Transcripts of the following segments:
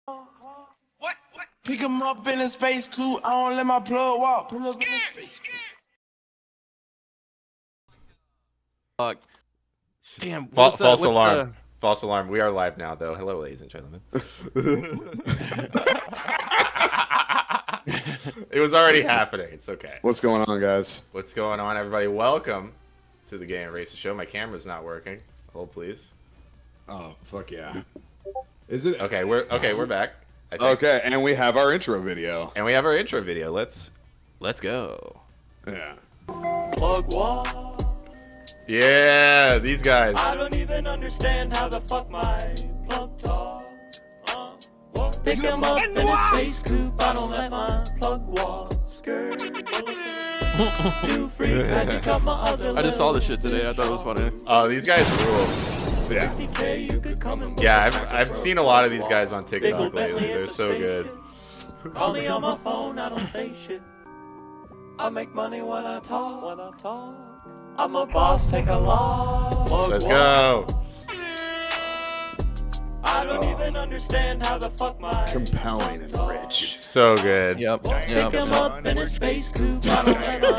What? Pick him up in a space coupe. I don't let my plug walk. Pull up in a space coupe. Fuck. Damn. False alarm. False alarm. We are live now, though. Hello, ladies and gentlemen. It was already happening. It's okay. What's going on, guys? What's going on, everybody? Welcome to the Gay and Racist Show. My camera's not working. Hold, please. Oh, fuck yeah. Is it? Okay, we're back. I think. Okay, and we have our intro video. And we have our intro video. Let's go. Yeah. Plug wall. Yeah, these guys. I don't even understand how the fuck my plug talk. Pick him up in a space coupe. I don't let my plug walk. Skirt. New freak had to cut my other I just saw this shit today. I thought it was funny. Oh, these guys rule. Yeah. 50K, you could come and Yeah, I've seen a lot of these guys on TikTok lately. They're so good. Call me on my phone, I don't say shit. I make money when I talk. I'm a boss, take a loss. Let's go. I don't even understand how the fuck my Compelling and rich. So good. Yep. Pick him up in a space coupe. I don't let my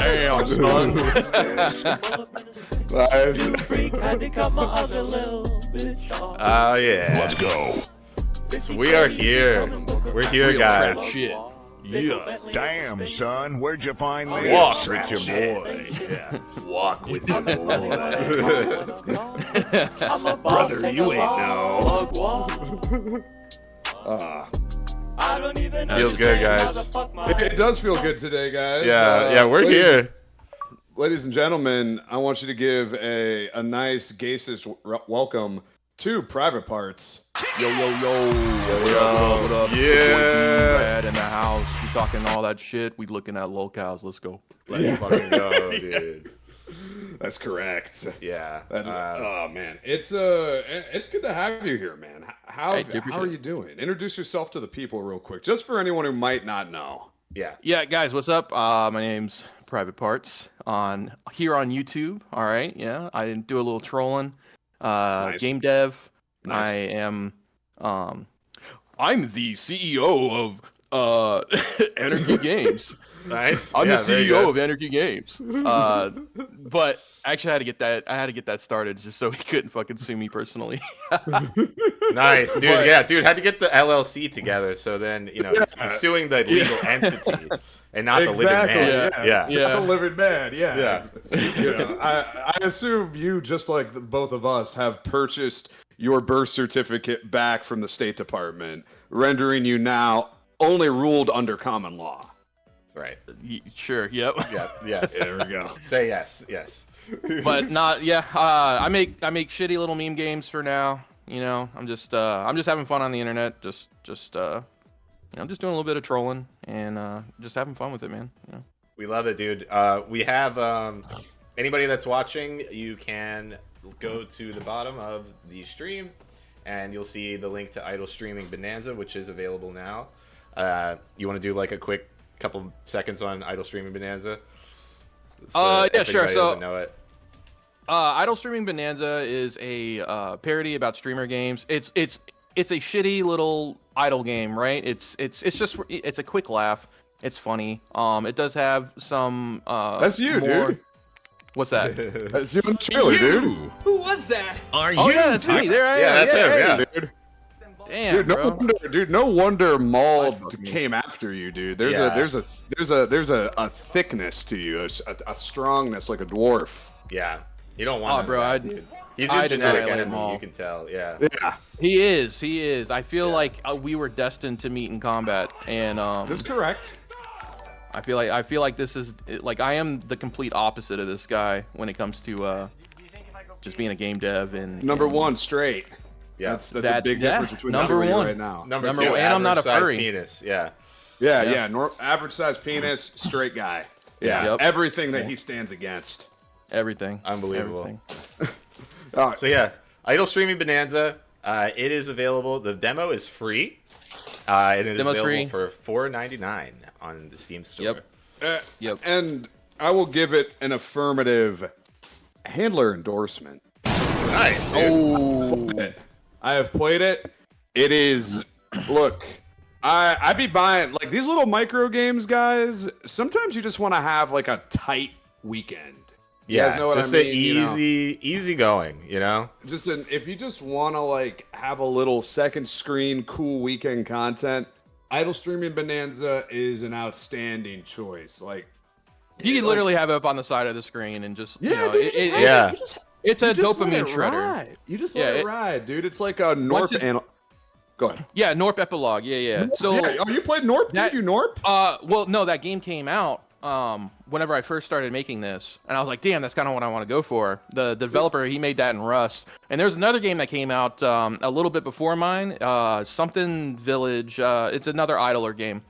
Nice. New freak had to cut my other little bitch off. Oh, yeah. Let's go. So we are here. We're here, guys. Shit. Yeah. Damn, son, where'd you find this? Walk with with your boy. Yeah. Walk with your I'm a boss, Brother, take you a ain't loss. I don't even Feels good, understand how guys. the fuck my It does feel good today, guys. Yeah, we're here. Ladies and gentlemen, I want you to give a nice Gaycist welcome to Private Parts. Yo. What up? Yeah. Bad in the house. We talking all that shit. We looking at locales. Let's go. Let's fucking go, dude. That's correct. Yeah. Oh man, it's good to have you here, man. How Hey, dude, are you doing? Introduce yourself to the people real quick, just for anyone who might not know. Yeah. Yeah, guys, what's up? My name's Private Parts here on YouTube. All right, yeah, I do a little trolling. Nice. Game dev. Nice. I am. I'm the CEO of Anarchy Games. Nice. I'm Yeah, the very CEO good. of Anarchy Games. But actually, I had to get that started just so he couldn't fucking sue me personally. Nice, dude. But- Yeah, dude. Had to get the LLC together, so then he's suing the legal entity and not the living man. Yeah. Yeah. The living man. Yeah. You know, I assume you, just like both of us, have purchased your birth certificate back from the State Department, rendering you now only ruled under common law. Right. Sure. Yep. Yeah. Yes. There we go. Say yes. Yes. But not. Yeah. I make shitty little meme games for now. You know, I'm just having fun on the internet. Just doing a little bit of trolling and just having fun with it, man. You know. We love it, dude. We have anybody that's watching, you can go to the bottom of the stream and you'll see the link to Idle Streaming Bonanza, which is available now. You want to do like a quick couple seconds on Idle Streaming Bonanza? Yeah, if sure. anybody So doesn't know it. Idle Streaming Bonanza is a parody about streamer games. It's a shitty little idle game, right? It's a quick laugh. It's funny. It does have some That's you, more... dude. What's that? That's you and Chili, dude. Who was that? Are you? Oh yeah, that's me. There I am. Yeah, that's him, hey. yeah. Dude. Damn, Dude, no bro. wonder Maul fuck me. came after you, dude. There's Yeah. a thickness to you, a strongness like a dwarf. Yeah. You don't want bro, dude. He's I your did genetic not let enemy, him all. you can tell. Yeah. Yeah, He is. I feel like we were destined to meet in combat, and that's correct. I feel like this is like I am the complete opposite of this guy when it comes to just being a game dev and Number one, straight. Yeah. That's a That- big yeah, difference between the number two of you one. right now. Number Number two, one, and I'm not a average-sized furry. penis. Yeah. Yeah. Average size penis, straight guy. Yeah, Yep. everything that he stands against. everything. Unbelievable. Everything. All right. So yeah, Idle Streaming Bonanza. It is available. The demo is free. And it is Demo's available free. for $4.99 on the Steam store. Yep. Yep. And I will give it an affirmative handler endorsement. Nice. Dude. Oh. I have played it. It is Look, I'd be buying like these little micro games, guys. Sometimes you just want to have like a tight weekend. You Yeah, guys know what just I mean? easy going, you know? If you just want to like have a little second screen, cool weekend content, Idle Streaming Bonanza is an outstanding choice. Like, You can literally have it up on the side of the screen and just, you know, dude, it's a you just let dopamine it shredder. ride. You just let it ride, dude. It's like a Norp and go ahead. Yeah, Norp epilogue. Yeah. So, oh, you played Norp? Did you Norp? Well, no, that game came out whenever I first started making this, and I was like, damn, that's kind of what I want to go for. The developer, he made that in Rust, and there's another game that came out a little bit before mine, something Village. It's another idler game.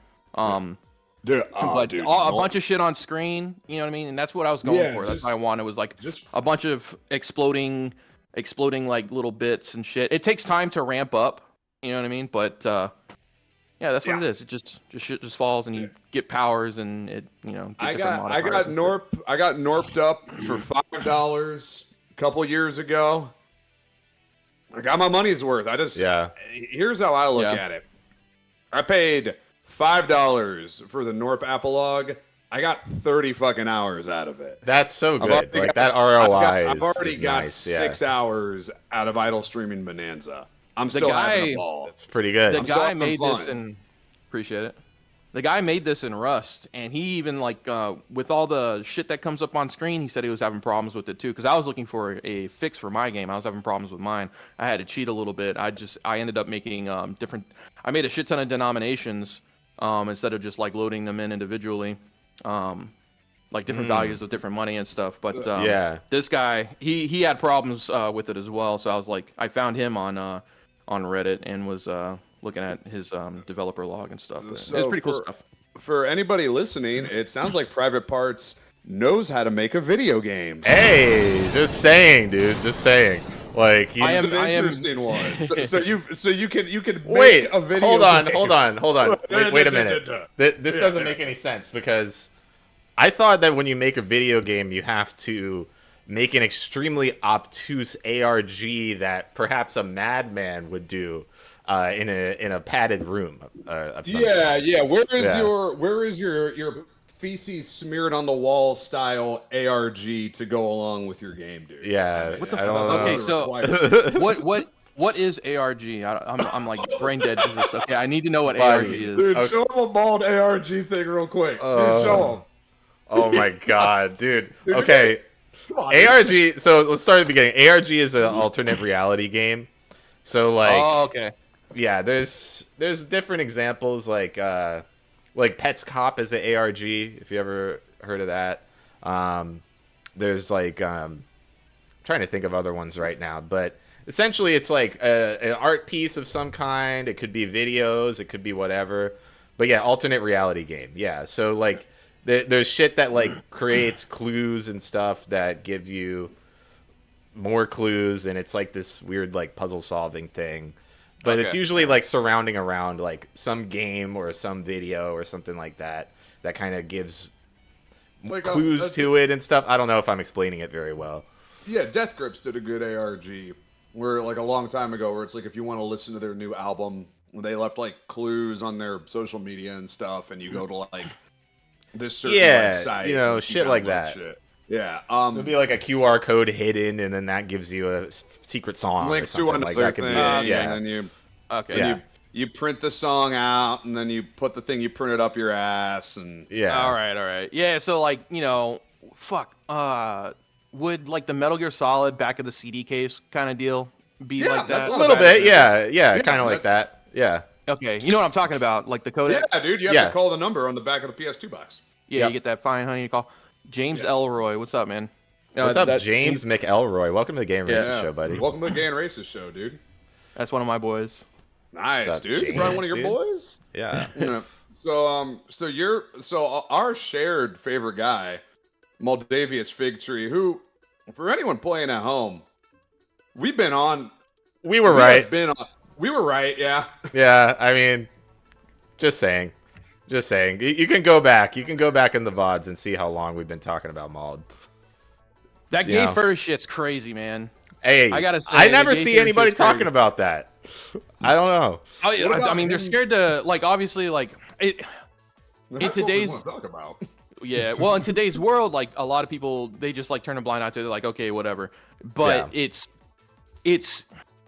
Dude, a bunch of shit on screen, you know what I mean? And that's what I was going for. That's what I wanted. Was like just a bunch of exploding like little bits and shit. It takes time to ramp up, you know what I mean? But yeah, that's what it is. It shit just falls and you get powers and it, you know. I got Norped up for $5 a couple years ago. I got my money's worth. Here's how I look at it. I paid $5 for the Norp epilogue. I got 30 fucking hours out of it. That's so good. Like that ROI. I've already got nice. 6 hours out of Idle Streaming Bonanza. I'm still having a ball. That's pretty good. The guy made this in appreciate it. The guy made this in Rust, and he even like with all the shit that comes up on screen, he said he was having problems with it too. Because I was looking for a fix for my game, I was having problems with mine. I had to cheat a little bit. I ended up making different. I made a shit ton of denominations instead of just like loading them in individually, like different values of different money and stuff. But this guy, he had problems with it as well. So I was like, I found him on Reddit and was looking at his developer log and stuff. It's pretty cool stuff. For anybody listening, it sounds like Pvt Parts knows how to make a video game. Hey, just saying, dude. Just saying. Like It's an interesting one. So you can make a video. Hold on. Wait a minute. This doesn't make any sense because I thought that when you make a video game, you have to make an extremely obtuse ARG that perhaps a madman would do in a padded room. Of some kind. Where is your feces smeared on the wall style ARG to go along with your game, dude? Yeah. What the fuck? Okay, so what is ARG? I'm like brain dead to this. Okay, I need to know what ARG is. Dude, show him a bald ARG thing real quick. Dude, show him. Oh my god, dude. Okay. ARG. So let's start at the beginning. ARG is an alternate reality game. So like. Oh, okay. Yeah, there's different examples like Pets Cop is an ARG. If you ever heard of that. There's like trying to think of other ones right now, but essentially it's like an art piece of some kind. It could be videos, it could be whatever. But yeah, alternate reality game. Yeah, so like. There's shit that like creates clues and stuff that give you more clues, and it's like this weird like puzzle solving thing. But it's usually like surrounding around like some game or some video or something like that that kind of gives like clues to it and stuff. I don't know if I'm explaining it very well. Yeah, Death Grips did a good ARG where like a long time ago where it's like if you want to listen to their new album, they left like clues on their social media and stuff, and you go to like this certain website, you know, shit like that. Shit. Yeah, there'll be like a QR code hidden, and then that gives you a secret song. Link or something to another like that. thing, and then you print the song out, and then you put the thing you printed up your ass, and All right. Yeah, so like would like the Metal Gear Solid back of the CD case kind of deal be like that? A little bit, yeah, kind of like that, yeah. Okay, you know what I'm talking about, like the codec. Yeah, dude, you have to call the number on the back of the PS2 box. Yeah, you get that fine honey call. James Elroy, what's up, man? What's up, James McElroy? Welcome to the Game Races Show, buddy. Welcome to the Game Races Show, dude. That's one of my boys. Nice, dude. You brought one of your boys? Yeah. So our shared favorite guy, Moldavius Fig Tree, who, for anyone playing at home, we've been on. We were right. We were right, yeah. Yeah, I mean, just saying. You can go back. You can go back in the VODs and see how long we've been talking about Mauled. That game first shit's crazy, man. Hey, I gotta say, I never see anybody talking about that. I don't know. Oh, yeah, I mean, they're him? scared to like. Obviously, like it. That's today's- what we want to talk about. Yeah, well, in today's world, like a lot of people, they just like turn a blind eye to it. They're like, okay, whatever. But it's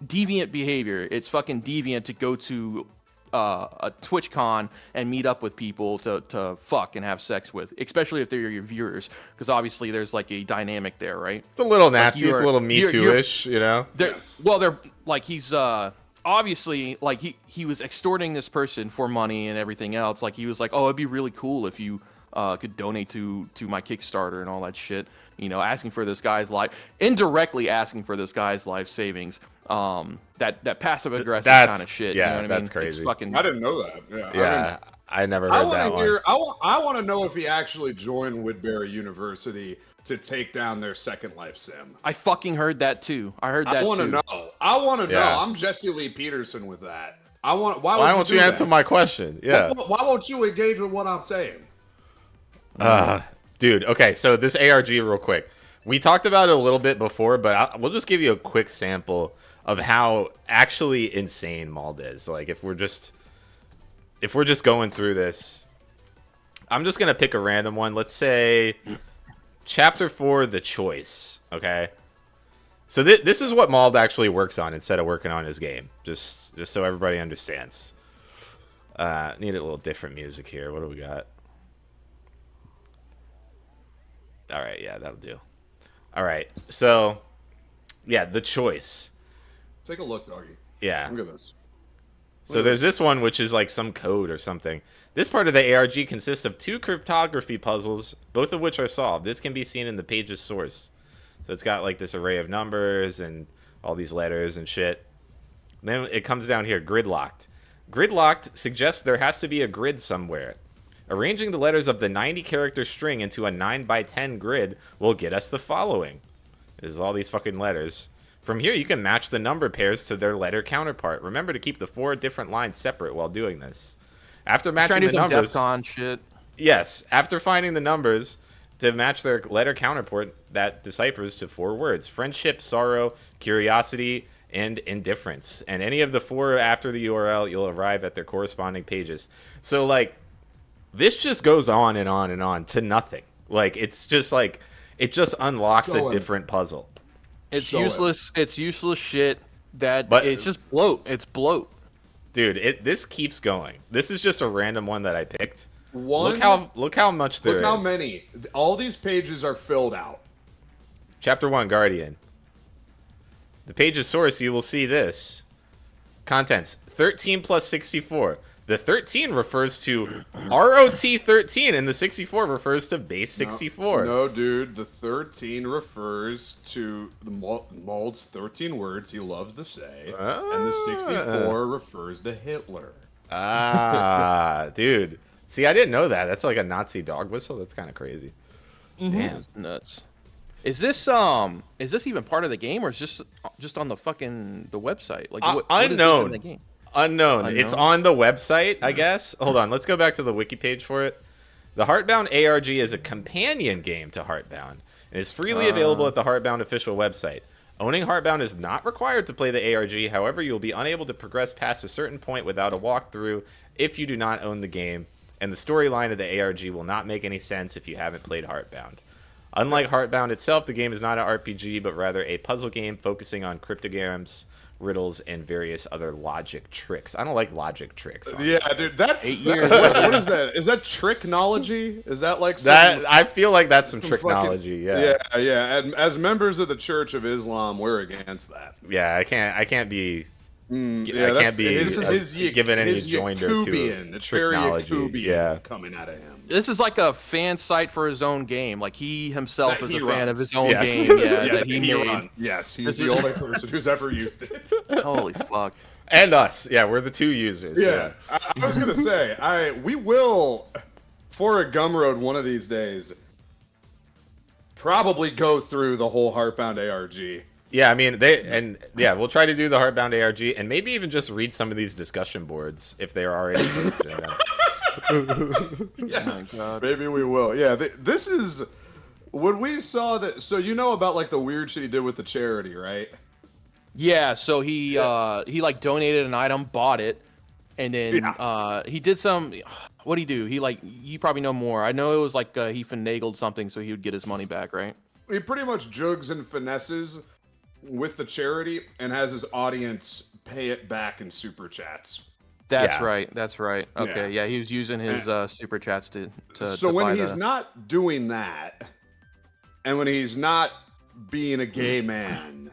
deviant behavior. It's fucking deviant to go to a TwitchCon and meet up with people to fuck and have sex with, especially if they're your viewers, because obviously there's like a dynamic there, right? It's a little nasty. you're- It's a little Me you're- Too-ish, you know. They're like he's obviously like he was extorting this person for money and everything else. Like he was like, oh, it'd be really cool if you could donate to my Kickstarter and all that shit. You know, asking for this guy's life, indirectly asking for this guy's life savings. That passive aggressive kind of shit. Yeah, you know what that's I mean? crazy. It's fucking. I didn't know that. Yeah. Yeah, I never I heard that want to one. I want to know if he actually joined Woodbury University to take down their Second Life sim. I fucking heard that too. I heard that I want to too. know. I want to know. Yeah. I'm Jesse Lee Peterson with that. I want. Why Why won't do you answer that? my question? Yeah. Why won't you engage with what I'm saying? Dude, okay, so this ARG real quick. We talked about it a little bit before, but we'll just give you a quick sample of how actually insane Mauled is. Like, if we're just going through this, I'm just gonna pick a random one. Let's say Chapter 4, The Choice. Okay, so this is what Mauled actually works on instead of working on his game. Just so everybody understands. Need a little different music here. What do we got? All right, yeah, that'll do. All right, so yeah, The Choice. Take a look, doggy. Yeah. Look at this. So there's this one, which is like some code or something. This part of the ARG consists of 2 cryptography puzzles, both of which are solved. This can be seen in the page's source. So it's got like this array of numbers and all these letters and shit. Then it comes down here, gridlocked. Gridlocked suggests there has to be a grid somewhere. Arranging the letters of the 90-character string into a 9x10 grid will get us the following. This is all these fucking letters. From here, you can match the number pairs to their letter counterpart. Remember to keep the 4 different lines separate while doing this. After matching Trying to the do some numbers, DEFCON shit. yes, after finding the numbers to match their letter counterpart, that deciphers to 4 words: friendship, sorrow, curiosity, and indifference. And any of the 4 after the URL, you'll arrive at their corresponding pages. So, like, this just goes on and on and on to nothing. Like, it's just like, it just unlocks Show a him. different puzzle. It's Show it. useless. It's useless shit. But But- it's just bloat. It's bloat. Dude, this keeps going. This is just a random one that I picked. One. Look how much there is. Look how many. All these pages are filled out. Chapter 1, Guardian. The page's source, you will see this. Contents, 13 plus 64. The 13 refers to ROT13, and the 64 refers to base 64. No, dude. The 13 refers to the Mauld's 13 words he loves to say, and the 64 refers to Hitler. Ah, dude. See, I didn't know that. That's like a Nazi dog whistle. That's kind of crazy. Damn. It's nuts. Is this even part of the game, or is just on the fucking the website? Like what is this unknown. in the game? Unknown. It's on the website, I guess. Hold on. Let's go back to the wiki page for it. The Heartbound ARG is a companion game to Heartbound and is freely available at the Heartbound official website. Owning Heartbound is not required to play the ARG. However, you'll be unable to progress past a certain point without a walkthrough if you do not own the game, and the storyline of the ARG will not make any sense if you haven't played Heartbound. Unlike Heartbound itself, the game is not an RPG, but rather a puzzle game focusing on cryptograms, riddles, and various other logic tricks. I don't like logic tricks. Yeah, dude, that's 8 years. what is that? Is that tricknology? Is that like some, That I feel like that's some some fucking- tricknology. Yeah. yeah. And as members of the Church of Islam, we're against that. Yeah, I can't be Yeah, I can't be given any his joinder Yakubian. to It's very tricknology. Yakubian Yeah. coming out of him. This is like a fan site for his own game. Like he himself That is he a fan runs. of his own Yes. game. Yeah, that he made. run. Yes, he's This the is- only person who's ever used it. Holy fuck. And us. Yeah, we're the 2 users. Yeah, I was gonna say, we will, for a Gumroad one of these days, probably go through the whole Heartbound ARG. Yeah, I mean, we'll try to do the Heartbound ARG and maybe even just read some of these discussion boards if they are already posted. Yeah, maybe we will. Yeah, this is when we saw that. So you know about like the weird shit he did with the charity, right? Yeah, so he like donated an item, bought it, and then he did some. What'd he do? He like, you probably know more. I know it was like he finagled something so he would get his money back, right? He pretty much jugs and finesses with the charity and has his audience pay it back in super chats. That's right. That's right. Okay, yeah, he was using his super chats to So when he's not doing that, and when he's not being a gay man,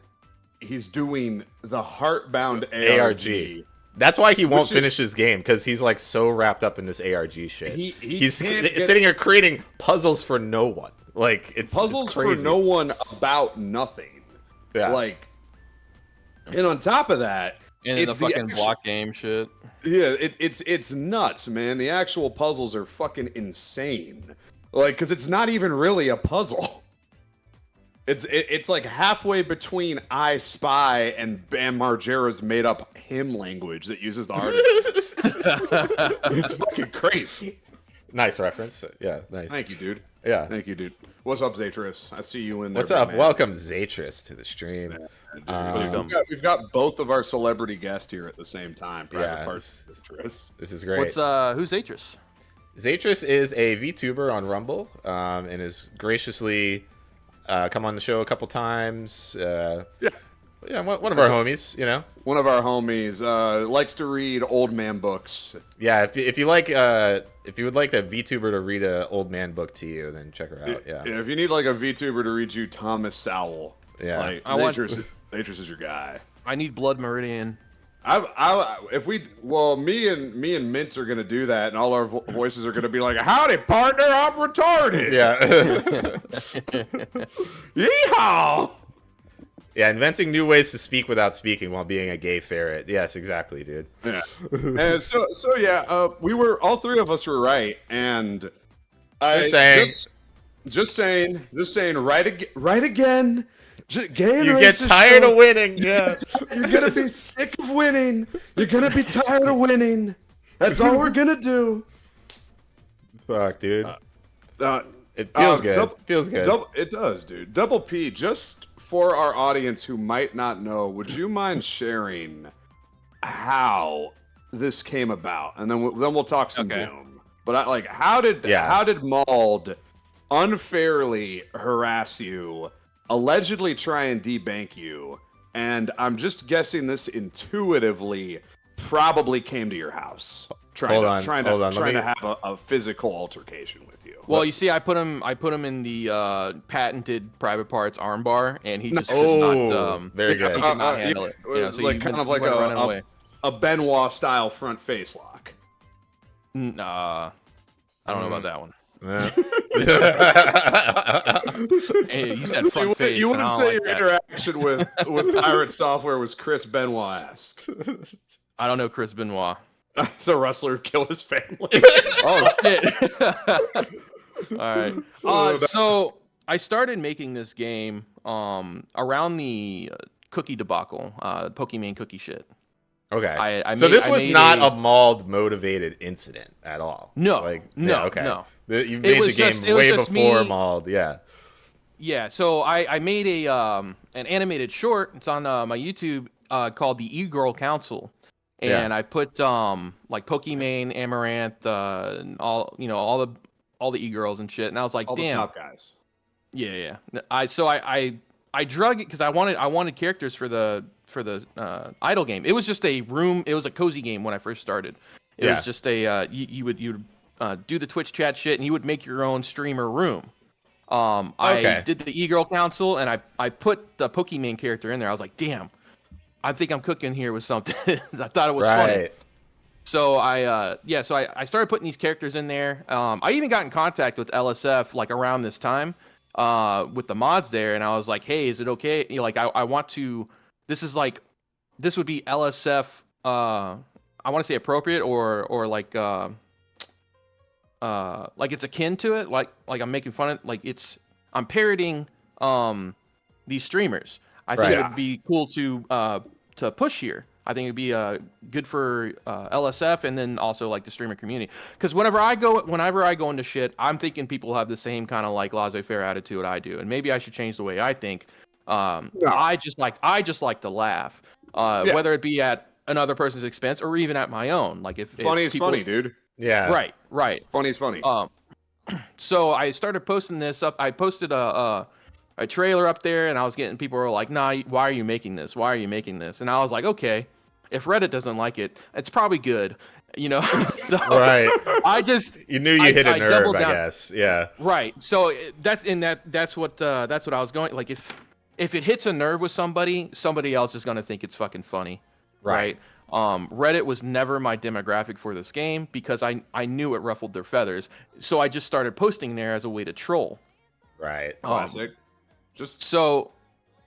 he's doing the Heartbound ARG. That's why he won't finish his game, because he's like so wrapped up in this ARG shit. He's sitting here creating puzzles for no one. Like it's for no one about nothing. Yeah. Like, and on top of that, and it's the fucking block game shit. Yeah, it's nuts, man. The actual puzzles are fucking insane. Like, because it's not even really a puzzle. It's like halfway between I Spy and Bam Margera's made up hymn language that uses the artist. It's fucking crazy. Nice reference. Yeah, nice. Thank you, dude. Yeah. Thank you, dude. What's up, Zatris? I see you in there. What's up? Man. Welcome, Zatris, to the stream. We've got both of our celebrity guests here at the same time. Pvt Parts, Zatris. This is great. Who's Zatris? Zatris is a VTuber on Rumble, and is graciously come on the show a couple times. Yeah, one of our homies, you know. One of our homies likes to read old man books. Yeah, if you like if you would like a VTuber to read an old man book to you, then check her out. Yeah. If you need like a VTuber to read you Thomas Sowell, yeah, like, Zatris is your guy. I need Blood Meridian. Me and Mint are gonna do that, and all our voices are gonna be like, "Howdy, partner, I'm retarded." Yeah. Yeehaw! Yeah, inventing new ways to speak without speaking while being a gay ferret. Yes, exactly, dude. Yeah. And so yeah, we were, all three of us were right, and just saying, right again. Gay and you get tired of winning. Yeah. You're gonna be sick of winning. You're gonna be tired of winning. That's all we're gonna do. Fuck, dude. It feels good. Feels good. It does, dude. Double P, just for our audience who might not know, would you mind sharing how this came about? And then we'll talk some Doom. But how did Mauled unfairly harass you, allegedly try and debank you, and I'm just guessing this intuitively probably came to your house trying to have a physical altercation with you? Well, you see, I put him in the patented Private Parts armbar, and he just could not. Very good. He could not handle it. So like kind of like a Benoit style front face lock. I don't know about that one. Hey, you said front face. You wouldn't say your interaction with Pirate Software was Chris Benoit-esque. I don't know Chris Benoit. The wrestler who killed his family. Oh shit! All right. So I started making this game around the cookie debacle, Pokemon cookie shit. Okay. This was not a Mauled motivated incident at all. No. No. You made the game way before Mauled. Yeah. Yeah. So I made an animated short. It's on my YouTube called the E-Girl Council. And I put like Pokemon, Amaranth, and all the e-girls and shit. And I was like, all damn, the top guys. Yeah. I drug it because I wanted characters for the idle game. It was just a room. It was a cozy game when I first started. It was just a you would do the Twitch chat shit, and you would make your own streamer room. I did the e-girl council, and I put the Pokemon character in there. I was like, damn. I think I'm cooking here with something. I thought it was funny. So I started putting these characters in there. I even got in contact with LSF like around this time with the mods there, and I was like, hey, is it okay? I want to. This would be LSF. I want to say appropriate or like it's akin to it. Like I'm making fun of I'm parroting these streamers. I think it would be cool to push here. I think it'd be good for LSF and then also like the streamer community. Because whenever I go into shit, I'm thinking people have the same kind of like laissez-faire attitude I do, and maybe I should change the way I think I just like to laugh, whether it be at another person's expense or even at my own. Like if funny is people, funny, dude. Yeah. Right. Funny is funny. So I started posting this up. I posted a trailer up there, and I was getting people were like, "Nah, why are you making this? Why are you making this?" And I was like, "Okay, if Reddit doesn't like it, it's probably good." You know, so Right. you knew you hit a nerve, I guess. Yeah. Right. So that's what I was going, like, if it hits a nerve with somebody else is gonna think it's fucking funny. Right. Reddit was never my demographic for this game because I knew it ruffled their feathers. So I just started posting there as a way to troll. Right. Classic. Just so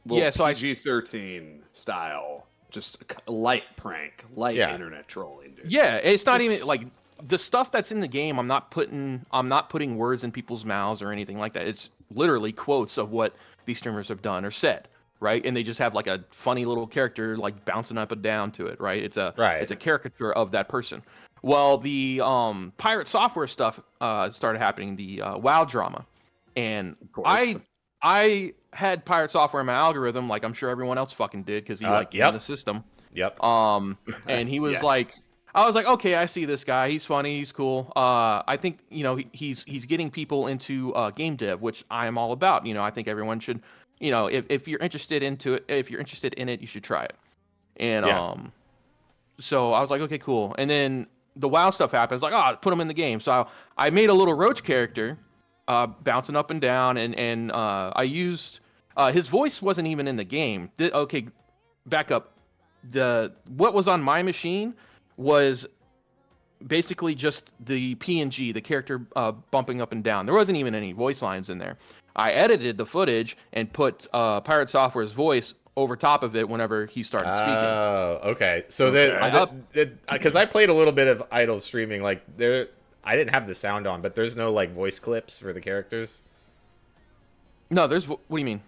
little yeah, so PG-13 style. Just light prank, light internet trolling, dude. Yeah, it's not even like the stuff that's in the game. I'm not putting words in people's mouths or anything like that. It's literally quotes of what these streamers have done or said, right? And they just have like a funny little character like bouncing up and down to it, right? It's a caricature of that person. Well, the pirate software stuff started happening, the WoW drama, and I had pirate software in my algorithm, like I'm sure everyone else fucking did, because he in the system. Yep. And he was like, I was like, okay, I see this guy. He's funny. He's cool. I think he's getting people into game dev, which I am all about. I think everyone should, if you're interested in it, you should try it. And so I was like, okay, cool. And then the WoW stuff happens. Like, put him in the game. So I made a little roach character. Bouncing up and down, and I used his voice wasn't even in the game. Okay, back up. What was on my machine was basically just the PNG, the character bumping up and down. There wasn't even any voice lines in there. I edited the footage and put Pirate Software's voice over top of it whenever he started speaking. Oh, okay. So because I played a little bit of idle streaming, like I didn't have the sound on, but there's no like voice clips for the characters. No, there's. What do you mean?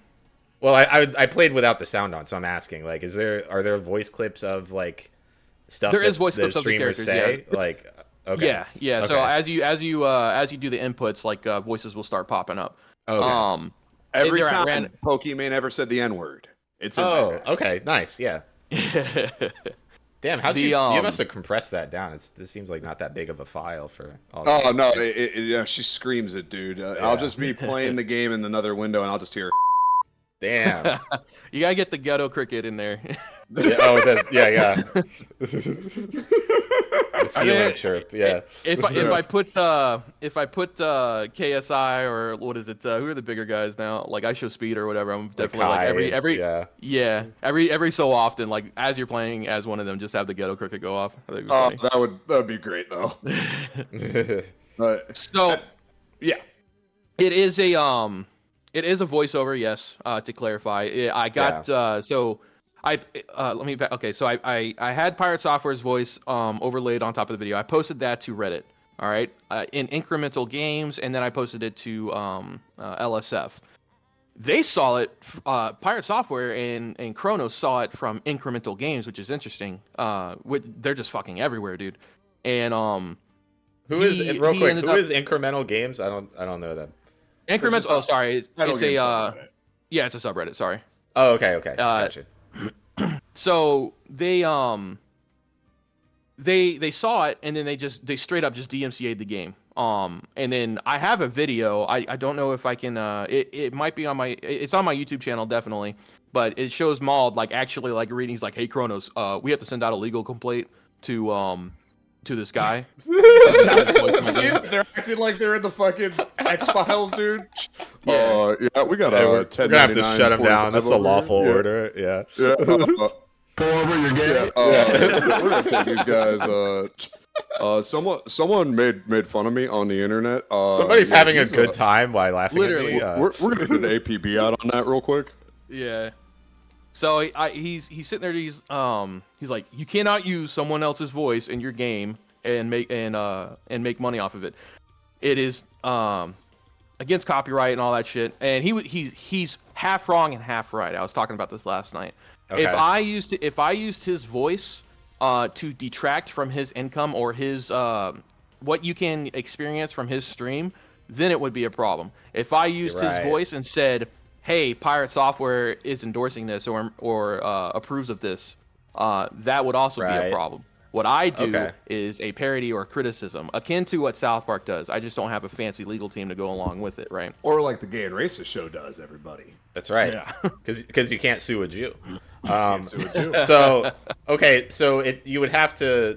Well, I played without the sound on, so I'm asking, like, are there voice clips of like stuff? There is voice clips of the characters. Say? Yeah. Like, okay. Yeah. Okay. So as you do the inputs, like voices will start popping up. Okay. Every time Pokemon ever said the N-word, it's in there. Okay, nice, yeah. Damn, you must have compressed that down. This seems like not that big of a file for all that. Oh, no, she screams it, dude. I'll just be playing the game in another window, and I'll just hear. Damn. You gotta get the ghetto cricket in there. It does. Yeah. The ceiling chirp. Yeah. If I put KSI or what is it? Who are the bigger guys now? Like I Show Speed or whatever. I'm definitely like every so often, like as you're playing as one of them, just have the ghetto cricket go off. That would be great though. So yeah, it is a voiceover. Yes, to clarify, I got let me back. Okay, so I had Pirate Software's voice overlaid on top of the video. I posted that to Reddit. All right, in incremental games, and then I posted it to LSF. They saw it. Pirate Software and Chronos saw it from incremental games, which is interesting. They're just fucking everywhere, dude. And who is incremental games? I don't know that. Incremental. Oh, sorry. It's a it's a subreddit. Sorry. Oh, okay. Gotcha. So they saw it, and then they straight up just DMCA'd the game. And then I have a video. I don't know if I can. It might be on my. It's on my YouTube channel definitely, but it shows Mauled like actually like reading. He's like, "Hey Kronos, we have to send out a legal complaint to this guy." They're acting like they're in the fucking X-Files, dude. Yeah, we got we're gonna have to shut him down. That's a lawful order. Yeah. Pull over your game. We're gonna take these guys. Someone made fun of me on the internet. Somebody's having a good time while laughing literally. at me. We're gonna do an APB out on that real quick. Yeah. So he's sitting there. He's like, you cannot use someone else's voice in your game and make money off of it. It is against copyright and all that shit. And he's half wrong and half right. I was talking about this last night. Okay. If I used his voice to detract from his income or his what you can experience from his stream, then it would be a problem. If I used his voice and said, hey, Pirate Software is endorsing this or approves of this, that would also be a problem. What I do is a parody or criticism, akin to what South Park does. I just don't have a fancy legal team to go along with it, right? Or like the Gay and Racist show does, everybody. That's right. Yeah. Because you can't sue a Jew. So okay, so you would have to.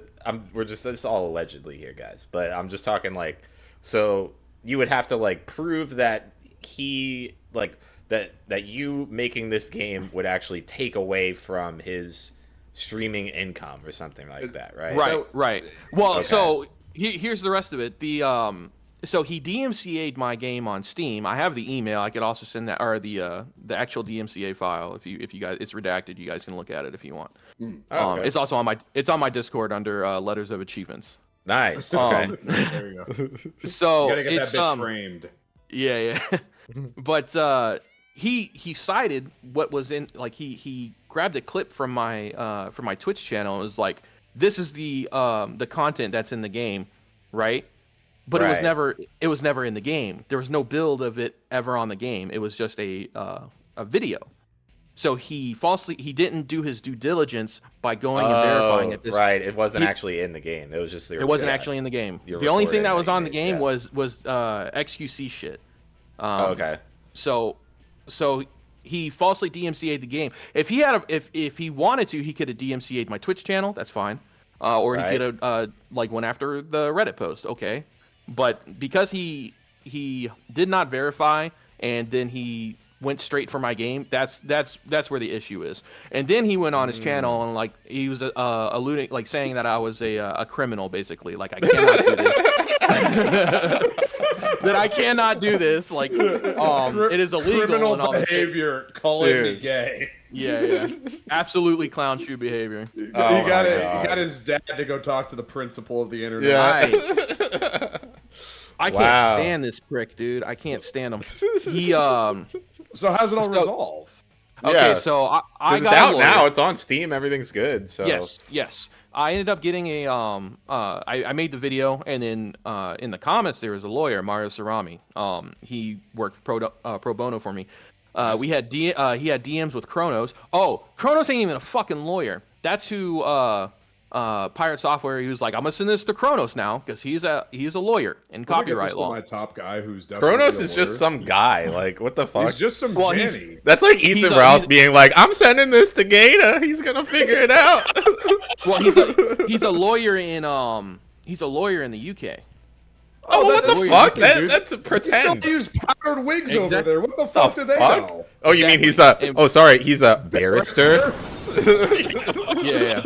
It's all allegedly here, guys. But I'm just talking like, so you would have to like prove that he like that you making this game would actually take away from his streaming income or something like that, right? Right. Well, so here's the rest of it. So he DMCA'd my game on Steam. I have the email. I could also send that, or the actual DMCA file if you guys. It's redacted. You guys can look at it if you want. It's also on my Discord under Letters of Achievements. Nice. There you go. So You gotta get it's that bit framed. Yeah. But he cited what was in, like, he grabbed a clip from my Twitch channel and was like, this is the content that's in the game, right? But it was never in the game. There was no build of it ever on the game. It was just a video. So he didn't do his due diligence by going and verifying it. Right, it wasn't actually in the game. It was just it wasn't actually in the game. The only thing that was on the game was XQC shit. Okay. So he falsely DMCA'd the game. If he had if he wanted to, he could have DMCA'd my Twitch channel. That's fine. Or he could have like went after the Reddit post. Okay. But because he did not verify and then he went straight for my game, that's where the issue is. And then he went on his channel and like he was alluding, like saying that I was a criminal, basically. Like I cannot do this. That I cannot do this. Like it is illegal. Criminal and all behavior. Calling me gay. Yeah. Absolutely clown shoe behavior. He got his dad to go talk to the principal of the internet. Yeah. I can't stand this prick, dude. I can't stand him. He So how's it all resolved? Okay, so I got out a lawyer. now. It's on Steam. Everything's good. So Yes. I ended up getting a I made the video, and then in the comments there was a lawyer, Mario Cerami. He worked pro bono for me. He had DMs with Kronos. Oh, Kronos ain't even a fucking lawyer. That's who Pirate Software. He was like, I'm gonna send this to Kronos now because he's a lawyer in copyright law. My top guy, who's definitely Kronos is just some guy. Like, what the fuck? He's just some Jenny. That's like Ethan Rouse being like, I'm sending this to Gaeta. He's gonna figure it out. Well, he's a lawyer in the UK. Oh, what the fuck? That's a pretend. They still use powdered wigs over there. What the fuck do they know? Oh, you mean he's a? Oh, sorry, he's a barrister. Yeah.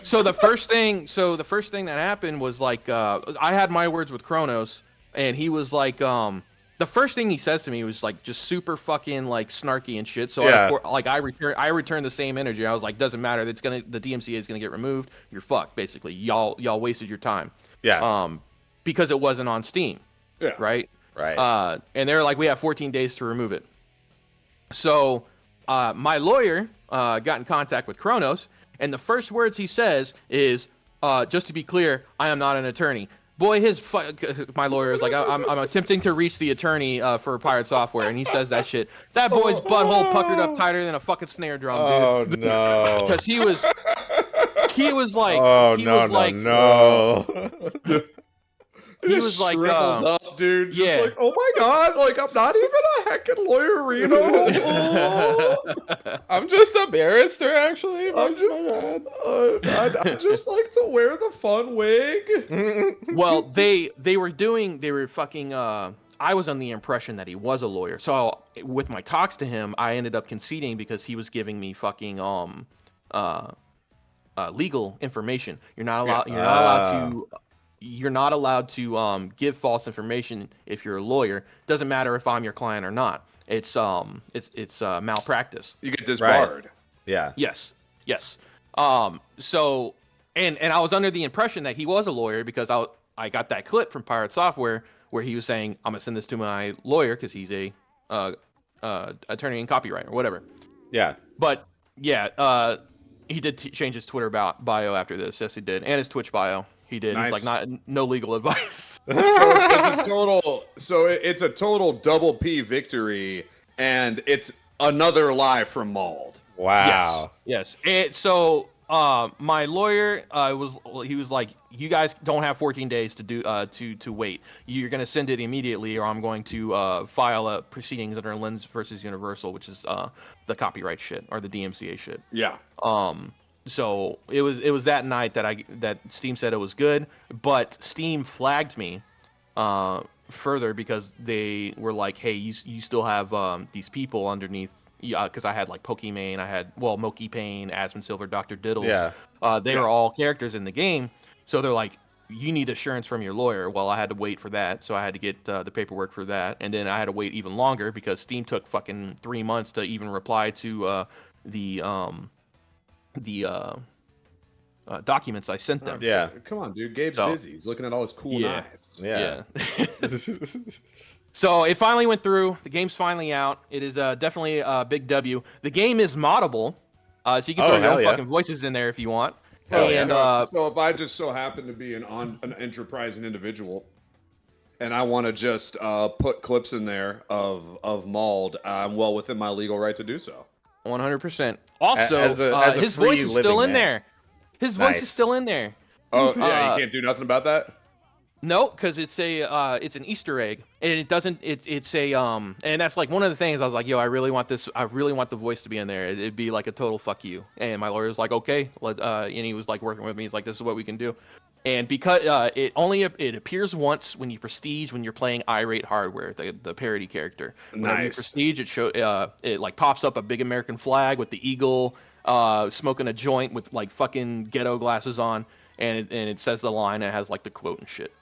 So the first thing that happened was like I had my words with Kronos, and he was like, the first thing he says to me was like just super fucking like snarky and shit. So I returned the same energy. I was like, doesn't matter. The DMCA is gonna get removed. You're fucked, basically. Y'all wasted your time. Yeah. Because it wasn't on Steam. Yeah. Right. Right. And they're like, we have 14 days to remove it. So my lawyer got in contact with Kronos, and the first words he says is, just to be clear, I am not an attorney. Boy, my lawyer is like, I'm attempting to reach the attorney for Pirate Software, and he says that shit. That boy's butthole puckered up tighter than a fucking snare drum, dude. Oh no! Because he was like, no. He was like, up, dude. Just yeah. like, oh my god, like I'm not even a heckin' lawyer, Reno. I'm just a barrister, actually. I just like to wear the fun wig. Well, they were fucking. I was on the impression that he was a lawyer. So with my talks to him, I ended up conceding because he was giving me fucking legal information. You're not allowed. You're not allowed to give false information if you're a lawyer. Doesn't matter if I'm your client or not. It's malpractice. You get disbarred. Right. Yeah. Yes. So and I was under the impression that he was a lawyer because I got that clip from Pirate Software where he was saying, I'm gonna send this to my lawyer because he's a attorney in copyright or whatever. Yeah. But yeah, he did change his Twitter bio after this. Yes, he did, and his Twitch bio. He did. Nice. He's like, no legal advice. So it's a total double P victory and it's another lie from Mauled. Wow. Yes. My lawyer he was like, you guys don't have 14 days to do to wait. You're gonna send it immediately, or I'm going to file proceedings under Lens versus Universal, which is the copyright shit or the DMCA shit. Yeah. So it was that night that Steam said it was good, but Steam flagged me further because they were like, hey, you still have these people underneath. Yeah, because I had like Pokimane, I had Moki Payne, Asmon Silver, Dr. Diddles. Yeah. They were all characters in the game, so they're like, you need assurance from your lawyer. Well, I had to wait for that, so I had to get the paperwork for that, and then I had to wait even longer because Steam took fucking 3 months to even reply to the documents I sent them. Yeah. Come on, dude. Gabe's busy. He's looking at all his cool knives. Yeah. So it finally went through. The game's finally out. It is definitely a big W. The game is moddable, so you can throw your own fucking voices in there if you want. So if I just so happen to be an enterprising individual, and I want to just put clips in there of Mauled, I'm well within my legal right to do so. 100%. Also, as a his free voice is still living in man. there. His voice is still in there. Oh yeah, you can't do nothing about that. No, because it's an Easter egg, and it doesn't. It's a and that's like one of the things I was like, yo, I really want this. I really want the voice to be in there. It'd be like a total fuck you. And my lawyer was like, okay, and he was like working with me. He's like, this is what we can do. And because it appears once when you prestige when you're playing irate hardware, the parody character. Whenever you prestige, it like pops up a big American flag with the eagle, smoking a joint with like fucking ghetto glasses on, and it says the line. And it has like the quote and shit.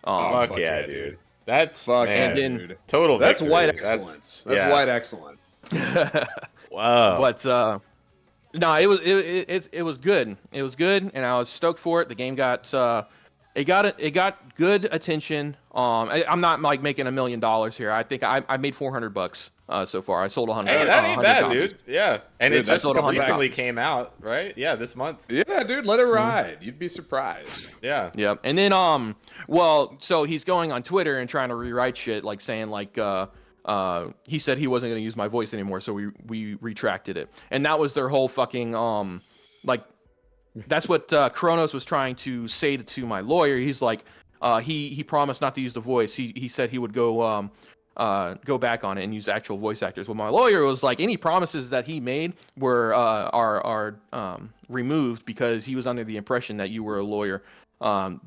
Fuck yeah, dude. That's dude. Total. That's victory. white excellence. That's white excellence. Wow. But no, it was good. It was good, and I was stoked for it. The game got it got good attention. I'm not like making $1 million here. I think I made $400 so far. I sold 100. Hey, that ain't bad, copies. dude. Yeah, and Dude, it just recently copies. came out, right? Yeah, this month. Yeah, dude, let it ride. You'd be surprised. Yeah. Yep. And then so he's going on Twitter and trying to rewrite shit, like saying like he said he wasn't going to use my voice anymore, so we retracted it. And that was their whole fucking like that's what Kronos was trying to say to my lawyer. He's like he promised not to use the voice. He said he would go back on it and use actual voice actors. Well, my lawyer was like, any promises that he made were are removed because he was under the impression that you were a lawyer.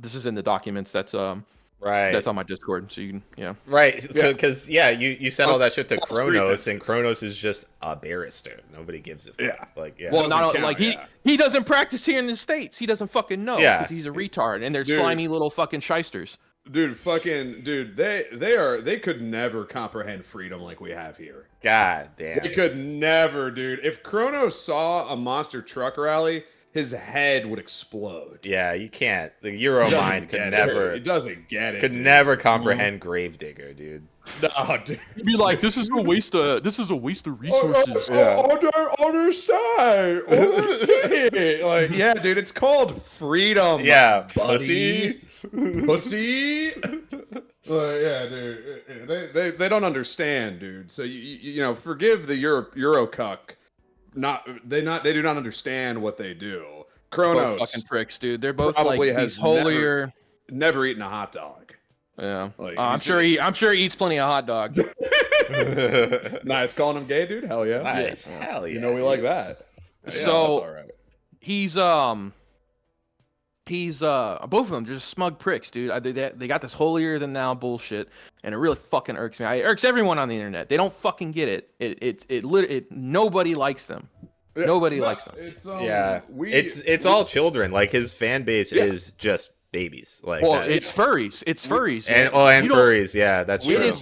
This is in the documents. That's right. That's on my Discord. So you can, Right. So because you sent all that shit to Kronos, and Kronos is just a barrister. Nobody gives a fuck. Yeah. Like yeah. Well, not count, like he doesn't practice here in the States. He doesn't fucking know because he's a retard, and they're slimy little fucking shysters. Dude, they could never comprehend freedom like we have here. God damn. They could never, dude. If Kronos saw a monster truck rally, his head would explode. Yeah, you can't. The Euro mind could never. He doesn't get it. Could dude. never comprehend Gravedigger, dude. No, dude. He'd be like, this is a waste of resources. I don't understand. Like, yeah, dude, it's called freedom. Yeah, buddy. Pussy. Yeah, dude. They don't understand, dude. So you know, forgive the Euro cuck. They do not understand what they do. Kronos, both fucking pricks, dude. They're both probably like has these holier. Never eaten a hot dog. Yeah, Like, I'm sure he eats plenty of hot dogs. Nice, calling him gay, dude. Hell yeah. Nice. Hell yeah. You know we like that. Yeah, So- that's all right. He's both of them just smug pricks, dude. They got this holier than thou bullshit, and it really fucking irks me. It irks everyone on the internet. They don't fucking get it. It nobody likes them. Nobody likes them. It's Mm-hmm. all children. Like his fan base is just babies. Like it's furries. It's furries. and man. furries. Yeah, that's true.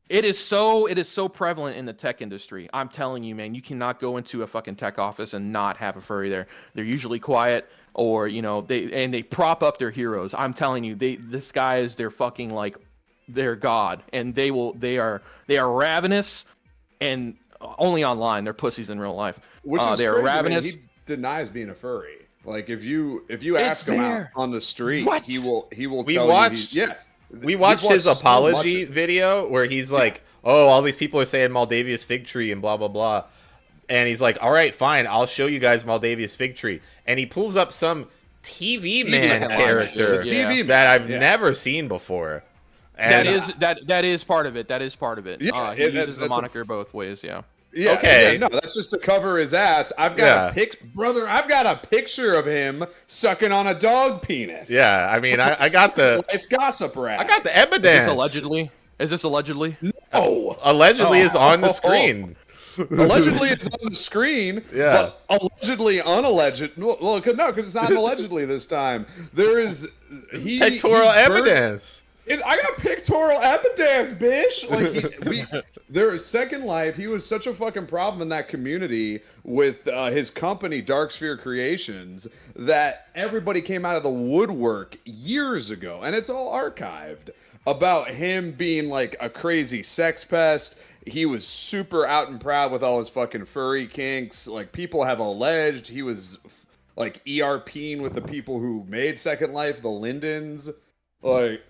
It is so prevalent in the tech industry. I'm telling you, man, you cannot go into a fucking tech office and not have a furry there. They're usually quiet, or they prop up their heroes. I'm telling you, this guy is their fucking like their god, and they are ravenous, and only online. They're pussies in real life. Which is they are crazy, ravenous. Man. He denies being a furry. Like if you ask him out on the street, he will We tell watched- you. We watched his apology video where he's like, oh, all these people are saying Moldavia's fig tree and blah blah blah, and he's like, all right, fine, I'll show you guys Moldavia's fig tree, and he pulls up some TV man character that I've never seen before. And that is part of it. That is part of it. Yeah, he uses the moniker both ways. Yeah. Yeah, okay. Yeah, no, that's just to cover his ass. I've got I've got a picture of him sucking on a dog penis. Yeah, I mean, I got the life gossip rap. I got the evidence. Is this allegedly? No, allegedly is on the screen. Allegedly it's on the screen. Yeah, but allegedly, unalleged. Well, no, because it's not allegedly this time. There is pictorial evidence. I got pictorial evidence, bitch. Like there is Second Life. He was such a fucking problem in that community with his company, Dark Sphere Creations, that everybody came out of the woodwork years ago, and it's all archived about him being like a crazy sex pest. He was super out and proud with all his fucking furry kinks. Like people have alleged he was like ERPing with the people who made Second Life, the Lindens, like.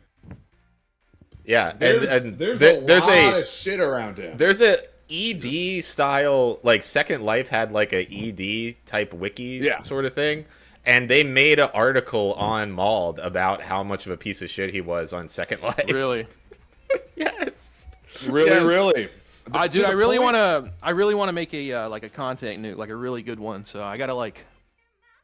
Yeah, there's a lot of shit around him. There's a ED style, like Second Life had like a ED type wiki sort of thing, and they made an article on Mauled about how much of a piece of shit he was on Second Life. Really? Yes. Really. I really want to make a like a content nuke, like a really good one. So I gotta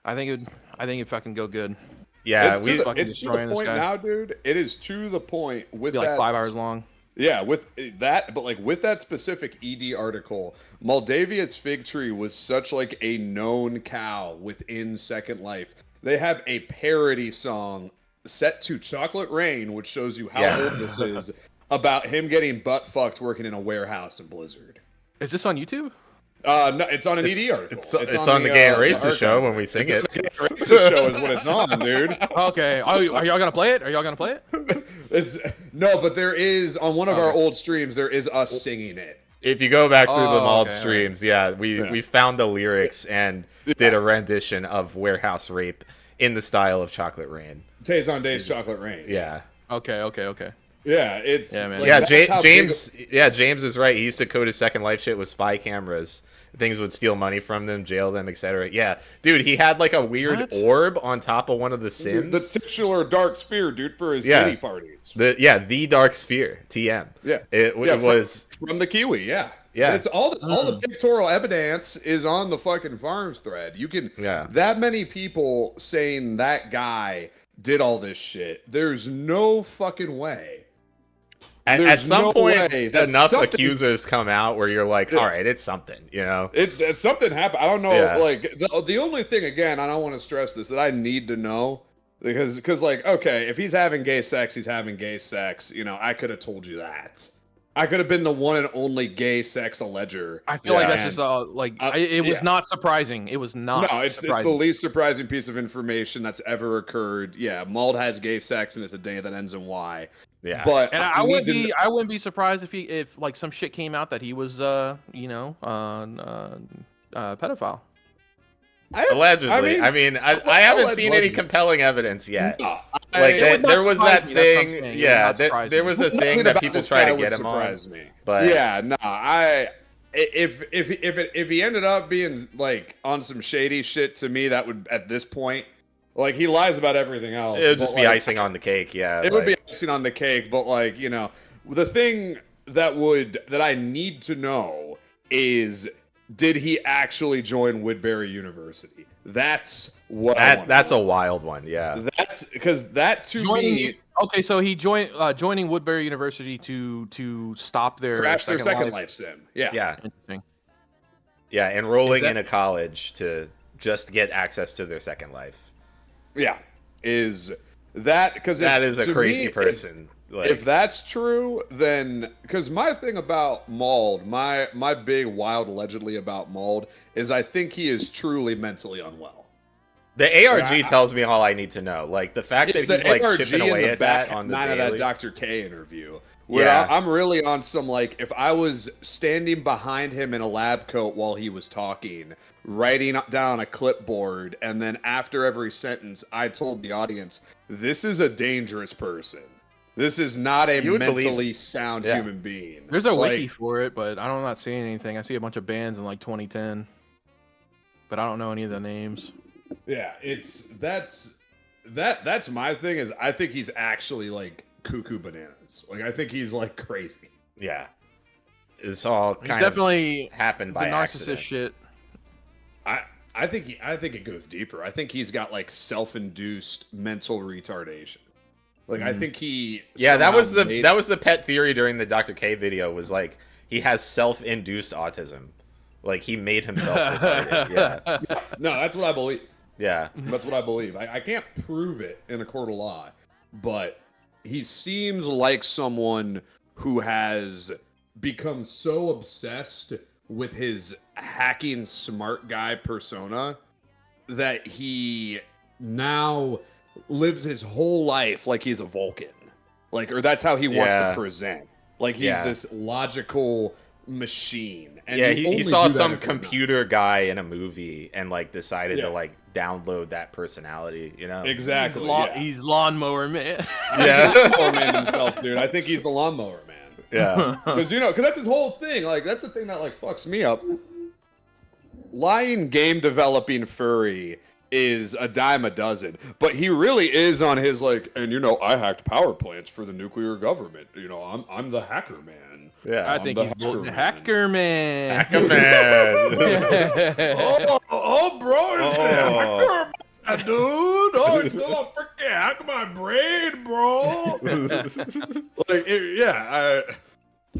I think it fucking go good. Yeah, it's to the point now, dude. It is to the point with like 5 hours long. Yeah, with that, but like with that specific ED article, Moldavia's fig tree was such like a known cow within Second Life. They have a parody song set to Chocolate Rain, which shows you how old this is, about him getting butt fucked working in a warehouse in Blizzard. Is this on YouTube? No, it's on an ED article. It's on the Gay and Racist show when we sing it. The Gay and Racist show is what it's on, dude. Okay. Are y'all gonna play it? No, but there is on one of our old streams. There is us singing it. If you go back through the Mauled streams, we found the lyrics and did a rendition of Warehouse Rape in the style of Chocolate Rain. Days on Days, Chocolate Rain. Yeah. Okay. Yeah, it's man. James is right. He used to code his Second Life shit with spy cameras. Things would steal money from them, jail them, etc. Yeah, dude, he had like a weird orb on top of one of the Sims. The titular Dark Sphere, dude, for his kitty parties. The Dark Sphere, TM. Yeah, it was from the Kiwi. Yeah. It's all the pictorial evidence is on the fucking forums thread. You can that many people saying that guy did all this shit. There's no fucking way. At some point, enough accusers come out where you're like, all right, it's something, you know? It's something happened. I don't know. Like, the only thing, again, I don't want to stress this, that I need to know, because like, okay, if he's having gay sex, he's having gay sex. You know, I could have told you that. I could have been the one and only gay sex alleger. I feel like that's just it was not surprising. It was not. No, it's the least surprising piece of information that's ever occurred. Yeah, Mauled has gay sex, and it's a day that ends in Y. Yeah, but I wouldn't be surprised if like some shit came out that he was pedophile. Allegedly. I mean, I haven't seen any compelling evidence yet. No, there was that thing. Yeah, there was a thing that people try to get him on. But yeah, no, if he ended up being like on some shady shit, to me, that would, at this point, like, he lies about everything else. It would just be icing on the cake, yeah. It would be icing on the cake, but like, you know, the thing that I need to know is, did he actually join Woodbury University? That's what that's a wild one, yeah. That's because that to me. Okay, so he joining Woodbury University to stop their Second Life sim. Yeah. Yeah. Interesting. Yeah, enrolling in a college to just get access to their Second Life. Yeah, is that because that is a crazy person. If that's true, then because my thing about Mauled, my big wild allegedly about Mauled is I think he is truly mentally unwell. The ARG tells me all I need to know. Like the fact that he's like chipping away at that on the daily. Of that Dr. K interview. Where I'm really on some, like, if I was standing behind him in a lab coat while he was talking, writing down on a clipboard, and then after every sentence, I told the audience, this is a dangerous person. This is not a You would believe mentally it. sound Yeah. human being. There's a wiki for it, but I'm not seeing anything. I see a bunch of bands in like 2010, but I don't know any of the names. Yeah, that's my thing. Is I think he's actually like cuckoo bananas. Like I think he's like crazy. Yeah. It's all He's kind definitely of happened the by narcissist accident. shit. I think it goes deeper. I think he's got like self-induced mental retardation. Like I think he Yeah, that was somehow that was the pet theory during the Dr. K video, was like he has self-induced autism. Like he made himself retarded. Yeah. No, that's what I believe. Yeah. That's what I believe. I can't prove it in a court of law, but he seems like someone who has become so obsessed with his hacking smart guy persona that he now lives his whole life like he's a Vulcan. Like, or that's how he wants to present. Like he's this logical machine. And yeah, you he only saw do that some if you're not. computer guy in a movie and like decided Yeah. to like download that personality, you know? Exactly. He's lawnmower man. Yeah. Lawnmower man himself, dude. I think he's the lawnmower man. Yeah. Because that's his whole thing. Like that's the thing that like fucks me up. Lying game developing furry is a dime a dozen, but he really is on his like, and I hacked power plants for the nuclear government. I'm the hacker man. Yeah. I I'm think the he's hacker man. hacker man. Man. Bro, it's the Oh. hacker man, dude. Oh, it's still a freaking hack my brain, bro.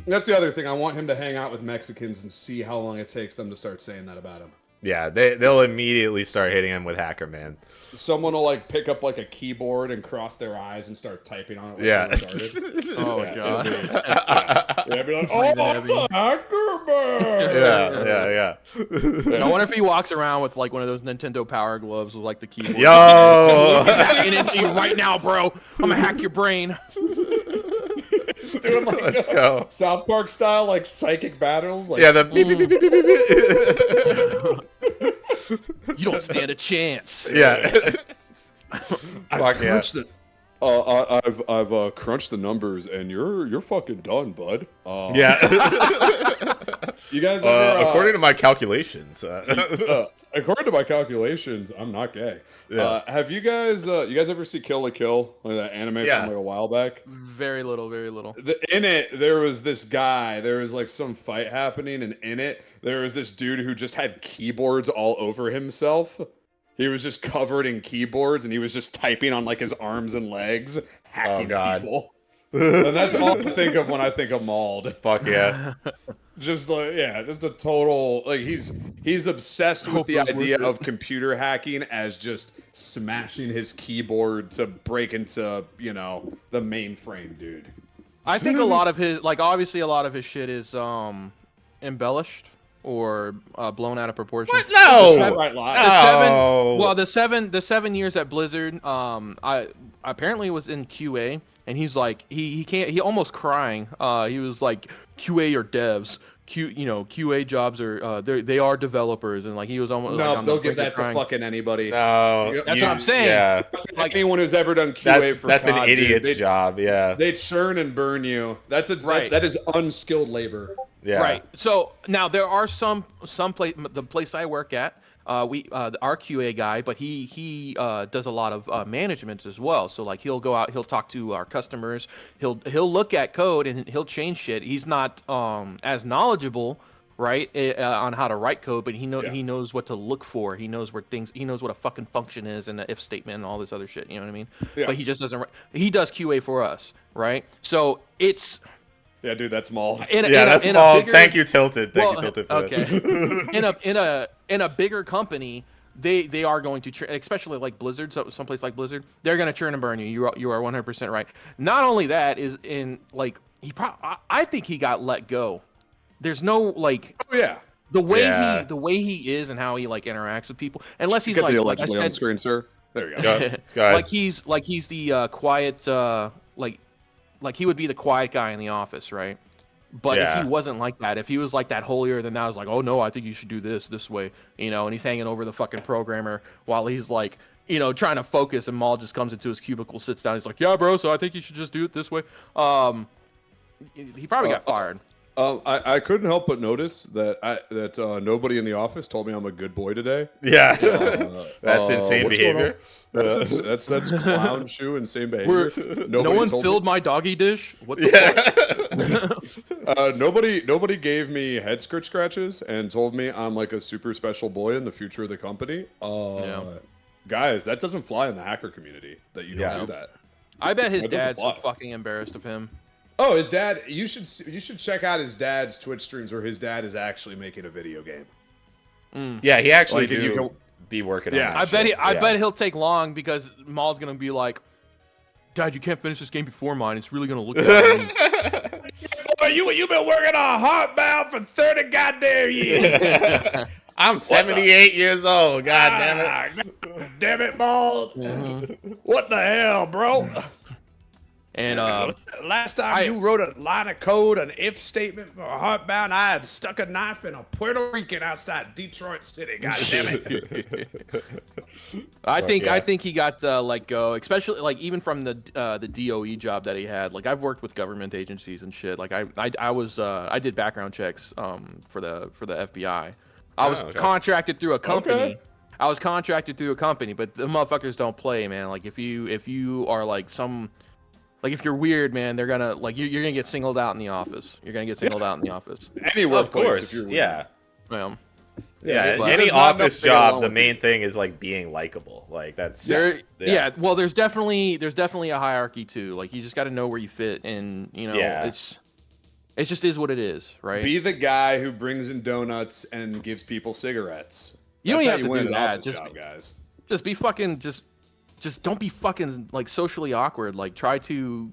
That's the other thing. I want him to hang out with Mexicans and see how long it takes them to start saying that about him. Yeah, they'll immediately start hitting him with Hacker Man. Someone will like pick up like a keyboard and cross their eyes and start typing on it. Like Yeah. they're retarded. Oh Yeah, god. Yeah, be like, oh, the hacker man. Yeah. I wonder if he walks around with like one of those Nintendo Power Gloves with like the keyboard. Yo. Hacking into you right now, bro. I'm gonna hack your brain. Doing like Let's go. South Park style, like psychic battles. Like, Yeah, the beep, beep, beep, beep, beep, beep, beep. You don't stand a chance. Yeah. I've Fuck yeah. crunched the. I've crunched the numbers, and you're fucking done, bud. Yeah. You guys ever, According to my calculations. according to my calculations, I'm not gay. Yeah. Have you guys ever see Kill la Kill, like that anime Yeah. from like a while back? Very little, very little. In it, there was this guy. There was like some fight happening, and in it, there was this dude who just had keyboards all over himself. He was just covered in keyboards, and he was just typing on like his arms and legs, hacking God. people. And that's all I think of when I think of Mauled. Fuck yeah. Just like just a total like he's obsessed with the idea of computer hacking as just smashing his keyboard to break into the mainframe, dude. I think a lot of his, like, obviously a lot of his shit is embellished or blown out of proportion. What? No. Right lie. The 7 years at Blizzard, I apparently was in QA, and he's like, he almost crying. He was like, QA or devs. QA jobs are they are developers, and like he was almost No, like, on they'll the give brink that of to crying. fucking anybody. No. That's what I'm saying. Yeah. Like anyone who's ever done QA for That's an COD, idiot's dude, job, yeah. They churn and burn you. That's Right. that is unskilled labor. Yeah. Right. So now there are some place, the place I work at, our QA guy, but he does a lot of management as well. So like he'll go out, he'll talk to our customers, he'll look at code and he'll change shit. He's not as knowledgeable, right, on how to write code, but he knows what to look for. He knows he knows what a fucking function is and the if statement and all this other shit. You know what I mean? Yeah. But he just doesn't. He does QA for us, right? So it's. Yeah, dude, that's Mauled. That's small. Thank you, Tilted. Thank you, Tilted, for okay. that. in a bigger company, they are going to especially like Blizzard, someplace like Blizzard, they're going to churn and burn you. You are 100% right. Not only that is in like I think he got let go. There's no like. Oh yeah. The way he is and how he like interacts with people, unless he's Get like the like I allegedly on said, screen, sir. There you go. Go ahead. like he's the quiet like he would be the quiet guy in the office, right? But if he wasn't like that, if he was like that holier than thou, was like, oh no, I think you should do this way, and he's hanging over the fucking programmer while he's like trying to focus, and Maul just comes into his cubicle, sits down. He's like, "Yeah, bro. So I think you should just do it this way." He probably got fired. I couldn't help but notice that nobody in the office told me I'm a good boy today. Yeah, that's insane what's going behavior. That's clown shoe insane behavior. No one filled my doggy dish. What the fuck? Nobody gave me head scratches and told me I'm like a super special boy in the future of the company. Guys, that doesn't fly in the hacker community that you don't do that. I bet his dad's so fucking embarrassed of him. Oh, his dad! You should check out his dad's Twitch streams where his dad is actually making a video game. Yeah, he actually Like, be working on that. I bet he'll take long because Maul's gonna be like, "Dad, you can't finish this game before mine. It's really gonna look bad." Boy, you've been working on Hardbound for 30 goddamn years. I'm 78 years old. God damn it! Damn it, Maul! What the hell, bro? And last time you wrote a line of code, an if statement for Heartbound, I had stuck a knife in a Puerto Rican outside Detroit City. God damn it! I think he got let go, especially like even from the DOE job that he had. Like I've worked with government agencies and shit. Like I did background checks for the FBI. I was contracted through a company. Okay. I was contracted through a company, but the motherfuckers don't play, man. Like if you are like if you're weird, man, they're gonna you're gonna get singled out in the office. You're gonna get singled out in the office. Any workplace, of course. if you're weird. Yeah. Yeah, Any office job, the main thing is like being likable. Like that's well, there's definitely a hierarchy too. Like you just got to know where you fit, and it just is what it is, right? Be the guy who brings in donuts and gives people cigarettes. You don't That's even how have to win do an that. office job, guys. Just be fucking just don't be fucking like socially awkward. Like try to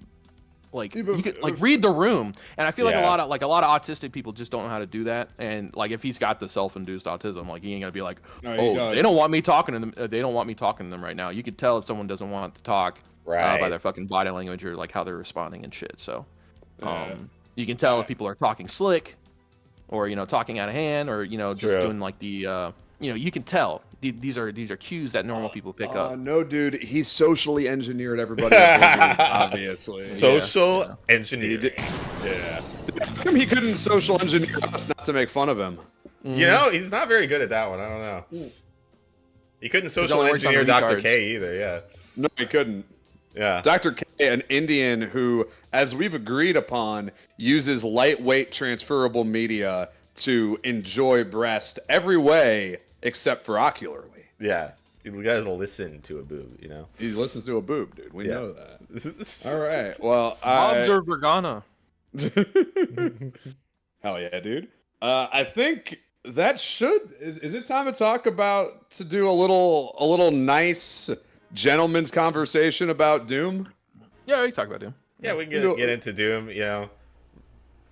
you could read the room. And I feel like a lot of autistic people just don't know how to do that. And like if he's got the self-induced autism, like he ain't gonna be like, they don't want me talking to them. They don't want me talking to them right now. You could tell if someone doesn't want to talk by their fucking body language or like how they're responding and shit. So you can tell if people are talking slick or talking out of hand or just doing like the you can tell these are cues that normal people pick up. No, dude, he socially engineered everybody. Obviously, social engineering. Yeah. How come he couldn't social engineer us not to make fun of him? He's not very good at that one. I don't know. He couldn't social engineer Dr. K either. Yeah. No, he couldn't. Yeah. Dr. K, an Indian who, as we've agreed upon, uses lightweight transferable media to enjoy breast every way except for ocularly. Yeah. You gotta listen to a boob, He listens to a boob, dude. We know that. All All right. Well, Observe Vergana. Hell yeah, dude. I think that is it time to do a little nice gentleman's conversation about Doom? Yeah, we can talk about Doom. Yeah, we can get into Doom,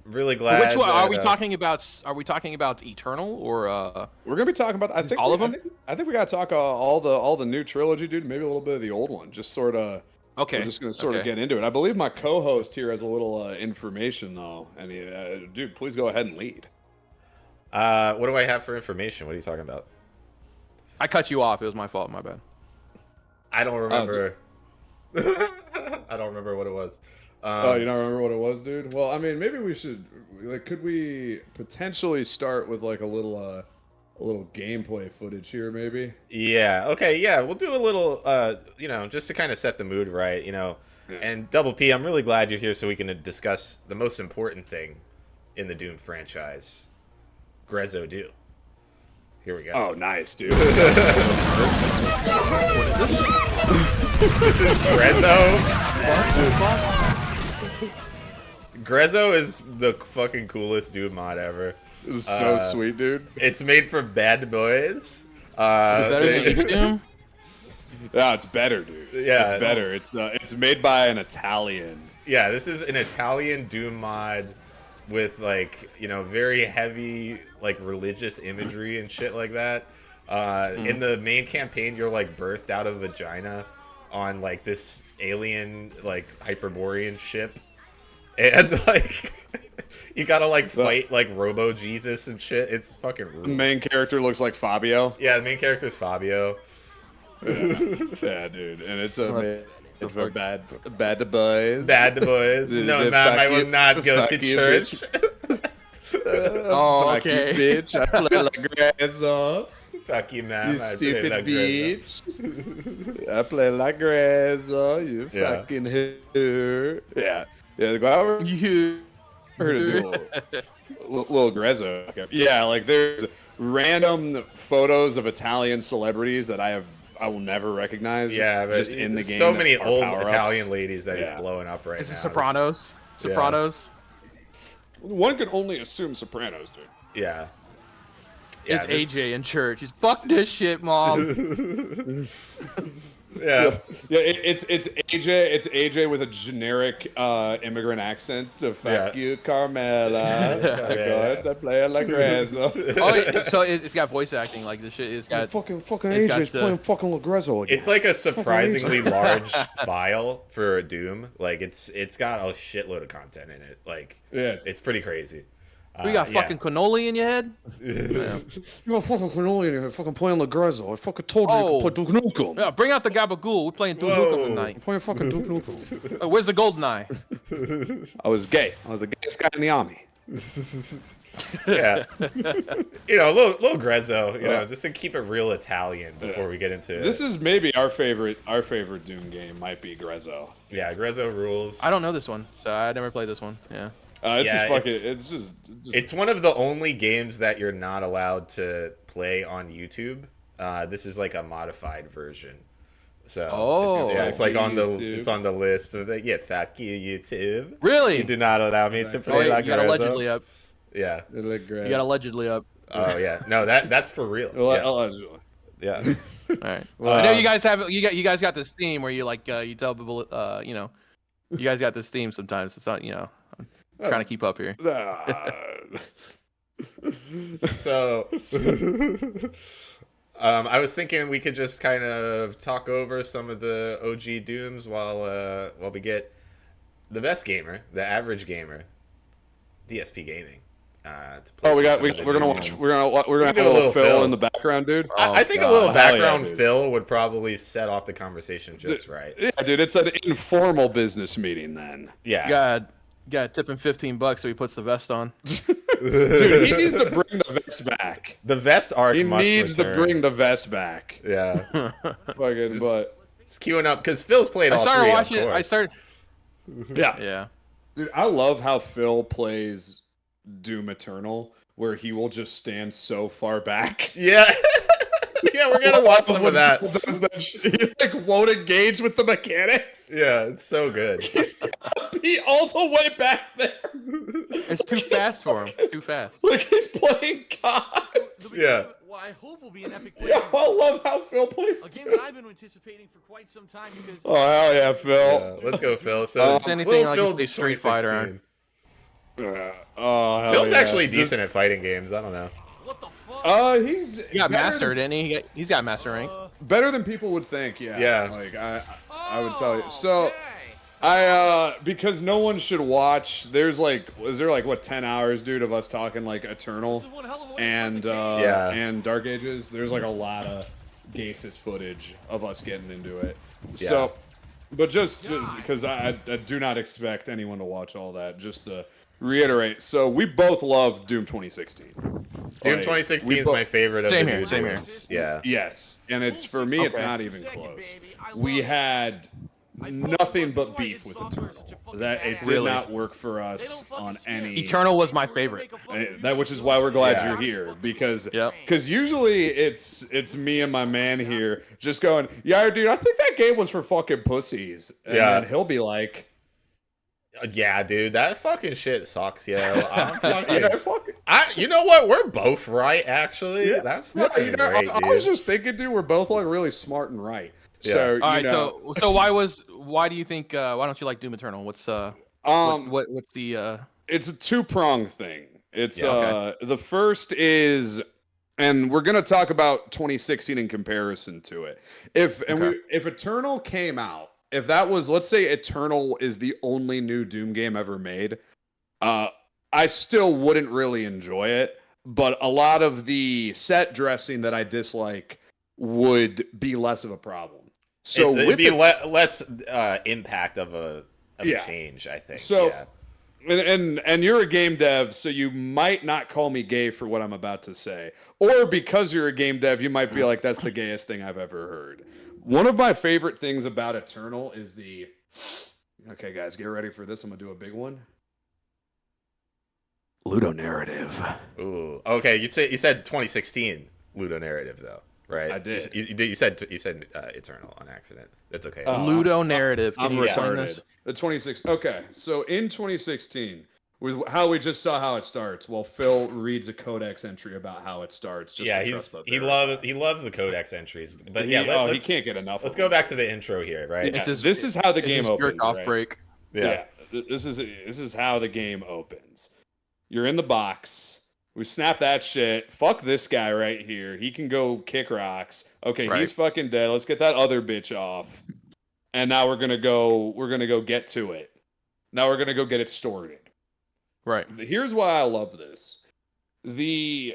Really glad. Which one are we talking about? Are we talking about Eternal or? We're gonna be talking about. I think all of them. I think we gotta talk all the new trilogy, dude. Maybe a little bit of the old one. Just sort of. Okay. We're just gonna sort of get into it. I believe my co-host here has a little information though, and dude, please go ahead and lead. What do I have for information? What are you talking about? I cut you off. It was my fault. My bad. I don't remember. I don't remember what it was. You don't remember what it was, dude? Well, I mean, maybe we should. Could we potentially start with like a little gameplay footage here, maybe? Yeah. Okay. Yeah, we'll do a little. Just to kind of set the mood right. Yeah. And Double P, I'm really glad you're here so we can discuss the most important thing in the Doom franchise, Grezzo Do. Here we go. Oh, nice, dude. This is Grezzo. Grezzo is the fucking coolest Doom mod ever. It's so sweet, dude. It's made for bad boys. Is that a Doom? Yeah, it's better, dude. Yeah, it's better. It's made by an Italian. Yeah, this is an Italian Doom mod with very heavy religious imagery and shit like that. In the main campaign, you're birthed out of a vagina on this alien Hyperborean ship, and you gotta fight Robo Jesus and shit. It's fucking rules. The main character looks like Fabio. Yeah, the main character is Fabio. Yeah, dude, and it's a for bad the boys. Bad the boys. No, ma'am, I will not go to church. Oh, Fuck you, okay. bitch. I play like grass. Fuck you, ma'am. You I stupid play like bitch. I play like grass. You Yeah. fucking whore. Yeah. Yeah, go out. You. Heard a little Grezzo. Yeah, like there's random photos of Italian celebrities that I will never recognize. Yeah, but just in the game. so many are old power-ups. Italian ladies that Yeah. he's blowing up right Is now. it Sopranos? Sopranos? One can only assume Sopranos, dude. Yeah. It's this- AJ in church. He's fuck this shit, mom. Yeah. Yeah, it's AJ. It's AJ with a generic immigrant accent. To fuck you, Carmela. Yeah. God, I play like Grezzo. So it's got voice acting like this shit. It's got fucking it's AJ's got the- playing fucking Grezzo again. It's like a surprisingly large file for Doom. Like it's got a shitload of content in it. Like Yeah. it's pretty crazy. we got fucking cannoli in your head. You got fucking cannoli in here, fucking playing Grezzo. I fucking told you Oh. you could play Duke Nukem. Yeah, bring out the gabagool. We're playing Duke Whoa. Nukem tonight. I'm playing fucking Duke Nukem. Where's the golden eye? I was gay. I was the gayest guy in the army. Yeah. You know, little Grezzo, you know, just to keep it real Italian before we get into This is maybe our favorite Doom game. Might be Grezzo. Yeah, Grezzo rules. I don't know this one, so I never played this one. Yeah. It's Yeah, just fucking. It's just. It's one of the only games that you're not allowed to play on YouTube. This is like a modified version. So Oh. it's like on the YouTube. it's on the list of the fuck you YouTube. Really? You do not allow me to Oh, play wait, like you got Grezzo. allegedly up. Yeah. They look great. You got allegedly up. Oh yeah. No, that's for real. Allegedly. Yeah. All right. Well, I know you guys have you guys got this theme where you like you tell people you know you guys got this theme sometimes. It's not I'm trying to keep up here. So, I was thinking we could just kind of talk over some of the OG Dooms while we get the best gamer, the average gamer, DSP Gaming. To play Oh, we're gonna watch. We're gonna have do a a little little Phil Phil. in the background, dude. I think a God. little Hell yeah, background dude. fill would probably set off the conversation just right. Yeah, dude, it's an informal business meeting then. Yeah. You got to tip him $15 so he puts the vest on. Dude, he needs to bring the vest back. The vest arc He must needs to return. bring the vest back. Yeah. Fucking, but It's queuing up because Phil's played I all started three, of watching it. I course. started. yeah, Yeah. dude, I love how Phil plays Doom Eternal, where he will just stand so far back. Yeah. Yeah, we're gonna watch some of that. Does that shit. He like won't engage with the mechanics. Yeah, it's so good. He's gotta be all the way back there. It's too fast for him. Too fast. Like he's playing God. Yeah. Well, I hope will be an epic Yeah, I love how Phil plays. a game Too. that I've been anticipating for quite some time because Oh hell yeah, Phil. Yeah, let's go, Phil. So It's anything little like Phil if they Street Fighter 2016. Oh hell Phil's yeah. actually decent at fighting games. I don't know. what the fuck? He's He got better master, didn't he? He's got master rank. better than people would think. Yeah. Yeah. Like I would tell you. So I because no one should watch. There's like, is there like what 10 hours, dude, of us talking like Eternal and Yeah. and Dark Ages. There's like a lot of Gaycist footage of us getting into it. Yeah. So, but just because I do not expect anyone to watch all that. Just to reiterate, so we both love Doom 2016. Doom Like, 2016 we is both- my favorite of Same the here, new same here. Dooms. Yeah. Yes, and it's for me, it's Okay. not even close. We had nothing but beef with Eternal. That it did Really? not work for us on any Eternal was my favorite. that, which is why we're glad Yeah. you're here because Yep. usually it's me and my man here just going, yeah, dude, I think that game was for fucking pussies, and Yeah. then he'll be like, Yeah, dude, that fucking shit sucks, yo. I'm fucking, you know, fucking. you know what? We're both right, actually. Yeah. That's Yeah, fucking you know, great, I dude. was just thinking, dude, we're both like really smart and right. Yeah. So, All right, you know, so why do you think why don't you like Doom Eternal? What's what's the it's a two-pronged thing. It's Yeah, the first is, and we're gonna talk about 2016 in comparison to it. If Eternal came out, if that was, let's say Eternal is the only new Doom game ever made, I still wouldn't really enjoy it. But a lot of the set dressing that I dislike would be less of a problem. So it'd with be its- less impact of a change, I think. So yeah. and you're a game dev, so you might not call me gay for what I'm about to say. Or because you're a game dev, you might be like, that's the gayest thing I've ever heard. One of my favorite things about Eternal is the... Okay, guys, get ready for this. I'm going to do a big one. Ludonarrative. Ooh. Okay, you said 2016 ludonarrative though, right? I did. You said Eternal on accident. That's okay. Ludo narrative. Can I'm you explain retarded. this? The 26. Okay, so in 2016, with how we just saw how it starts, well, Phil reads a codex entry about how it starts. Just yeah, to trust he loves the codex entries, but he can't get enough. Let's go back to the intro here, right? Yeah, this is how the game opens. Jerk off right? break. Yeah. This is how the game opens. You're in the box. We snap that shit. Fuck this guy right here. He can go kick rocks. Okay, Right. he's fucking dead. Let's get that other bitch off. And now we're gonna go get to it. Now we're gonna go get it sorted. Right. Here's why I love this. The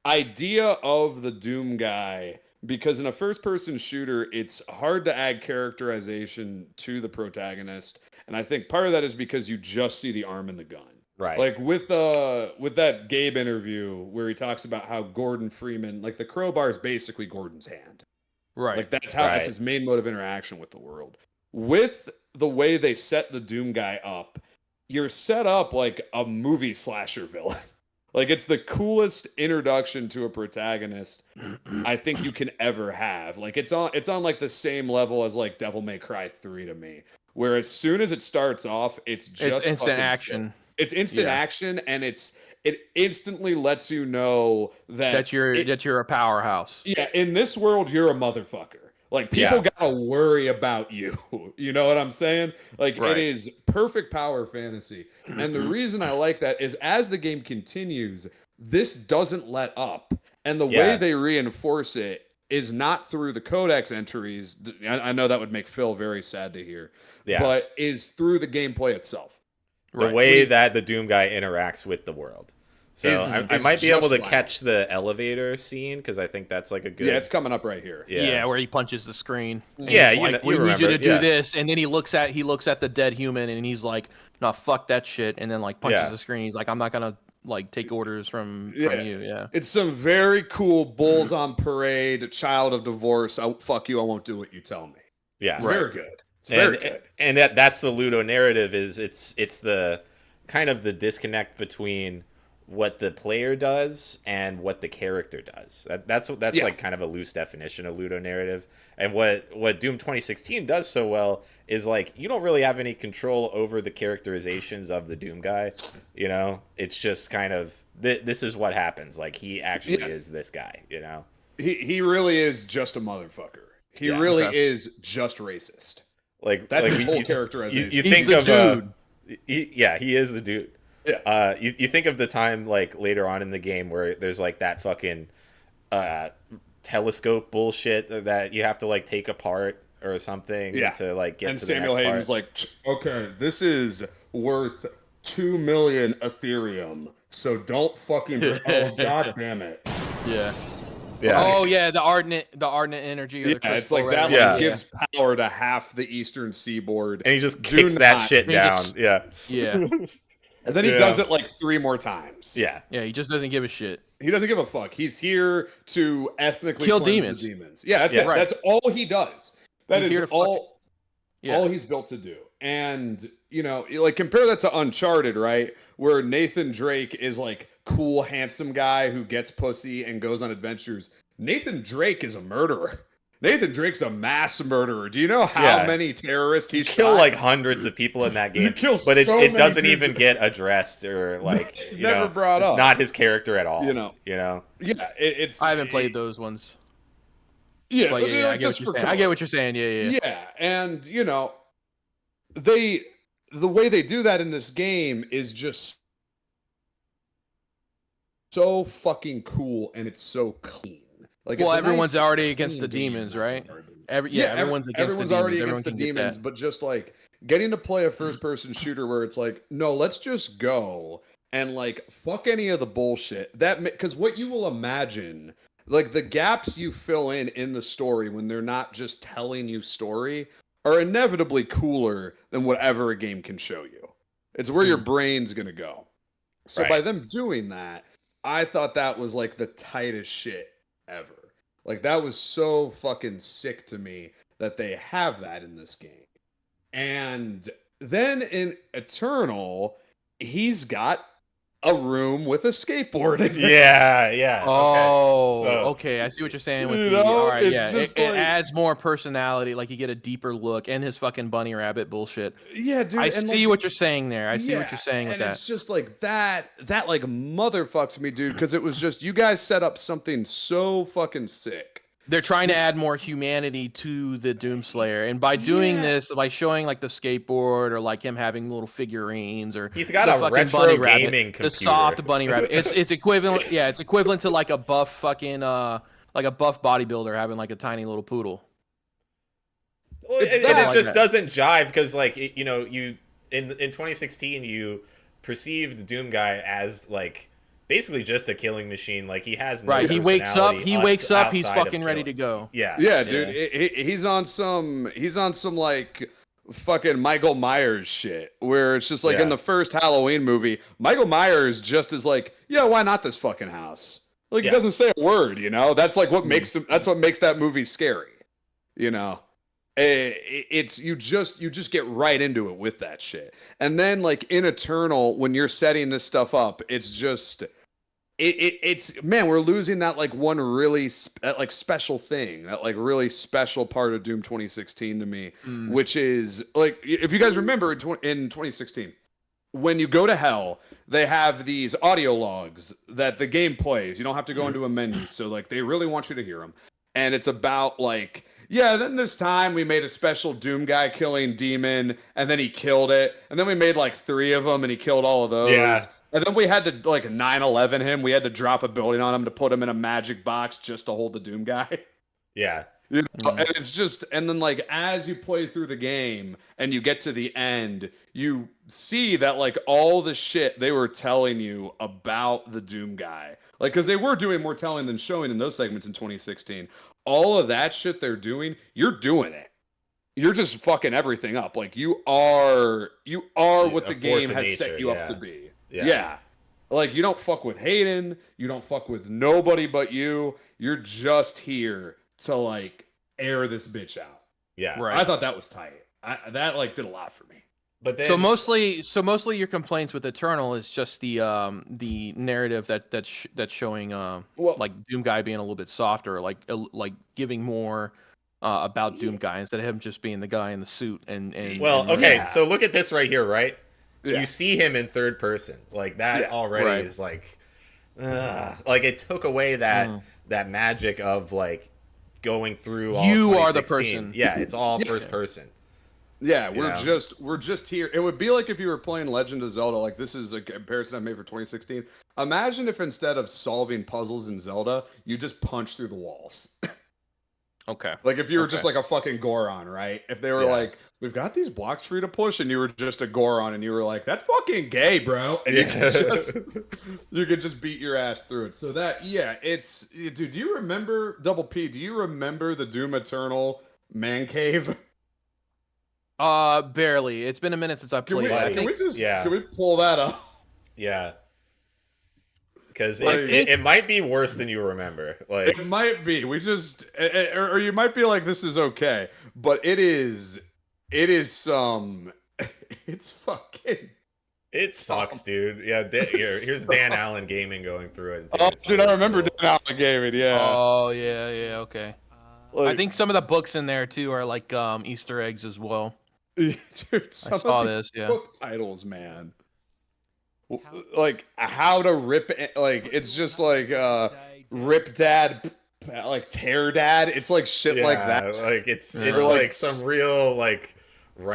idea of the Doom guy, because in a first-person shooter, it's hard to add characterization to the protagonist. And I think part of that is because you just see the arm and the gun. Right. Like with that Gabe interview where he talks about how Gordon Freeman, like the crowbar is basically Gordon's hand. Right. Like that's his main mode of interaction with the world. With the way they set the Doom guy up, you're set up like a movie slasher villain. Like it's the coolest introduction to a protagonist I think you can ever have. Like it's on like the same level as like Devil May Cry 3 to me. Where as soon as it starts off, it's just instant action. It's instant action, and it instantly lets you know that you're a powerhouse. Yeah, in this world, you're a motherfucker. Like people gotta worry about you. You know what I'm saying? Like it is perfect power fantasy. And the reason I like that is as the game continues, this doesn't let up. And the way they reinforce it is not through the codex entries. I know that would make Phil very sad to hear. Yeah. But is through the gameplay itself. The way that the Doom guy interacts with the world. So I might be able to catch the elevator scene because I think that's like a good. Yeah, it's coming up right here. Yeah, where he punches the screen. Yeah, we need you to do this, and then he looks at the dead human, and he's like, "No, fuck that shit," and then like punches the screen. He's like, "I'm not gonna like take orders from you." Yeah, it's some very cool bulls on parade, child of divorce. Fuck you, I won't do what you tell me. Yeah, it's very good. It's very good. And that's the Ludo narrative. Is it's the kind of the disconnect between what the player does and what the character does. That's like kind of a loose definition of Ludo narrative. And what Doom 2016 does so well is like you don't really have any control over the characterizations of the Doom guy. You know, it's just kind of this is what happens. Like he actually is this guy. You know, he really is just a motherfucker. He really is just racist. Like that's like his whole characterization. You think of dude. He is the dude. Yeah. You think of the time like later on in the game where there's like that fucking telescope bullshit that you have to like take apart or something to like get to the Samuel next Hayden's part. like, okay, this is worth 2 million Ethereum, so don't fucking. Oh god damn it! Yeah. Yeah. Oh yeah, the ardent energy. Or the It's like that one gives power to half the eastern seaboard, and he just kicks that shit down. Yeah. And then he does it like 3 more times. Yeah. Yeah, he just doesn't give a shit. He doesn't give a fuck. He's here to ethnically kill cleanse the demons. Yeah, that's it. Right. That's all he does. That He's is all he's built to do. And, you know, like compare that to Uncharted, right? Where Nathan Drake is like cool, handsome guy who gets pussy and goes on adventures. Nathan Drake is a murderer. Nathan Drake's a mass murderer. Do you know how many terrorists he's killed? Like hundreds of people in that game, but it doesn't even get addressed or like it's never brought up. It's not his character at all. You know. Yeah, it's. I haven't played those ones. Yeah, but I get what you're saying. I get what you're saying. Yeah. And you know, the way they do that in this game is just so fucking cool, and it's so clean. Like, well, everyone's already against the demons, right? Everyone's already against the demons, but just like getting to play a first-person shooter where it's like, no, let's just go and like fuck any of the bullshit that because what you will imagine Like the gaps you fill in the story when they're not just telling you story are inevitably cooler than whatever a game can show you. It's where your brain's gonna go. So by them doing that, I thought that was like the tightest shit ever. Like that was so fucking sick to me that they have that in this game. And then in Eternal, he's got a room with a skateboard in it. Yeah. Oh, So- okay. I see what you're saying with You the. know, All right, it's yeah. just It like- adds more personality. Like you get a deeper look, and his fucking bunny rabbit bullshit. Yeah, dude. I and, see like, what you're saying there. I see what you're saying with and that. it's just like that like motherfucks me, dude, because it was just you guys set up something so fucking sick. They're trying to add more humanity to the Doomslayer, and by doing this, by showing like the skateboard or like him having little figurines or He's got the a fucking retro bunny gaming rabbit, computer. the soft bunny rabbit. It's equivalent. Yeah, it's equivalent to like a buff fucking like a buff bodybuilder having like a tiny little poodle. Well, It's and that. it Like just that. doesn't jive because, like, you know, you in 2016 you perceived Doom Guy as like basically just a killing machine. Like he has no Right. He wakes up. personality He wakes up. He's outside of fucking ready to killing. go. Yeah. Yeah, dude. He's on some like fucking Michael Myers shit where it's just like in the first Halloween movie, Michael Myers just is like, yeah, why not this fucking house? Like he doesn't say a word, you know? That's like what makes him, that's what makes that movie scary. You know? It's you just get right into it with that shit. And then like in Eternal, when you're setting this stuff up, it's just it's man, we're losing that like one really like special thing, that like really special part of Doom 2016 to me, which is like if you guys remember in 2016, when you go to hell, they have these audio logs that the game plays. You don't have to go into a menu, so like they really want you to hear them. And it's about like, yeah, then this time we made a special Doom Guy killing demon, and then he killed it. And then we made like 3 of them, and he killed all of those. Yeah. And then we had to like 9/11 him. We had to drop a building on him to put him in a magic box just to hold the Doom Guy. Yeah. You know? And it's just, and then like as you play through the game and you get to the end, you see that like all the shit they were telling you about the Doom Guy, like because they were doing more telling than showing in those segments in 2016. All of that shit they're doing, you're doing it. You're just fucking everything up. Like you are what the A force game of has nature, set you up yeah. to be. Yeah. Yeah. Like you don't fuck with Hayden, you don't fuck with nobody but you. You're just here to like air this bitch out. Yeah. Right. I thought that was tight. That like did a lot for me. But then So mostly your complaints with Eternal is just the narrative that's showing like Doom Guy being a little bit softer, like giving more about Doom Guy instead of him just being the guy in the suit and well, and- okay, Yeah. so look at this right here, right? Yeah. You see him in third person. Like that Yeah. already Right. is like like it took away that magic of like going through all You are the 2016. person. Yeah, it's all first person. Yeah, know? we're just here. It would be like if you were playing Legend of Zelda. Like this is a comparison I made for 2016. Imagine if instead of solving puzzles in Zelda, you just punch through the walls. Okay. Like if you were just like a fucking Goron, right? If they were Yeah. like, we've got these blocks for you to push, and you were just a Goron, and you were like, that's fucking gay, bro. And you could just beat your ass through it. So that, yeah, it's, dude, do you remember, Double P, do you remember the Doom Eternal man cave? Barely. It's been a minute since I Can played we, it. I can think we just, yeah. can we pull that up? Yeah. Because Like- it might be worse than you remember. Like It might be. We just, or you might be like, this is okay, but it is some, it's fucking. it sucks, dude. Yeah, here's Dan Allen Gaming going through it. Oh, It's dude, I really remember cool. Dan Allen Gaming, yeah. Oh yeah, okay. I Like, think some of the books in there too are like Easter eggs as well. dude, I some saw of the this, yeah. book titles, man. Like how to rip it, like it's just like rip dad, like tear dad. It's like shit like that. Like it's Yeah. Or, like, like some real like.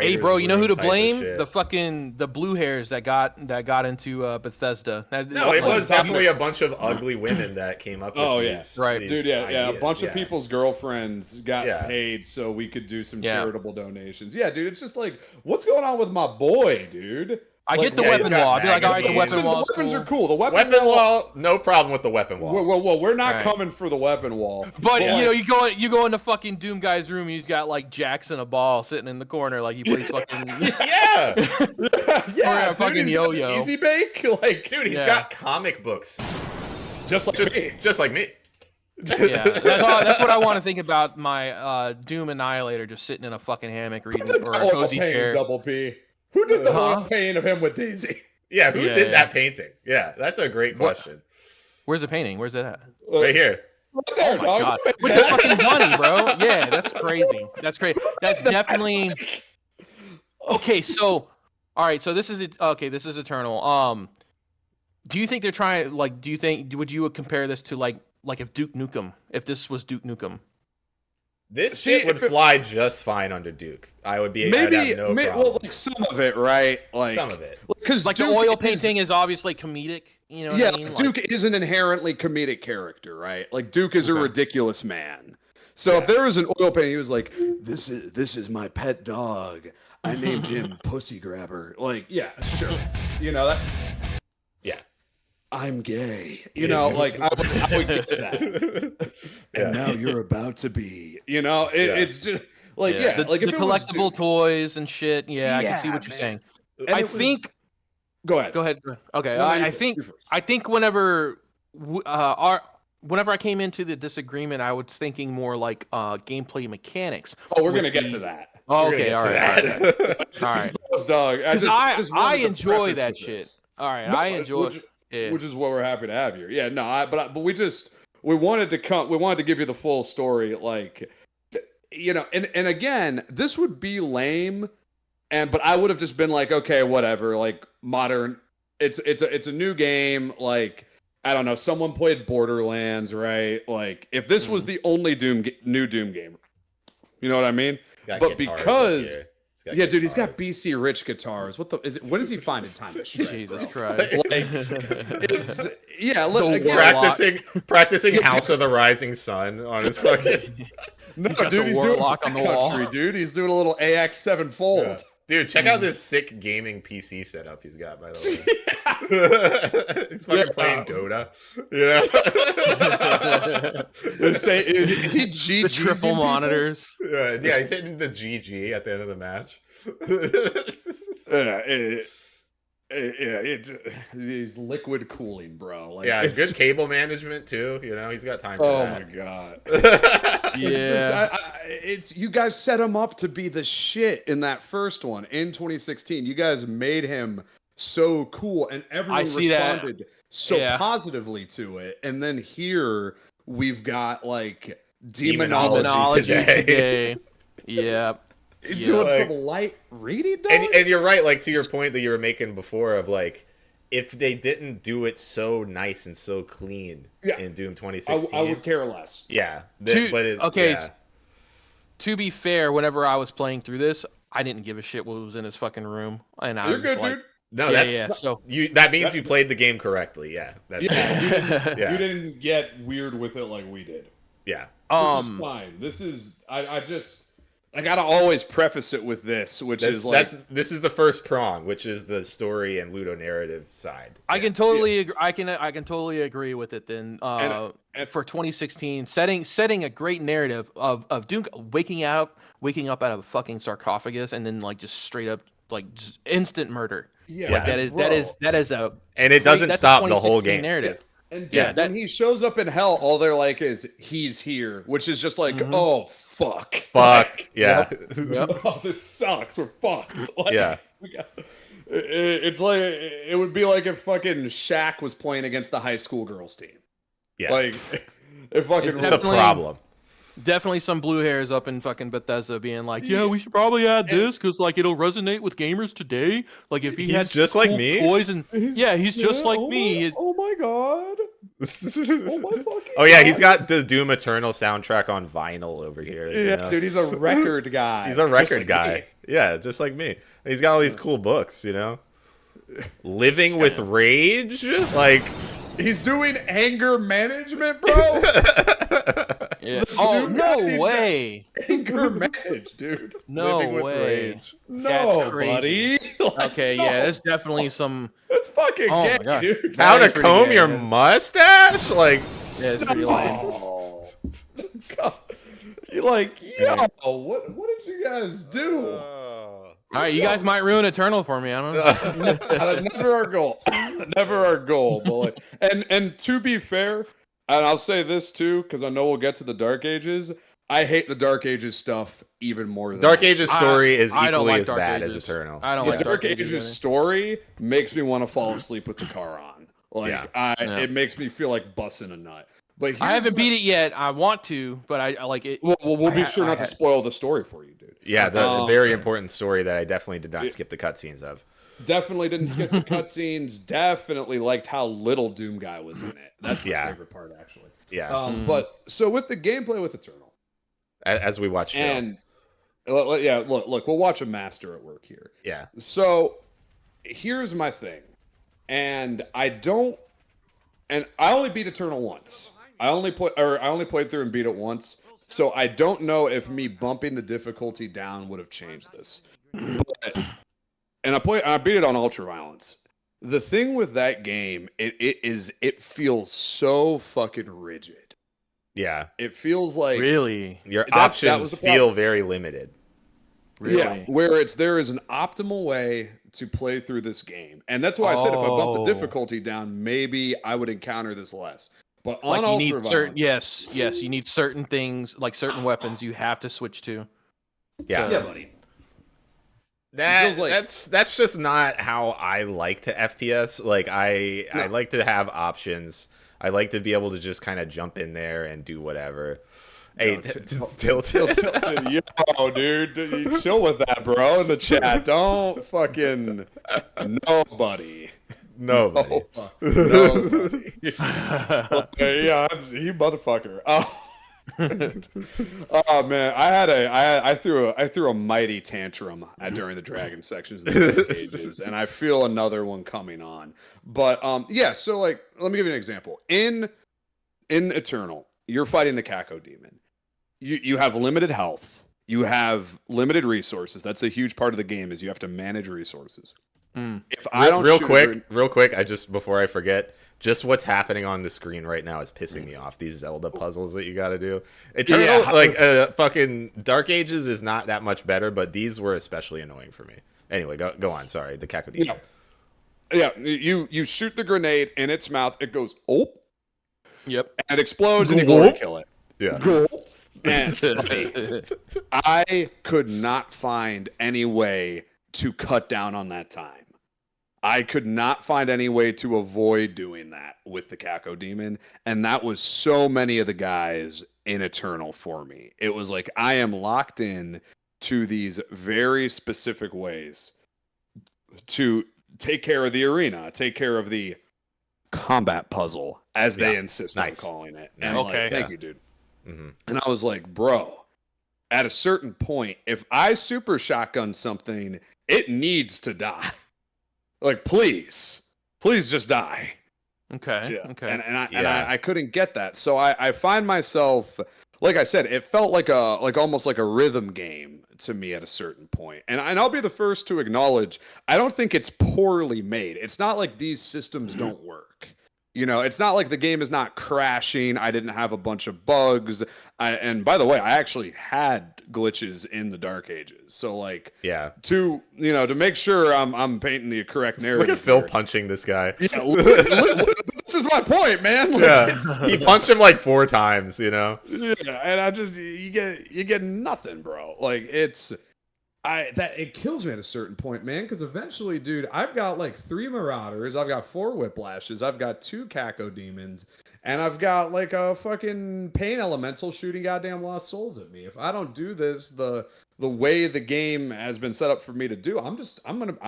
Hey, bro, you know who to blame? The The blue hairs that got into Bethesda. No, it was definitely a bunch of ugly women that came up with Oh, yeah. these, Right. these Dude, yeah, a ideas, bunch of yeah. people's girlfriends got Yeah. paid so we could do some Yeah. charitable donations. Yeah, dude, it's just like, what's going on with my boy, dude? I get the yeah, he's weapon got wall. I'd be like, all right, the magazines. weapon wall. The weapons cool. are cool. The Weapon wall, no problem with the weapon wall. Whoa, we're not Right. coming for the weapon wall. But Yeah. you know, you go in the fucking Doom guy's room. He's got like Jackson a ball sitting in the corner, like he plays fucking Yeah, yeah, fucking he's got yo-yo. Easy bake, like dude, he's Yeah. got comic books, just like me. just like me. Yeah, that's what I want to think about my Doom Annihilator just sitting in a fucking hammock reading or a Oil cozy paint chair. Double P. Who did the Huh? oil paint of him with Daisy? Yeah, who Yeah, did yeah. that painting? Yeah, that's a great What- question. Where's the painting? Where's it at? Right here. Right there, Oh my dog. god, but that's fucking money, bro. Yeah, that's crazy. That's crazy. That's definitely okay. So, all right. So this is okay. This is Eternal. Do you think they're trying? Like, do you think would you compare this to like if Duke Nukem? If this was Duke Nukem? This See, shit would if it- fly just fine under Duke. I would be Maybe, I'd have no problem. well, like some of it, right? Like Some of it. because Like the oil painting is obviously comedic. You know what yeah, I mean? Duke is an inherently comedic character, right? Like Duke is a Okay. ridiculous man. So if there was an oil painting, he was like, "This is my pet dog. I named him Pussy Grabber." Like, yeah, sure. You know that. Yeah. I'm gay. You know, like I would get that. And now you're about to be. You know, it's just like the, like if the it was collectible Duke- toys and shit. Yeah, I can see Yeah, what you're man. saying. and I it was- think. Go ahead. Go ahead. Okay, No, I you're think first, you're first. I think whenever I came into the disagreement, I was thinking more like gameplay mechanics. Oh, we're with gonna get the- to that. Oh, We're gonna okay, get all to right. that. All right. Both, dog. Because just I wanted to enjoy preface that with shit. this. All right, No, I enjoy. which, Yeah. which is what we're happy to have here. Yeah, no, but we wanted to give you the full story, like, you know, and again, this would be lame, but I would have just been like, okay, whatever, like modern. It's a new game, like. I don't know. Someone played Borderlands, right? Like, if this was the only new Doom game, you know what I mean? Got But guitars up because- here. Yeah, dude, he's got guitars. BC Rich guitars. What the is it? When does he find the time to shred? Jesus bro? Christ. Like, it's yeah. Look, The again, Practicing House of the Rising Sun on his fucking. no, got dude, the he's doing warlock on the wall. country, dude. He's doing a little AX 7 fold. Yeah. Dude, check out this sick gaming PC setup he's got, by the way. He's fucking playing Dota. Is he GG? The triple monitors. Yeah, he's hitting the GG at the end of the match. He's liquid cooling, bro. Like, Yeah, it's- good cable management too. You know, he's got time for Oh that. my god. Yeah. It's you guys set him up to be the shit in that first one in 2016. You guys made him so cool, and everyone see that. responded so Yeah. positively to it. And then here we've got like Demonology demonology. today. Yeah. He's Yeah. doing Like- some light reading. Dog? And you're right, like to your point that you were making before of like, if they didn't do it so nice and so clean in Doom 2016, I would care less. yeah. Okay, yeah. To be fair, whenever I was playing through this, I didn't give a shit what was in his fucking room, and I You're was good, like, dude. No, yeah, that's yeah. So you. That means you played the game correctly. Yeah, that's You didn't get weird with it like we did. yeah. This is fine. This is I gotta always preface it with this, which is like This is the first prong, which is the story and ludonarrative side. I can totally agree. I can totally agree with it. Then And for 2016, setting a great narrative of Doom waking up out of a fucking sarcophagus and then like just straight up like just instant murder. yeah, Like that is a And it doesn't that's a stop the whole 2016 game. narrative. And Yeah, when he shows up in hell, all they're like is he's here, which is just like, oh fuck. Fuck yeah. Oh, this sucks. We're fucked. Like, Yeah. It's like it would be like if fucking Shaq was playing against the high school girls team. Yeah. Like it fucking It's It's a definitely- problem. Definitely some blue hairs up in fucking Bethesda being like, yeah, we should probably add this because like it'll resonate with gamers today. Like if he He's had just like cool me? toys and yeah, he's just like me. Oh my god. Oh my fucking Oh yeah, god. he's got the Doom Eternal soundtrack on vinyl over here. you Yeah, know? dude, he's a record guy. He's a Just record like guy. me. Yeah, just like me. And he's got all these cool books, you know. Living with Rage, like He's doing anger management, bro. Yeah. Oh Dude, God, no he's way! Anger anger managed, dude. No Living with way. rage. No, crazy. buddy. Like, Okay, no. yeah, it's definitely some. That's fucking Oh my gay, God. dude. How That to is pretty comb gay, your man. mustache? Like, Yeah, it's pretty lame. Oh. God. You're like, yo, what did you guys do? All right, you guys might ruin Eternal for me. I don't know. Never our goal. Never our goal. But like, and to be fair, and I'll say this too, because I know we'll get to the Dark Ages. I hate the Dark Ages stuff even more than Dark that Ages shit. story is I don't equally like as Dark bad Ages. as Eternal. I don't The like Dark Dark Ages Ages story makes me want to fall asleep with the car on. Like Yeah. it makes me feel like busting a nut. But I haven't beat it yet. I want to, but I like it. We'll be sure not to spoil the story for you, dude. Yeah, the very important story that I definitely did not skip the cutscenes of. Definitely didn't skip the cutscenes. Definitely liked how little Doom Guy was in it. That's my favorite part, actually. Yeah. But so with the gameplay with Eternal, As we watch film. and yeah, look, we'll watch a master at work here. Yeah. So here's my thing, and I only beat Eternal once. I only played through and beat it once. So I don't know if me bumping the difficulty down would have changed this. But, and I beat it on Ultra Violence. The thing with that game, it feels so fucking rigid. Yeah. It feels like Really? Your that was options the feel problem. very limited. Really? Yeah, where there is an optimal way to play through this game, and that's why I said if I bump the difficulty down, maybe I would encounter this less. But on Like you Ultra need Violence, certain yes, you need certain things like certain weapons you have to switch to. Yeah. yeah, buddy. That, feels like- that's just not how I like to FPS. Like I like to have options. I like to be able to just kind of jump in there and do whatever. Hey, Tilted. Yo, dude, you chill with that, bro. In the chat, don't fucking nobody. Nobody. Nobody. Yeah, he motherfucker. Oh man, I threw a mighty tantrum during the dragon sections of the Dark Ages, and I feel another one coming on. But yeah, so like, let me give you an example. In Eternal, you're fighting the Kako demon. You have limited health. You have limited resources. That's a huge part of the game, is you have to manage resources. If I don't real shoot quick, before I forget, just what's happening on the screen right now is pissing me off. These Zelda puzzles that you got to do. Eternal, fucking Dark Ages is not that much better, but these were especially annoying for me. Anyway, go on. Sorry, the Kako demon. Yeah, you shoot the grenade in its mouth. It goes Yep. and it explodes, and you go to kill it. Yeah. And I could not find any way to cut down on that time. I could not find any way to avoid doing that with the Kako demon, and that was so many of the guys in Eternal for me. It was like I am locked in to these very specific ways to take care of the arena, take care of the combat puzzle, as they insist on calling it. And thank you, dude. Mm-hmm. And I was like, bro, at a certain point, if I super shotgun something, it needs to die. Like, please just die. Okay. Yeah. Okay. And I couldn't get that. So I find myself, like I said, it felt like almost like a rhythm game to me at a certain point. And I'll be the first to acknowledge, I don't think it's poorly made. It's not like these systems don't work. You know, it's not like the game is not crashing. I didn't have a bunch of bugs. And by the way, I actually had glitches in the Dark Ages. So like, to make sure I'm painting the correct narrative. Look at Phil punching this guy. Yeah, look, this is my point, man. Yeah, he punched him like 4 times. You know. Yeah, and I just you get nothing, bro. Like it kills me at a certain point, man, because eventually, dude, I've got like 3 Marauders, I've got 4 Whiplashes, I've got 2 Kako Demons, and I've got like a fucking Pain Elemental shooting goddamn Lost Souls at me. If I don't do this the way the game has been set up for me to do, I'm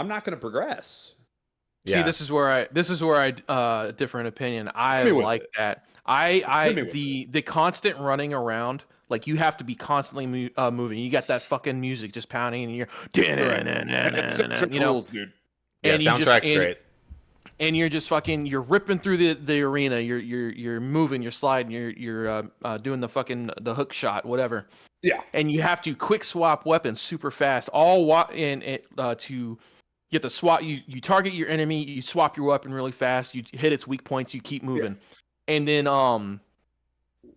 not gonna progress. Yeah. See, this is where I different opinion. I like that. The constant running around. Like, you have to be constantly moving. You got that fucking music just pounding, and you're, you know, rules, dude. Yeah, soundtrack's great. and you're just fucking, you're ripping through the arena. You're moving, you're sliding, you're doing the hook shot, whatever. Yeah. And you have to quick swap weapons super fast. To get the swap, you target your enemy, you swap your weapon really fast, you hit its weak points, you keep moving, and then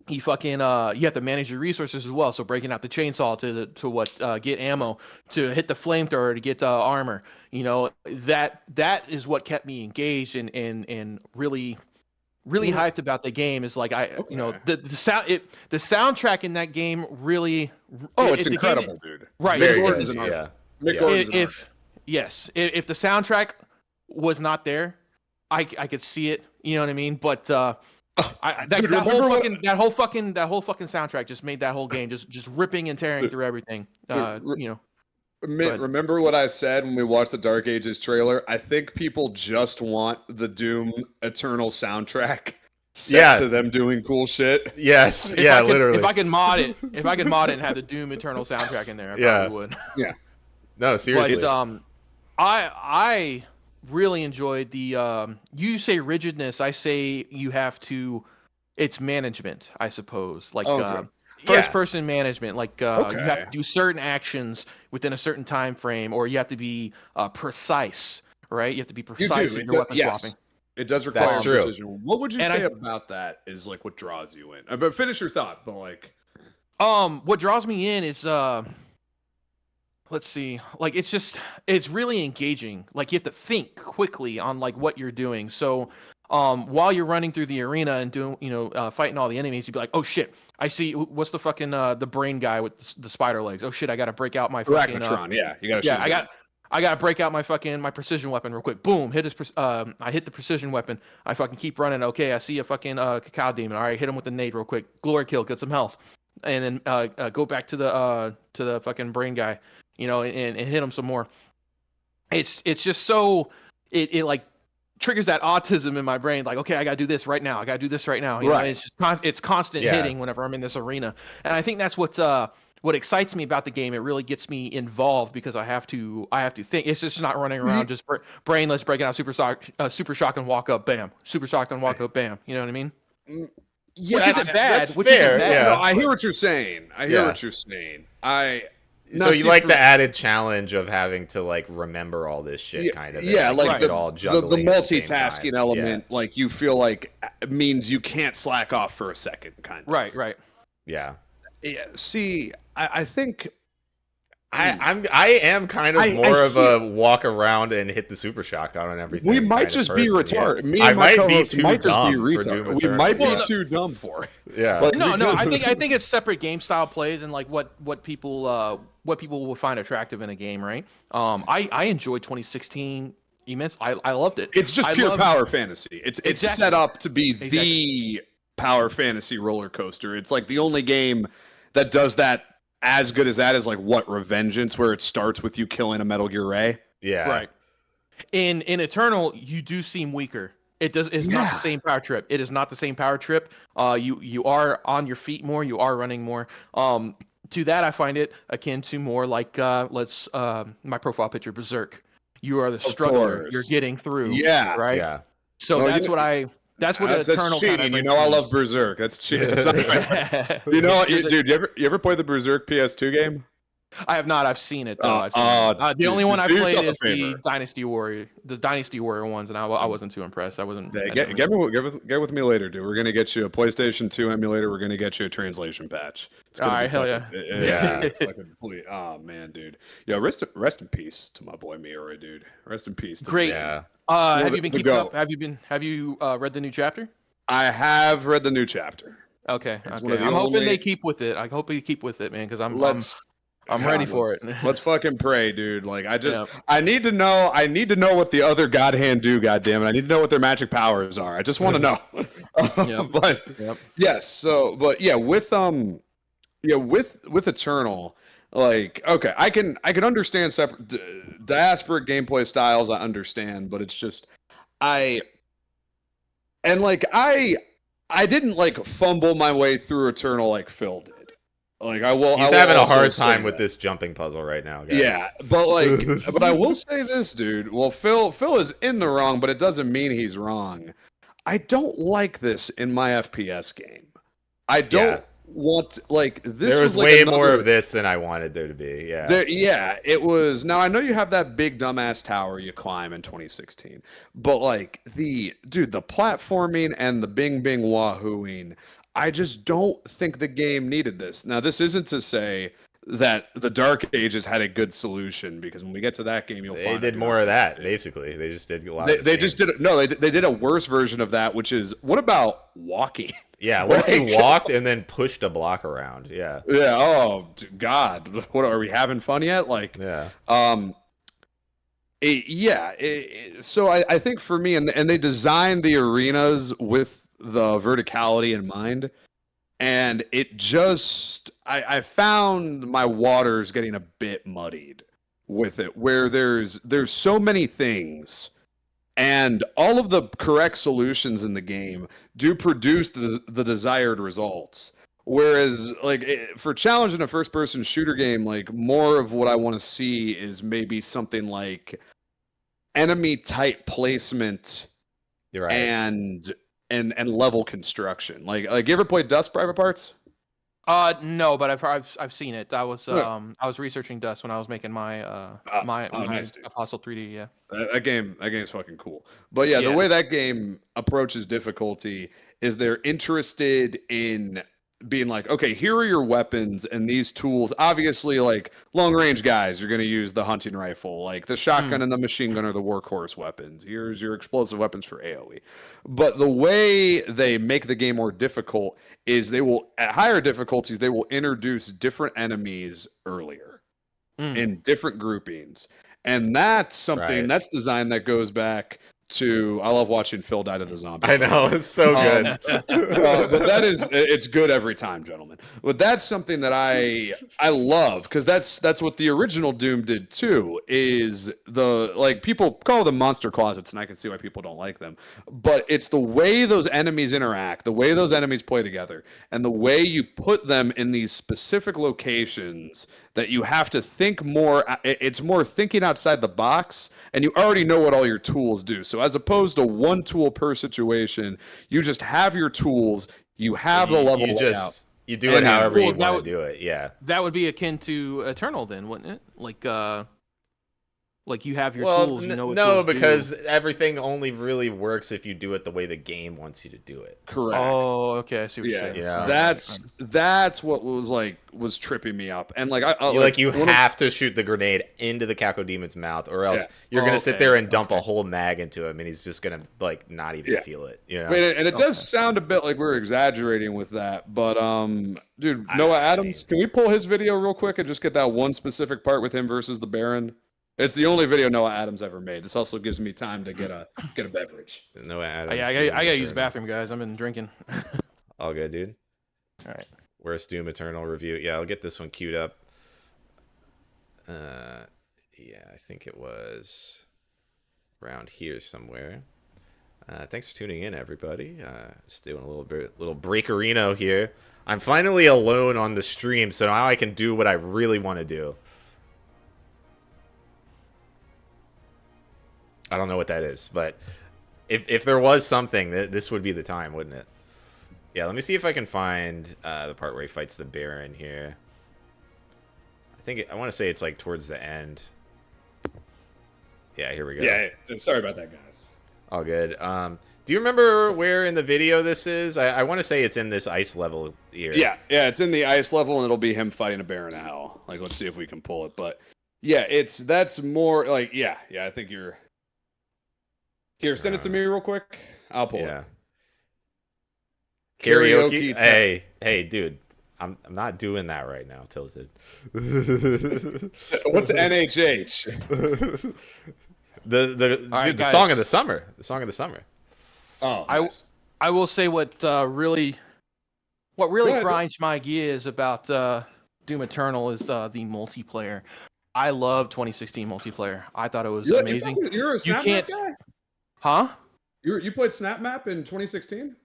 you fucking you have to manage your resources as well. So breaking out the chainsaw to get ammo, to hit the flamethrower to get armor. That is what kept me engaged and really hyped about the game. Is like the soundtrack in that game really. It's incredible, dude. Right. Very Mick good. Gordon's an Yeah. artist. Mick Yeah. Gordon's an artist. If the soundtrack was not there, I could see it. You know what I mean? But that whole fucking soundtrack just made that whole game just ripping and tearing through everything. Mitt, remember what I said when we watched the Dark Ages trailer? I think people just want the Doom Eternal soundtrack set to them doing cool shit. Yes. Literally. If I could mod it and have the Doom Eternal soundtrack in there, I probably would. Yeah. No, seriously. But I really enjoyed the you say rigidness, I say you have to. It's management, I suppose. Like first person management. Like you have to do certain actions within a certain time frame, or you have to be precise. Right? You have to be precise in your weapon swapping. It does require That's true. precision. What would you say about that? Is like what draws you in? But finish your thought. But like, what draws me in is let's see, like it's really engaging. Like you have to think quickly on like what you're doing. So while you're running through the arena and doing fighting all the enemies, you'd be like, oh shit, I see, what's the fucking the brain guy with the spider legs. Oh shit, I gotta break out my fucking I gotta break out my precision weapon real quick. Boom, I hit the precision weapon. I fucking keep running. Okay, I see a fucking cacao demon. All right, hit him with a nade real quick. Glory kill, get some health, and then go back to the fucking brain guy, and hit him some more. It's just so it like triggers that autism in my brain. Like, okay, I gotta do this right now. You know, it's just it's constant hitting whenever I'm in this arena, and I think that's what excites me about the game. It really gets me involved because I have to think. It's just not running around just brainless, breaking out super shock and walk up, bam, super shock and walk up, bam. You know what I mean? yeah, Which isn't bad. That's fair, yeah. No, I hear what you're saying. So you like the added challenge of having to like remember all this shit, kind of. Yeah, like it all the juggling at the same multitasking time. element, like you feel like means you can't slack off for a second, kind of. Right. Yeah. Yeah. See, I think I am kind of more of a walk around and hit the super shotgun on everything. we might just be retarded. Me and my co-host might just be retarded. We might be too dumb for it. Yeah. Like, No. I think it's separate game style plays and like what people will find attractive in a game, right? I enjoyed 2016 immense. I loved it. It's just pure power fantasy. It's set up to be the power fantasy roller coaster. It's like the only game that does that as good as that is like what Revengeance, where it starts with you killing a Metal Gear Ray. Yeah. Right. In Eternal, you do seem weaker. It's not the same power trip. It is not the same power trip. You are on your feet more. You are running more. To that, I find it akin to more like my profile picture, Berserk. You are the struggler. You're getting through. Yeah. Right. Yeah. So that's what Eternal cheating. kind of I love Berserk. That's cheating. It's not fair. You know what, dude? You ever play the Berserk PS2 game? I have not. I've seen it though. The only one I played is the Dynasty Warrior ones, and I wasn't too impressed. I wasn't. Get with me later, dude. We're gonna get you a PlayStation 2 emulator. We're gonna get you a translation patch. All right, hell yeah. Oh man, dude. Yo, rest in peace to my boy Miura, dude. Rest in peace. Great. Yeah. Have you been keeping up? Have you read the new chapter? I have read the new chapter. Okay. I'm hoping they keep with it. I hope they keep with it, man, because I'm ready for it. Let's fucking pray, dude. Like I need to know what the other God Hand do, goddammit. I need to know what their magic powers are. I just want to know. With Eternal, like, okay, I can understand separate diasporic gameplay styles, I understand, but it's just I didn't like fumble my way through Eternal like Phil did. Like I will. He's I will having a also hard say time with that. this jumping puzzle right now, guys. Yeah, but but I will say this, dude. Well, Phil is in the wrong, but it doesn't mean he's wrong. I don't like this in my FPS game. I don't want this. There was like way another, more of this than I wanted there to be. Yeah. It was. Now I know you have that big dumbass tower you climb in 2016, but the platforming and the bing bing wahooing, I just don't think the game needed this. Now this isn't to say that the Dark Ages had a good solution, because when we get to that game, you'll find they did more of that. Basically, they just did a lot. They just did they did a worse version of that, which is, what about walking? Yeah, what if you walked and then pushed a block around? Yeah. Yeah. Oh God, what are we having fun yet? Yeah. So I think for me, and they designed the arenas with the verticality in mind, and it just I found my waters getting a bit muddied with it, where there's so many things, and all of the correct solutions in the game do produce the desired results. Whereas, for challenge in a first-person shooter game, more of what I want to see is maybe something like enemy type placement, You're right. and level construction. Like you ever played Dust Private Parts? No, but I've seen it. I was researching Dust when I was making my my nice, dude. Apostle 3D. Yeah. That game's fucking cool. But yeah, the way that game approaches difficulty is they're interested in being like, okay, here are your weapons and these tools. Obviously, long range guys, you're going to use the hunting rifle. The shotgun and the machine gun are the workhorse weapons. Here's your explosive weapons for AoE. But the way they make the game more difficult is they will, at higher difficulties, they will introduce different enemies earlier in different groupings. And that's something that's design that goes back to, I love watching Phil die to the zombie. I know, it's so good. But it's good every time, gentlemen. But that's something that I love, because that's what the original Doom did too. Is people call them monster closets, and I can see why people don't like them. But it's the way those enemies interact, the way those enemies play together, and the way you put them in these specific locations that you have to think more. It's more thinking outside the box, and you already know what all your tools do. So as opposed to one tool per situation, you just have your tools, you have the level layout. You do it however you want to do it. Yeah. That would be akin to Eternal then, wouldn't it? Like you have your tools, you know what no, tools because do. everything only really works if you do it the way the game wants you to do it. Correct. Oh, okay, I see what you're saying. Yeah. That's what was tripping me up. And you have to shoot the grenade into the Cacodemons mouth, or else you're gonna sit there and dump a whole mag into him, and he's just gonna not even feel it. You know? And it does sound a bit like we're exaggerating with that, but dude, Noah Adams, can we pull his video real quick and just get that one specific part with him versus the Baron? It's the only video Noah Adams ever made. This also gives me time to get a beverage. Noah Adams. Yeah, I gotta use the bathroom, guys. I've been drinking. All good, dude. All right. Where's Doom Eternal review? Yeah, I'll get this one queued up. Yeah, I think it was around here somewhere. Thanks for tuning in, everybody. Just doing a little breakerino here. I'm finally alone on the stream, so now I can do what I really want to do. I don't know what that is, but if there was something, this would be the time, wouldn't it? Yeah, let me see if I can find the part where he fights the Baron here. I want to say it's towards the end. Yeah, here we go. Yeah, sorry about that, guys. All good. Do you remember where in the video this is? I want to say it's in this ice level here. Yeah, it's in the ice level, and it'll be him fighting a Baron of Hell. Let's see if we can pull it. But yeah, that's more I think you're... Here, send it to me real quick. I'll pull it. Karaoke. Hey, dude. I'm not doing that right now, Tilted. What's NHH? The song of the summer. The song of the summer. Oh, nice. I will say what really grinds my gears about Doom Eternal is the multiplayer. I love 2016 multiplayer. I thought it was amazing. You're a Snap Map guy? Huh? You played Snap Map in 2016?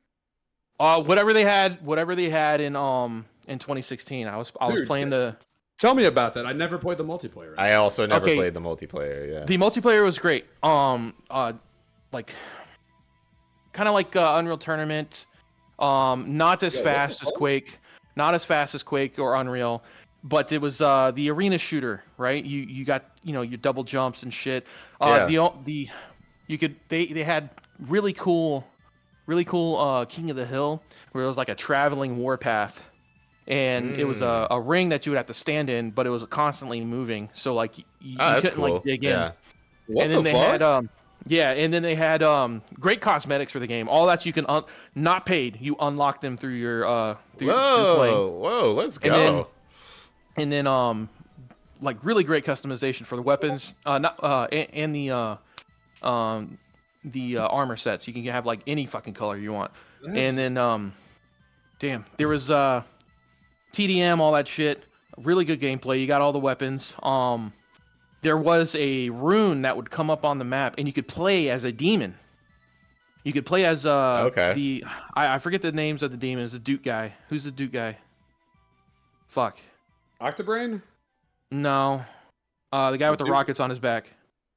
Whatever they had in 2016. I was Dude, playing the. Tell me about that. I never played the multiplayer. I also never Okay. played the multiplayer. Yeah. The multiplayer was great. Like, kind of like Unreal Tournament. Not as fast as Quake, or Unreal, but it was the arena shooter, right? You got your double jumps and shit. They had really cool King of the Hill, where it was like a traveling warpath. And it was a ring that you would have to stand in, but it was constantly moving. So like you couldn't cool. like dig in. Yeah. What and then the they fuck? had and then they had great cosmetics for the game. All that you can not paid. You unlock them through your through playing. Whoa, let's go. And then like really great customization for the weapons, and the armor sets. You can have like any fucking color you want. Nice. And then damn, there was TDM, all that shit. Really good gameplay. You got all the weapons. There was a rune that would come up on the map, and you could play as a demon. You could play as Okay. I forget the names of the demons. The Duke guy. Who's the Duke guy? Fuck. Octobrain? No. The guy with the Duke? rockets on his back.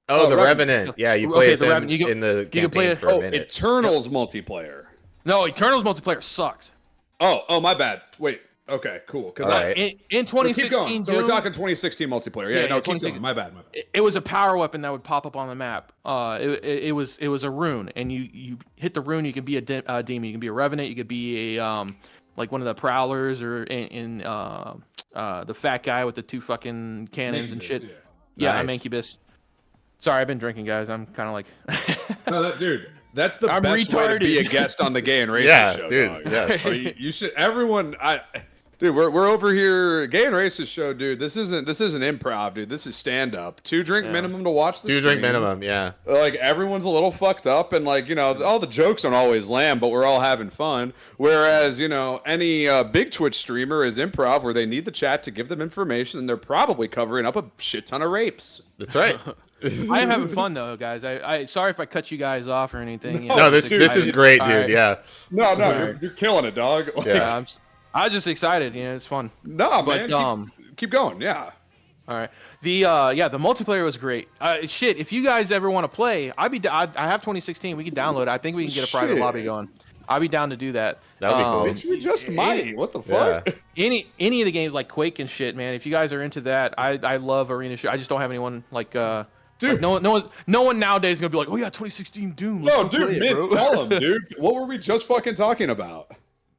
Oh, the Revenant. Revenant. Yeah, you Okay, play as the him Revenant. You in the can play campaign it- for a Oh, minute. Eternals multiplayer. No, Eternals multiplayer sucked. Oh, my bad. Wait. Okay, cool. Because All right. In 2016, keep going. So we're Doom, talking 2016 multiplayer. Yeah, Yeah, no, yeah, keep 2016. going. My bad. it was a power weapon that would pop up on the map. It was a rune, and you hit the rune, you can be a demon, you can be a revenant, you could be a like one of the prowlers, or in the fat guy with the two fucking cannons and shit. Incubus, Yeah, I'm Nice. Incubus. Sorry, I've been drinking, guys. I'm kind of like. No, dude, that's the I'm best way to be a retarded. guest on the Gay and Racist Yeah, show, dude, dog. yes. Oh, you should. Everyone, dude, we're over here. Gay and Racist show, dude. This isn't improv, dude. This is stand up. 2 drink minimum to watch the 2 drink stream. minimum. Yeah. Like everyone's a little fucked up, and like all the jokes don't always land, but we're all having fun. Whereas any big Twitch streamer is improv, where they need the chat to give them information, and they're probably covering up a shit ton of rapes. That's right. I am having fun though, guys. I sorry if I cut you guys off or anything. No, this is great, dude. Alright. Yeah. No, Alright. you're killing it, dog. Like, Yeah. I was just excited. It's fun. No, But, man. Keep going. Yeah. All right. The multiplayer was great. Shit, if you guys ever want to play, I have 2016. We can download it. I think we can get a private Shit. lobby going. I'll be down to do that. That'd be cool. Bitch, we just might. What the fuck? Yeah. Any of the games like Quake and shit, man. If you guys are into that, I love arena shit. I just don't have anyone like Dude. like, no one nowadays is gonna be like, oh yeah, 2016 Doom. Let's No, go play dude, it, bro. tell him, dude. What were we just fucking talking about?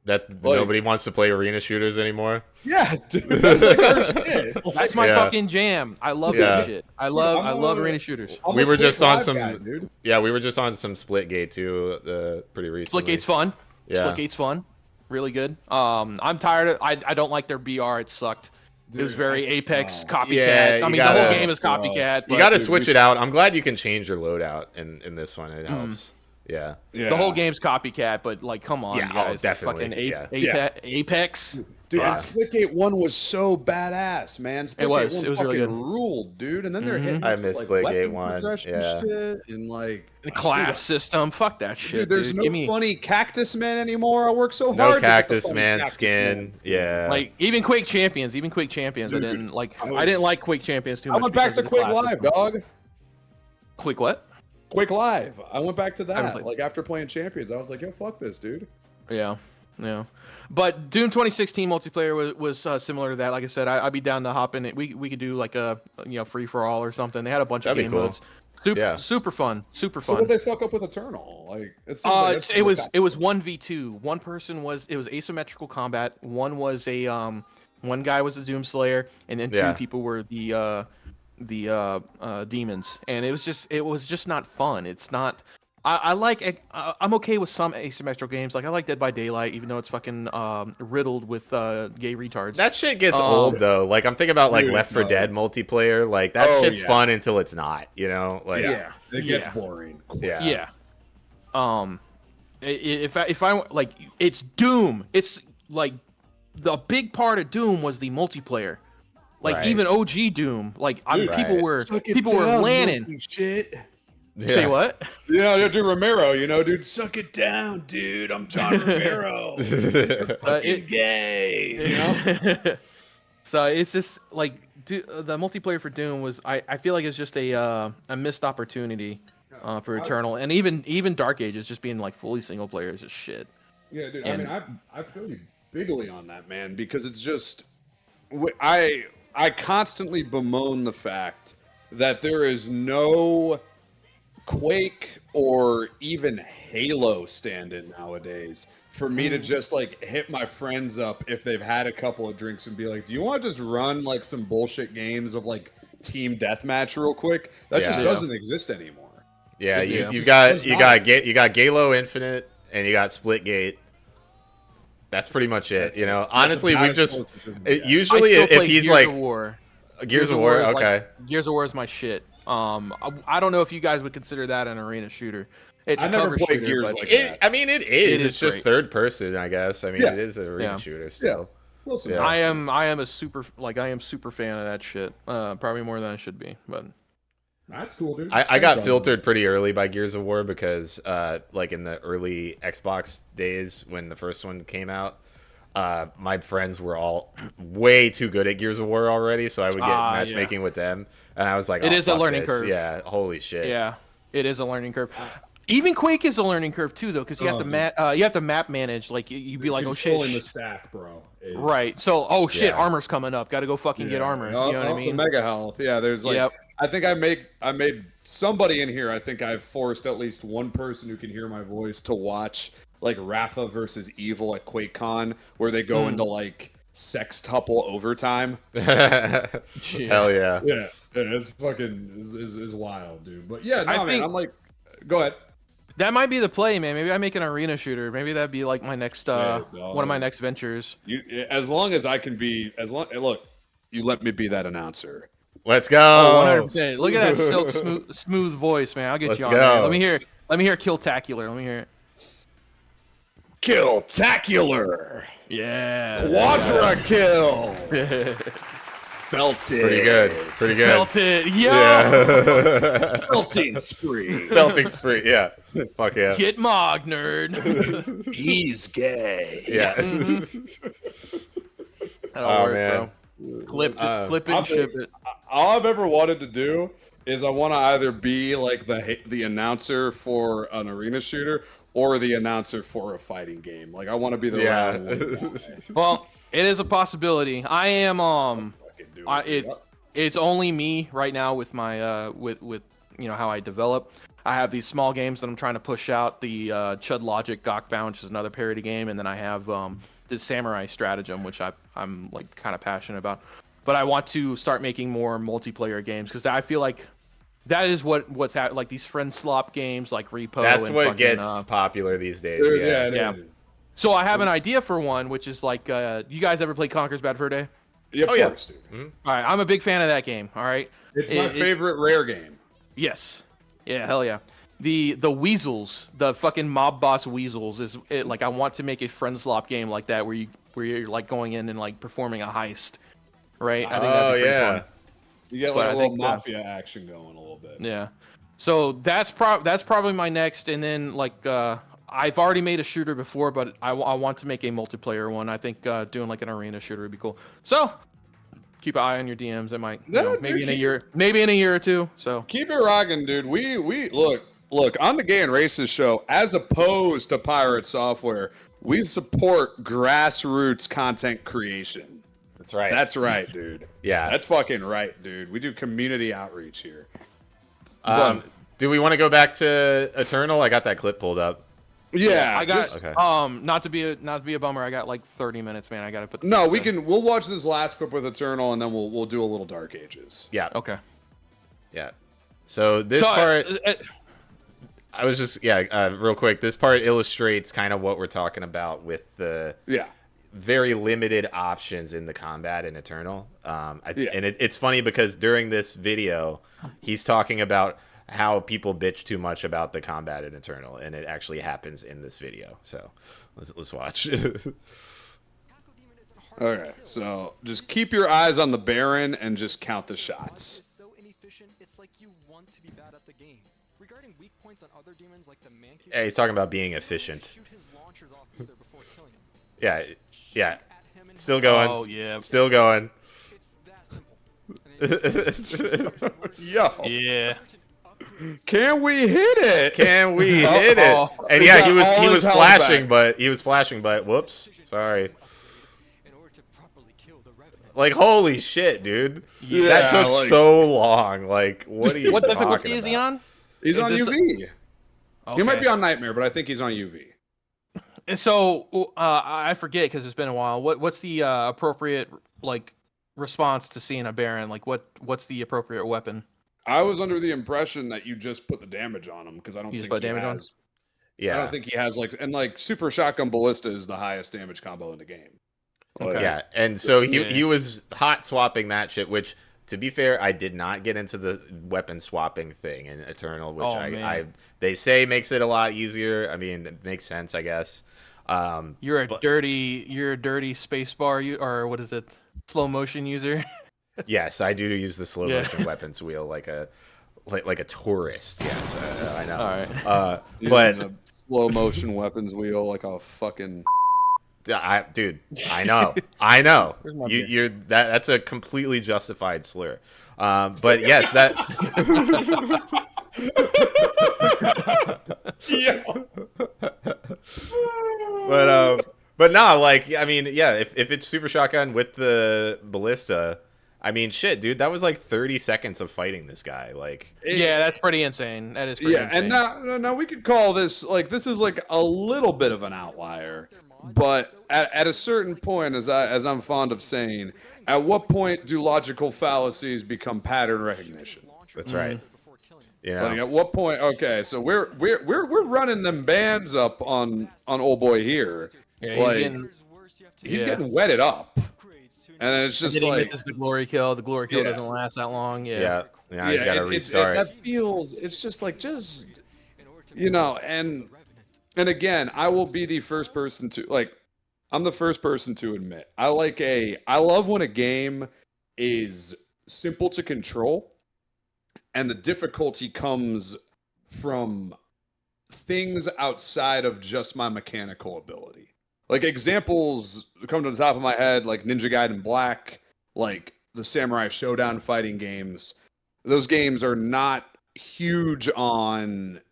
That nobody wants to play arena shooters anymore. Yeah, dude. That's like our shit. That's my Yeah. fucking jam. I love Yeah. that shit. I love a- arena shooters. I'm We a were quick just on live some. guy, dude. Yeah, we were just on some Splitgate too, pretty recently. Splitgate's fun. Yeah. Splitgate's fun. Really good. I'm tired of. I don't like their BR. It sucked. It was Dude, very Apex copycat. Yeah, I you mean, the gotta- whole game is copycat. You but got to dude, switch it out. I'm glad you can change your loadout in this one. It helps. Yeah. Yeah. The whole game's copycat, but like, come on, Yeah, oh, guys. definitely, Fucking yeah. Apex. Dude, Yeah. and Splitgate 1 was so badass, man. Splitgate was. 1 It was really fucking good. ruled, dude. And then they're hitting I us with, miss like, Splitgate weapon 1, progression yeah. shit, and like The class system. Fuck that shit. dude, there's no Give me, funny Cactus Man anymore. I work so hard. No to get the Cactus funny Man Cactus skin. Man. Yeah. like even Quake Champions. Even Quake Champions. Dude, I didn't like. I was- I didn't like Quake Champions too I much. went back because to of the Quake class Live, system. dog. Quake what? Quake Live. I went back to haven't that. played. Like after playing Champions, I was like, yo, fuck this, dude. Yeah. But Doom 2016 multiplayer was similar to that. Like I said, I'd be down to hop in it. We could do like a free for all or something. They had a bunch That'd of be game cool. modes. Super, Yeah. super fun. Super So fun. what they fuck up with Eternal? Like it seems like that's It was the- 1v2. One person was asymmetrical combat. One was a one guy was a Doomslayer, and then Yeah. two people were the demons. And it was just not fun. It's not. I'm okay with some asymmetrical games. Like I like Dead by Daylight, even though it's fucking riddled with gay retards. that shit gets old though. Like I'm thinking about like Dude, Left 4 no. Dead multiplayer. Like that Oh, shit's yeah. fun until it's not. Like yeah, it gets Yeah. boring. yeah. Yeah. If I like, it's Doom. It's like the big part of Doom was the multiplayer. Like Right. even OG Doom. Like Dude, people right. were Suck it people were down, landing. monkey shit. Say what? You know, dude, Romero, you know, dude, suck it down, dude. I'm John Romero. Fucking gay. You know? So it's just like the multiplayer for Doom was I feel like it's just a missed opportunity for Eternal, and even Dark Ages just being like fully single player is just shit. Yeah, dude. And, I mean, I feel you bigly on that, man, because it's just I constantly bemoan the fact that there is no Quake or even Halo stand-in nowadays for me to just like hit my friends up if they've had a couple of drinks and be like, do you want to just run like some bullshit games of like team deathmatch real quick? That just doesn't exist anymore. Yeah, you got Galo Infinite and you got Splitgate. That's pretty much it. You know, honestly, we've just usually if he's like Gears of War, okay. Gears of War is my shit. I don't know if you guys would consider that an arena shooter. It's I a never cover played shooter, Gears but like that. I mean, it is. It's just great. third person, I guess. I mean, it is a arena shooter still. Yeah. I am a super fan of that shit. Probably more than I should be, but That's cool, dude. I got filtered pretty early by Gears of War because, like in the early Xbox days when the first one came out, my friends were all way too good at Gears of War already, so I would get matchmaking with them, and I was like, it is a learning curve. Yeah, holy shit. Yeah, it is a learning curve. Even Quake is a learning curve too, though, because you have to map manage. Like you'd be like, oh shit, controlling the stack, bro. Right. So, oh shit, armor's coming up. Got to go fucking get armor. You know what I mean? The mega health. Yeah, there's like, I think I made somebody in here. I think I've forced at least one person who can hear my voice to watch like Ratha versus Evil at QuakeCon, where they go into like sextuple overtime. Hell yeah. Yeah, it's fucking is wild, dude. But yeah, no, man, I'm like, go ahead. That might be the play, man. Maybe I make an arena shooter. Maybe that'd be like my next one of my next ventures. As long as I can be, look, you let me be that announcer. Let's go. 100%. Look at that silk smooth voice, man. I'll get you on. Man. Let me hear Killtacular. Let me hear it. Killtacular. Yeah. Quadra kill. Felt it. Pretty good. Felt it. Yo. Yeah. Felting spree. Felting spree. Yeah. Fuck yeah. Get Mog, nerd. He's gay. Yeah. That'll work, man. Bro. Clip it and ship it. All I've ever wanted to do is I want to either be like the announcer for an arena shooter or the announcer for a fighting game. Like I want to be the round one. Well, it is a possibility. I am it's only me right now with my with you know how I develop. I have these small games that I'm trying to push out. The Chud Logic Gokbound, which is another parody game, and then I have the Samurai Stratagem, which I'm like kind of passionate about. But I want to start making more multiplayer games because I feel like that is what's happening. Like these friend slop games, like Repo. That's and what fucking, gets popular these days. Yeah. So I have an idea for one, which is like, you guys ever play Conker's Bad Fur Day? Yeah, of course, dude. All right, I'm a big fan of that game. All right, it's my favorite Rare game. Yes, yeah, hell yeah. The Weasels, the fucking mob boss Weasels, like I want to make a friend slop game like that where you're like going in and like performing a heist, right? I think that'd be pretty fun. You get like a little mafia action going a little bit. Yeah, so that's probably my next, and then like I've already made a shooter before, but I want to make a multiplayer one. I think doing like an arena shooter would be cool. So keep an eye on your DMs. It might, maybe in a year or two. So keep it rocking, dude. We look on the Gay and Racist show. As opposed to Pirate Software, we support grassroots content creation. That's right. That's right, dude. Yeah, that's fucking right, dude. We do community outreach here. Do we want to go back to Eternal? I got that clip pulled up. Yeah, I got not to be a bummer. I got like 30 minutes, man. I gotta put. We'll watch this last clip with Eternal, and then we'll do a little Dark Ages. Yeah. Okay. Yeah. So this part, I was just real quick. This part illustrates kind of what we're talking about with the very limited options in the combat in Eternal. And it's funny because during this video, he's talking about how people bitch too much about the combat in Eternal, and it actually happens in this video. So let's watch. Okay, so just keep your eyes on the Baron and just count the shots. So inefficient, it's like you want to be bad at the game. Regarding weak points on other demons like the Mancu, Yeah, he's talking about being efficient. shoot his launchers off either before killing him. Yeah, yeah. At him and Still going. Oh yeah. Still going. It's that simple. And then Yo, Yeah. can we hit it? Can we hit it? Uh-oh. And Is yeah, that he was all he his was health flashing, back? but whoops, sorry. in order to properly kill the Revenant. Like holy shit, dude. Yeah, that took like- so long. Like what are you What talking difficulty is he about? on? He's Is on this- UV. Okay. He might be on Nightmare, but I think he's on UV. And so I forget because it's been a while. What's the appropriate like response to seeing a Baron? Like what's the appropriate weapon? I was under the impression that you just put the damage on him because I don't You just think put he damage on? has. I Yeah. don't think he has like Super Shotgun Ballista is the highest damage combo in the game. Okay. Yeah, and so he Yeah. he was hot swapping that shit, which to be fair, I did not get into the weapon swapping thing in Eternal, which Oh, I man. they say makes it a lot easier. I mean, it makes sense, I guess. You're a But- dirty space bar or what is it? Slow motion user. Yes, I do use the slow Yeah. motion weapons wheel like a tourist. Yes, I know. All right. Using But the slow motion weapons wheel like a fucking. dude, I know, I know. Where's my You, beer? you're that's a completely justified slur. But yes, that. But no, like I mean, yeah, if it's super shotgun with the ballista, I mean, shit, dude, that was like 30 seconds of fighting this guy. Like, Yeah, that's pretty insane. That is pretty Yeah, insane. and now we could call this this is like a little bit of an outlier, but at a certain point, as I'm fond of saying, at what point do logical fallacies become pattern recognition? that's right. Before killing him. You Like know? at what point? Okay, so we're running them bands up on old boy here. Yeah, like, getting- he's Yeah. getting wetted up, and it's and just then he like misses the glory kill. The glory kill Yeah. doesn't last that long. Yeah. Yeah, now he's got to it- restart. that feels. It's just like you know, and again, I will be the first person to like. I'm the first person to admit I love when a game is simple to control, and the difficulty comes from things outside of just my mechanical ability. Like examples come to the top of my head, like Ninja Gaiden Black, like the Samurai Showdown fighting games. Those games are not huge on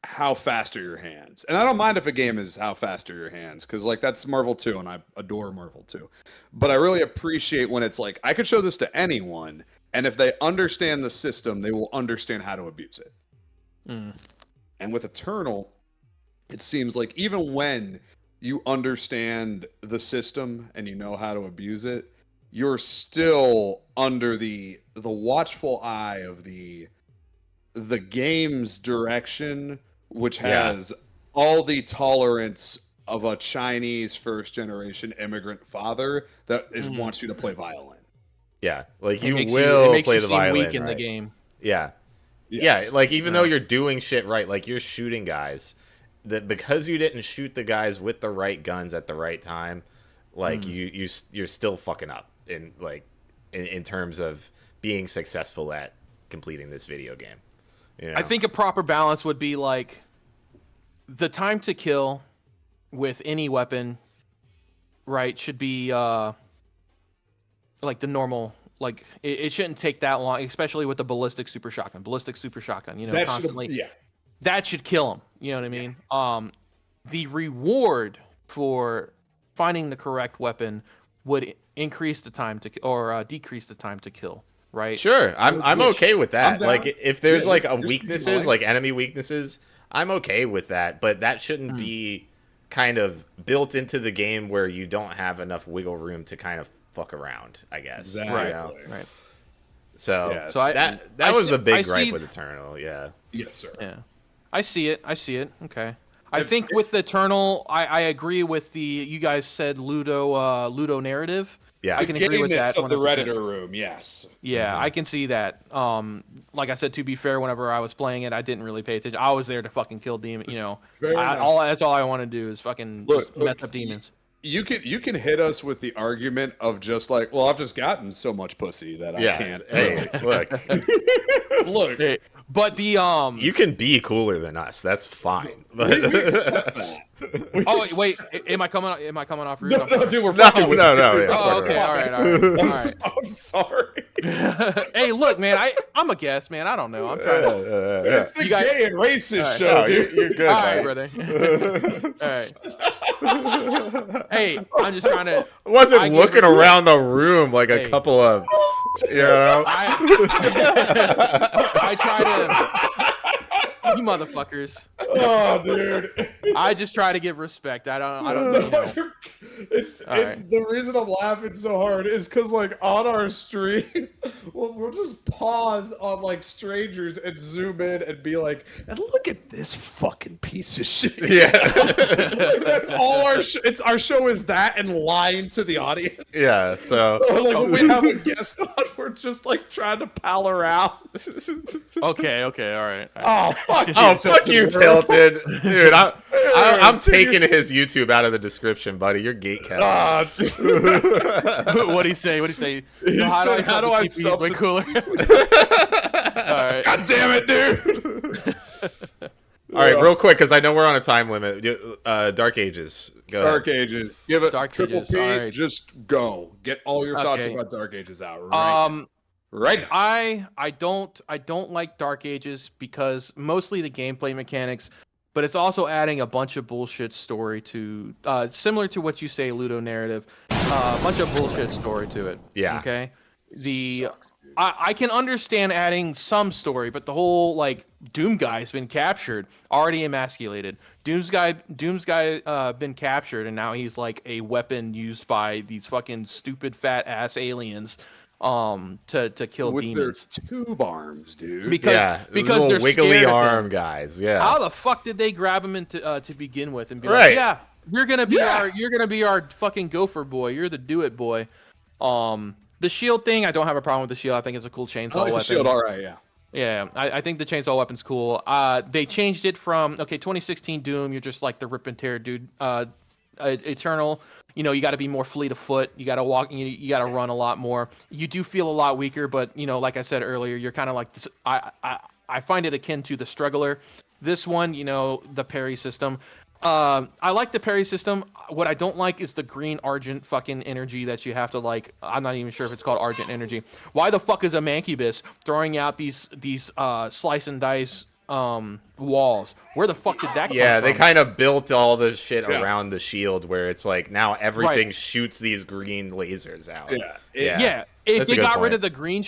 how fast are your hands. And I don't mind if a game is how fast are your hands, because like that's Marvel 2, and I adore Marvel 2. But I really appreciate when it's like, I could show this to anyone, and if they understand the system, they will understand how to abuse it. Mm. And with Eternal, it seems like even when you understand the system and you know how to abuse it, you're still under the watchful eye of the game's direction, which Yeah. has all the tolerance of a Chinese first generation immigrant father that wants you to play violin. Yeah, like It you makes will it makes play you the seem violin. weak in the right? game. Yeah. Yes. Yeah, like even though you're doing shit right, like you're shooting guys, that because you didn't shoot the guys with the right guns at the right time, like you're still fucking up in like in terms of being successful at completing this video game. You know? I think a proper balance would be like the time to kill with any weapon, right, should be like the normal. Like it shouldn't take that long, especially with the ballistic super shotgun. You know, constantly. That should kill him. You know what I mean? The reward for finding the correct weapon would increase the time to or decrease the time to kill. Right? Sure, I'm Which- okay with that. I'm down. Like if there's Yeah, like just keep weaknesses, going. like enemy weaknesses, I'm okay with that. But that shouldn't be kind of built into the game where you don't have enough wiggle room to kind of fuck around, I guess. you Exactly. know? Right. So, Yeah, So I- that I was see- the big I gripe see- with Eternal. Yeah. Yes, sir. Yeah. I see it. Okay. I think with Eternal, I agree with the you guys said Ludo narrative. Yeah. I can agree with Gameness that. of the 100%. Redditor room, yes. Yeah, I can see that. Like I said, to be fair, whenever I was playing it, I didn't really pay attention. I was there to fucking kill demons. You know, Fair enough. that's all I want to do is fucking just mess up demons. You can hit us with the argument of just like, well, I've just gotten so much pussy that I Yeah. can't. Hey, look. Look, Hey, But the You can be cooler than us. That's fine. We accept that. Oh wait, am I coming? Am I coming off rude? No, dude, we're No, fucking with no, you. no. Yeah, Oh, fuck okay. around. All right. I'm sorry. Hey, look, man. I'm a guest, man. I don't know. I'm trying to. It's the You guys- gay and racist Alright. show, No, dude. you're good, All right, buddy. brother. All right. Hey, I'm just trying to. I wasn't I give looking respect. around the room like a Hey. couple of, you know. I try to. You motherfuckers. Oh, dude. I just try to give respect. I don't. You know. It's the reason I'm laughing so hard is because like on our stream, we'll just pause on like strangers and zoom in and be like, and look at this fucking piece of shit. Yeah. That's all our our show is that and lying to the audience. Yeah. So. Like when we have a guest on, we're just like trying to pal around. Okay. All right. Oh fuck! Oh, fuck you, Tilted. Dude, I'm Dude, taking you're- his YouTube out of the description, buddy. You're gatekept. Ah, What'd he say? He So said, how do I keep these way substitute- cooler? All right. God damn it, dude! All right, real quick, because I know we're on a time limit. Dark Ages. Go ahead. Dark Ages. Give it Dark Triple Ages, P. alright. Just go. Get all your thoughts Okay. about Dark Ages out right right now. I don't like Dark Ages because mostly the gameplay mechanics, but it's also adding a bunch of bullshit story to similar to what you say, Ludo narrative, a bunch of bullshit story to it. Yeah. Okay. I can understand adding some story, but the whole like Doom guy's been captured, already emasculated. Doom's guy been captured, and now he's like a weapon used by these fucking stupid fat ass aliens to kill With demons. their tube arms, dude. Because Those they're little wiggly scared of him. arm guys. Yeah. How the fuck did they grab him into to begin with and be Right. like, yeah, you're gonna be our fucking gopher boy. You're the do it boy. The shield thing, I don't have a problem with the shield. I think it's a cool chainsaw I like weapon. the shield, all right, yeah. Yeah, I think the chainsaw weapon's cool. They changed it from 2016 Doom. You're just like the rip and tear dude. Eternal, you know, you got to be more fleet of foot. You got to walk. You got to run a lot more. You do feel a lot weaker, but you know, like I said earlier, you're kind of like this. I find it akin to the struggler. This one, you know, the parry system. I like the parry system. What I don't like is the green argent fucking energy that you have to like. I'm not even sure if it's called argent energy. Why the fuck is a mancubus throwing out these slice and dice walls? Where the fuck did that come Yeah, from? they kind of built all the shit Yeah. around the shield where it's like now everything shoots these green lasers out. Yeah. If That's a they good got rid point. of the green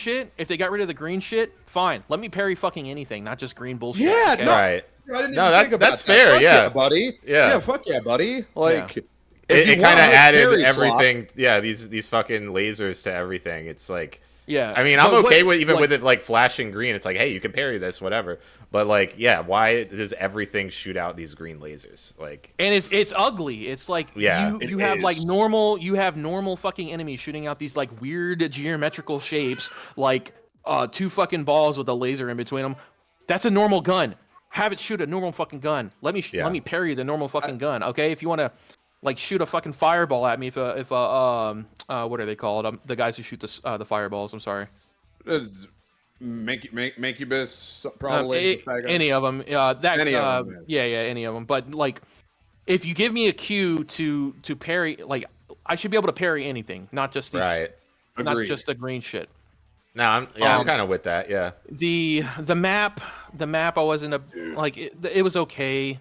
shit, fine. Let me parry fucking anything, not just green bullshit. Yeah, okay? no. Right. I didn't No, even that's- think about that's that. fair, Fuck yeah. buddy. Yeah. Fuck yeah, buddy. Like, Yeah. if you It kind of want a added parry slot- everything. Yeah, these fucking lasers to everything. It's like, Yeah. I mean, I'm But okay what- with even like- with it like flashing green. It's like, hey, you can parry this, whatever. But like, yeah, why does everything shoot out these green lasers? Like, And it's ugly. It's like Yeah, you it have is. like normal fucking enemies shooting out these like weird geometrical shapes, like two fucking balls with a laser in between them. That's a normal gun. Have it shoot a normal fucking gun. Let me Yeah. let me parry the normal fucking gun. Okay, if you want to like shoot a fucking fireball at me, if what are they called? The guys who shoot the fireballs. I'm sorry. Mancubus, probably. Any of them. Any of 'em, yeah, any of them. But like, if you give me a cue to parry, like, I should be able to parry anything, not just these, right? not Agreed. just the green shit. No, I'm kind of with that. Yeah. The map, I wasn't like it was okay,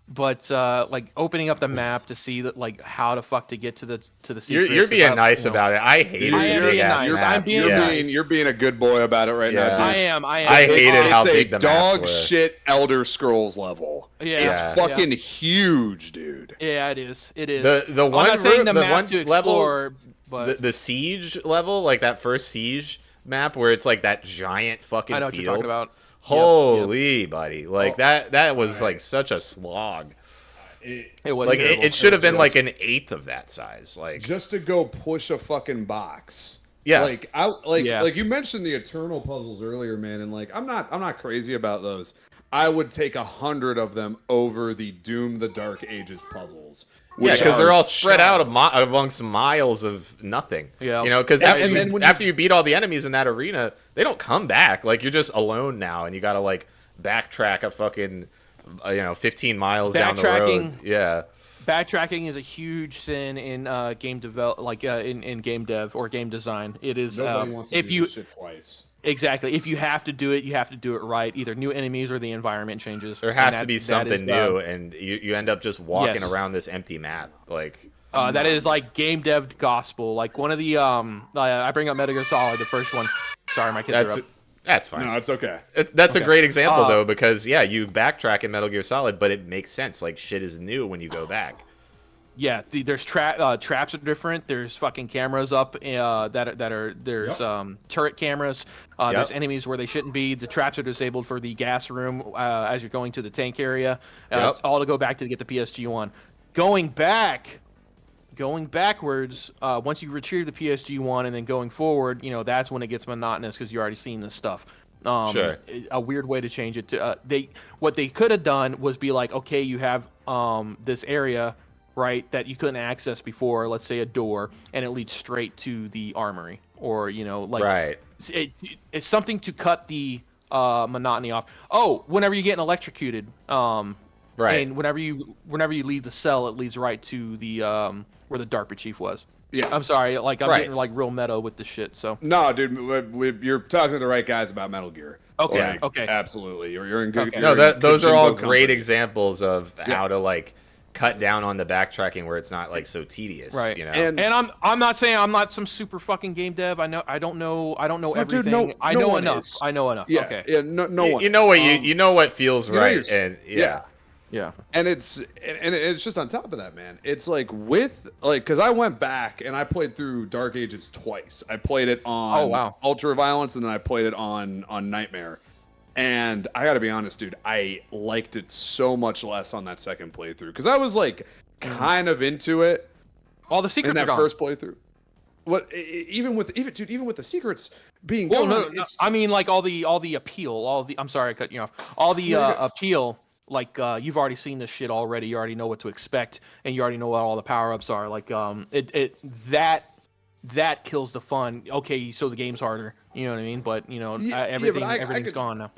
but like opening up the map to see that like how the fuck to get to the secrets. You're being without, nice you know. about it. I hate I am big being ass nice. maps. I'm being You're nice. being you're being a good boy about it right Yeah. now, dude. I am. I hated it's how a big the maps dog were. shit Elder Scrolls level. Yeah, It's yeah. fucking huge, dude. Yeah, it is. It is. The one I'm not saying room- the the map one to level- explore, but The siege level, like that first siege map where it's like that giant fucking I know what field. you're talking about. Holy buddy, like that was like such a slog. It was Like terrible. it should have been just- like an eighth of that size. Like Just to go push a fucking box. Yeah. Like you mentioned the Eternal puzzles earlier, man, and like I'm not crazy about those. I would take 100 of them over the Doom the Dark Ages puzzles. Yeah, which because they're are all spread out challenging. amongst miles of nothing. Yeah. You know, because And then when after you beat all the enemies in that arena, they don't come back. Like, you're just alone now, and you gotta, like, backtrack a fucking, 15 miles down the road. Yeah. Backtracking is a huge sin in game in game dev or game design. It is Nobody wants to if do you this shit twice. exactly if you have to do it, you have to do it right. Either new enemies or the environment changes. There has to be something new, and you end up just walking yes. around this empty map. Like, That is like game dev gospel. Like one of the I bring up Metal Gear Solid, the first one. Sorry, my kids are up. that's fine. No, it's okay. That's Okay. a great example, though, because, yeah, you backtrack in Metal Gear Solid, but it makes sense. Like, shit is new when you go back. Yeah, there's traps are different. There's fucking cameras up there's turret cameras. There's enemies where they shouldn't be. The traps are disabled for the gas room as you're going to the tank area. All to go back to get the PSG-1. Going backwards, once you retrieve the PSG-1 and then going forward, that's when it gets monotonous because you're already seeing this stuff. Sure. A weird way to change it to what they could have done was be like, okay, you have this area, right, that you couldn't access before, let's say a door, and it leads straight to the armory, or Right. it's something to cut the monotony off. Oh, whenever you're getting electrocuted, Right. and whenever you leave the cell, it leads right to the where the DARPA chief was. Yeah. I'm sorry, I'm Right. getting like real meta with the shit. So No, dude, you're talking to the right guys about Metal Gear. Okay, okay. Absolutely. You're in good. Okay. you're No, in those are all Kojimbo great company. examples of Yeah. how to, like, cut down on the backtracking where it's not, like, so tedious. Right. You know? And- I'm not saying I'm not some super fucking game dev. I don't know dude, everything. I no know one enough. is. I know enough. Yeah, Okay. yeah. No one. you know what is. you know what feels you know right, yours. and Yeah. Yeah. And it's just on top of that, man. It's like because I went back and I played through Dark Ages twice. I played it on Ultra Violence and then I played it on Nightmare. And I got to be honest, dude, I liked it so much less on that second playthrough because I was like kind of into it All the in secrets are that gone. first playthrough. Even with the secrets being Well, gone, no, I mean like all the appeal, I'm sorry, I cut you off. All the appeal, like you've already seen this shit already. You already know what to expect, and you already know what all the power ups are. Like that kills the fun. Okay, so the game's harder. You know what I mean? But everything's gone now.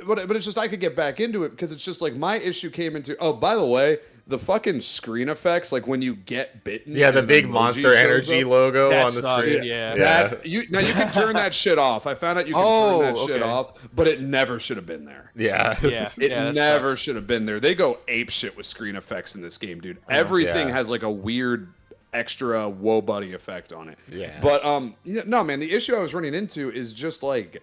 But it's just I could get back into it because it's just like my issue came into. Oh, by the way, the fucking screen effects, like when you get bitten. yeah, the and big emoji Monster shows Energy up, logo That on the sucks, screen. yeah. That you can turn that shit off. I found out you can turn that shit okay. off, but it never should have been there. Yeah. Yeah. It that never sucks. should have been there. They go ape shit with screen effects in this game, dude. Everything Yeah. has like a weird extra whoa buddy effect on it. Yeah. But no, man, the issue I was running into is just like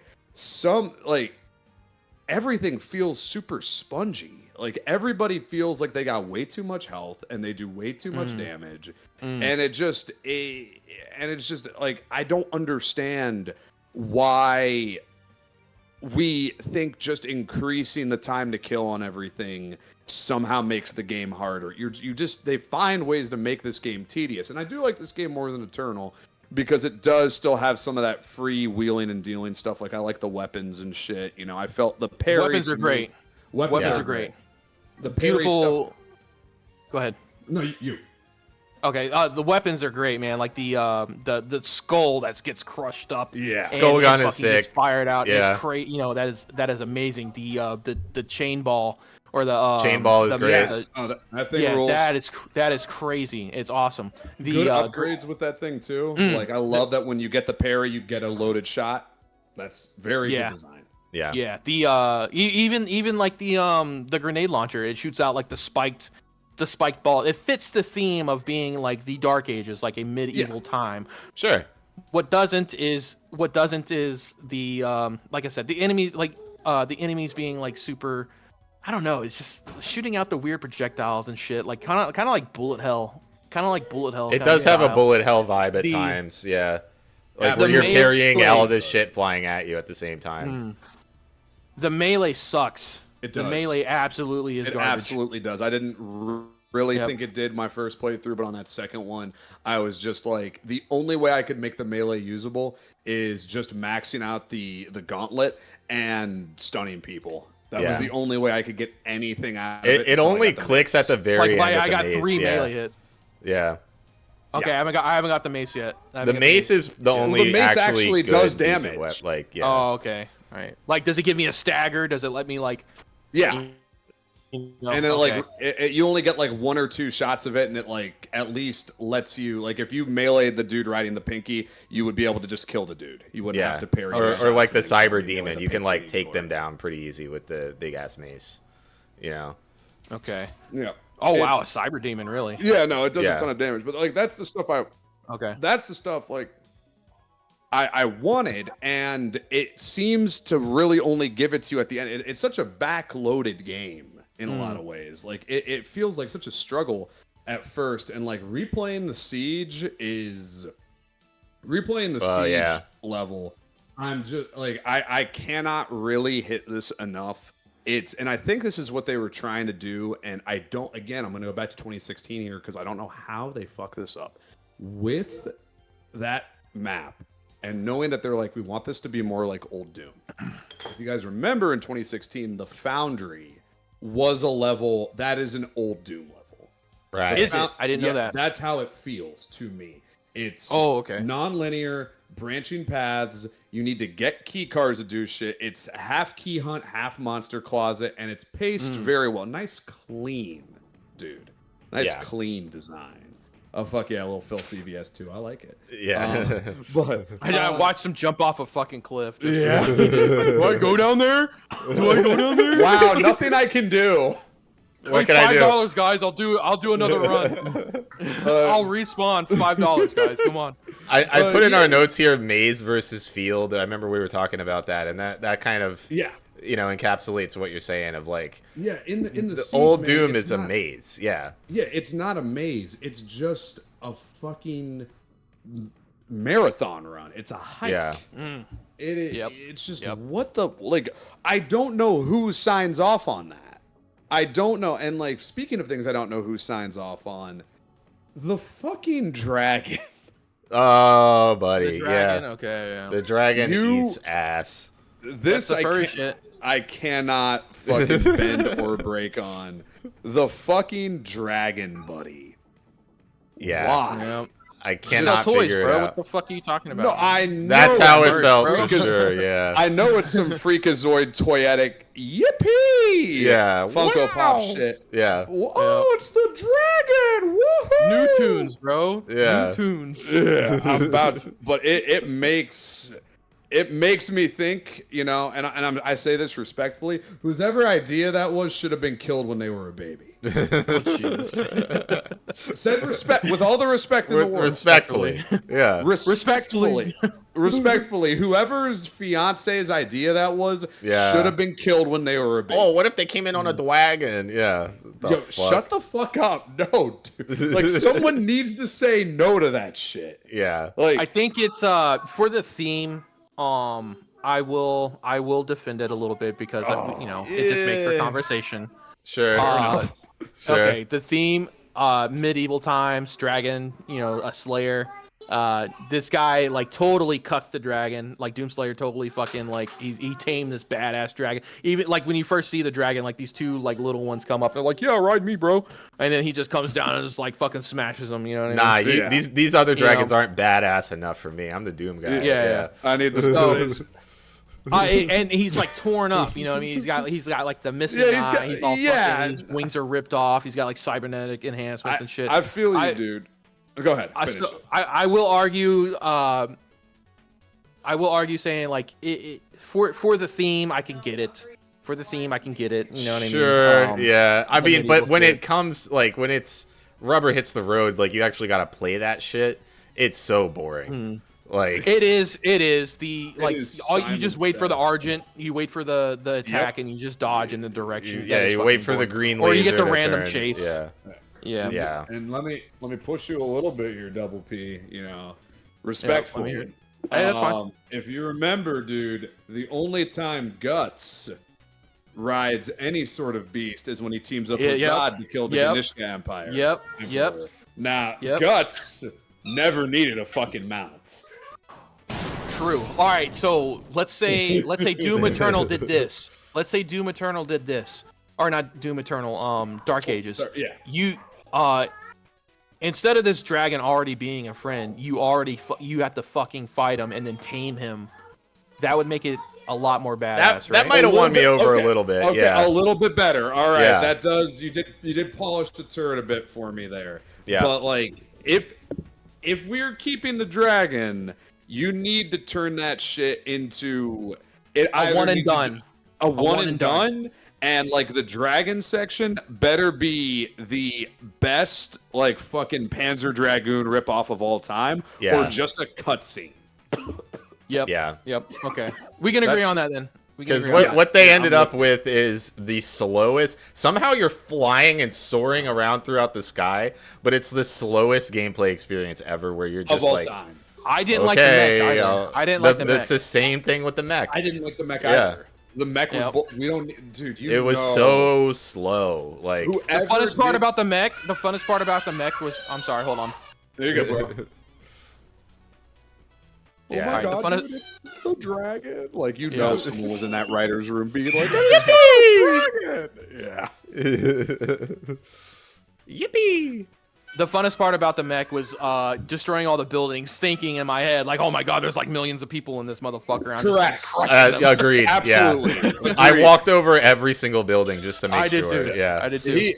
everything feels super spongy. Like everybody feels like they got way too much health and they do way too much damage. And it's just like I don't understand why we think just increasing the time to kill on everything somehow makes the game harder. They find ways to make this game tedious. And I do like this game more than Eternal because it does still have some of that free wheeling and dealing stuff. Like I like the weapons and shit. You know, I felt the parry. Weapons are great. Weapons are great. The parry Beautiful. stuff. Go ahead. No, you. Okay, the weapons are great, man. Like the skull that gets crushed up. Yeah. and Skull gun is fucking gets sick. fired out. Yeah. It's crazy. You know that is amazing. The chain ball or the Chain ball is great. That thing rules. that is crazy. It's awesome. The Good upgrades with that thing too. Like I love that when you get the parry, you get a loaded shot. That's very good design. Yeah. Yeah, the even like the grenade launcher, it shoots out like the spiked ball. It fits the theme of being like the Dark Ages, like a medieval time. Sure. What doesn't is the like I said, the enemies being like super. I don't know. It's just shooting out the weird projectiles and shit, like kind of like bullet hell. It does have a bullet hell vibe at times. Yeah. Like where The you're melee- carrying all this shit flying at you at the same time. The melee sucks. It The does. melee absolutely is It garbage. absolutely does. I didn't really Yep. think it did my first playthrough, but on that second one, I was just like, the only way I could make the melee usable is just maxing out the gauntlet and stunning people. That was the only way I could get anything out of it. It until I only got the clicks mace. at the very end. I of the got maze, 3 yeah. melee hits. Yeah. Okay, Yeah. I haven't got the mace yet. The mace is the only Well, the mace actually good, does decent damage. Like, yeah. Oh, okay. All right. Like, does it give me a stagger? Does it let me like? Yeah. No, And it okay. like you only get like 1 or 2 shots of it, and it like at least lets you like if you meleeed the dude riding the pinky, you would be able to just kill the dude. You wouldn't have to parry. Or like the cyber demon, you can like take them down pretty easy with the big ass mace. You know. Okay. Yeah. Oh wow, a cyber demon, really? Yeah, no, it does a ton of damage, but like that's the stuff that's the stuff like I wanted, and it seems to really only give it to you at the end. It's such a backloaded game in a lot of ways. Like it feels like such a struggle at first, and like replaying the siege level. I'm just like I cannot really hit this enough. And I think this is what they were trying to do, and I'm going to go back to 2016 here because I don't know how they fuck this up. With that map, and knowing that they're like, we want this to be more like old Doom. If you guys remember in 2016, the Foundry was a level that is an old Doom level. Right. Is it? I didn't know that. That's how it feels to me. It's okay. Non-linear, branching paths. You need to get key cards to do shit. It's half key hunt, half monster closet, and it's paced very well. Nice, clean, dude. Nice, clean design. Oh, fuck yeah, a little Phil CVS too. I like it. Yeah. But I watched him jump off a fucking cliff. yeah. Do I go down there? Do I go down there? Wow, nothing I can do. What can I do? $5, guys. I'll do another run. I'll respawn. $5, guys. Come on. I put in our notes here maze versus field. I remember we were talking about that, and that kind of encapsulates what you're saying of like in the Siege, old man, Doom is a not, maze. Yeah. Yeah, it's not a maze. It's just a fucking marathon run. It's a hike. Yeah. It's just what the like. I don't know who signs off on that. I don't know. And like speaking of things I don't know who signs off on, the fucking dragon. Oh, buddy. The dragon? Yeah. Okay, yeah. The dragon eats ass. This I cannot fucking bend or break on. The fucking dragon, buddy. Yeah. Why? Yep. I cannot toys, figure bro. it out. What the fuck are you talking about? No, I know. That's how it felt bro. for sure. Yeah. I know it's some freakazoid toyetic yippee. Yeah. Funko Pop Wow. shit. Yeah. Oh, it's the dragon. Woohoo! New tunes, bro. Yeah. New tunes. Yeah, I'm about to, but it makes me think, and I say this respectfully, whose ever idea that was should have been killed when they were a baby. Said respect with all the respect in the world. Respectfully. Yeah. Respectfully, whoever's fiance's idea that was should have been killed when they were a baby. Oh, what if they came in on a wagon? Yeah. Shut the fuck up. No, dude. Like someone needs to say no to that shit. Yeah. Like I think it's for the theme. I will defend it a little bit because it just makes for conversation. Sure. Sure. Okay, the theme, medieval times, dragon, a slayer. This guy like totally cucked the dragon. Like Doomslayer totally fucking like he tamed this badass dragon. Even like when you first see the dragon, like these two like little ones come up. They're like, yeah, ride me, bro. And then he just comes down and just like fucking smashes them. You know what I mean? Nah, these other dragons aren't badass enough for me. I'm the Doom guy. Yeah. I need the stories. And he's like torn up, you know what I mean? He's got like the missing eye. He's all fucking, his wings are ripped off. He's got like cybernetic enhancements and shit. I feel you, dude. Go ahead. Finish. I will argue. I will argue saying like for the theme I can get it. For the theme I can get it. You know what I mean? Sure. Yeah. I mean, but when it comes like when it's rubber hits the road, like you actually gotta play that shit. It's so boring. Like it is the like all you just wait for the Argent, you wait for the attack, and you just dodge in the direction. You wait for the green laser, or you get the random turn. chase. Yeah. And let me push you a little bit here, Double P. Respectfully. Hey, that's fine. If you remember, dude, the only time Guts rides any sort of beast is when he teams up with Zod to kill the Ganishka Empire. Yep. Now, Guts never needed a fucking mount. True. All right, so let's say Doom Eternal did this. Let's say Doom Eternal did this, or not Doom Eternal. Dark Ages. Yeah. You instead of this dragon already being a friend, you have to fucking fight him and then tame him. That would make it a lot more badass. That might have won me over a little bit. Okay, yeah, a little bit better. All right, Yeah. that does. You did polish the turret a bit for me there. Yeah. But like, if we're keeping the dragon, you need to turn that shit into A one and done. A one and done. And like the dragon section better be the best like fucking Panzer Dragoon ripoff of all time, Yeah. or just a cutscene. Yep. Yeah. Yep. Okay. We can agree on that then. Because what they ended up with is the slowest. Somehow you're flying and soaring around throughout the sky, but it's the slowest gameplay experience ever, where you're just Of all like, time. I didn't like the mech either. I didn't like the mech. It's the same thing with the mech. I didn't like the mech Yeah. either. The mech was we don't dude. It was know. so slow. Like The funnest part about the mech. The funnest part about the mech was. I'm sorry. Hold on. There you go, bro. Yeah. Oh my Alright, god, the dude, it's the dragon. Like you Yeah. know, someone was in that writer's room being like, "It's the dragon." Yeah. Yippee! The funnest part about the mech was destroying all the buildings, thinking in my head like, "Oh my god, there's like millions of people in this motherfucker." I'm Correct. Just, like, crushing them. Agreed. Absolutely. Yeah. I walked over every single building just to make I did sure. too. Yeah. I did too.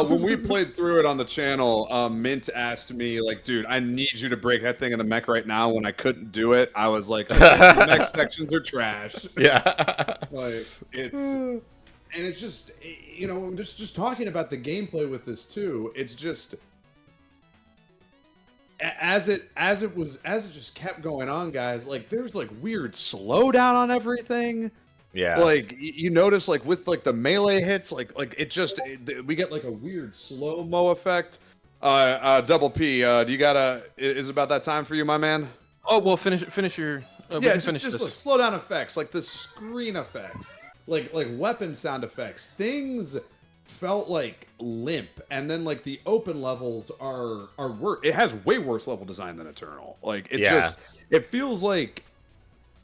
When we played through it on the channel, Mint asked me, like, dude, I need you to break that thing in the mech right now. When I couldn't do it, I was like, okay, the mech sections are trash. Yeah. Like, and it's just, you know, just talking about the gameplay with this too, it's just, as it just kept going on, guys, like there's like weird slowdown on everything. Yeah. Like you notice, like with like the melee hits, like we get like a weird slow mo effect. Double P, do you got is it about that time for you, my man? Oh well, finish your. We can finish just this. like slow down effects, like the screen effects, like weapon sound effects. Things felt like limp, and then like the open levels are worse. It has way worse level design than Eternal. Like it feels like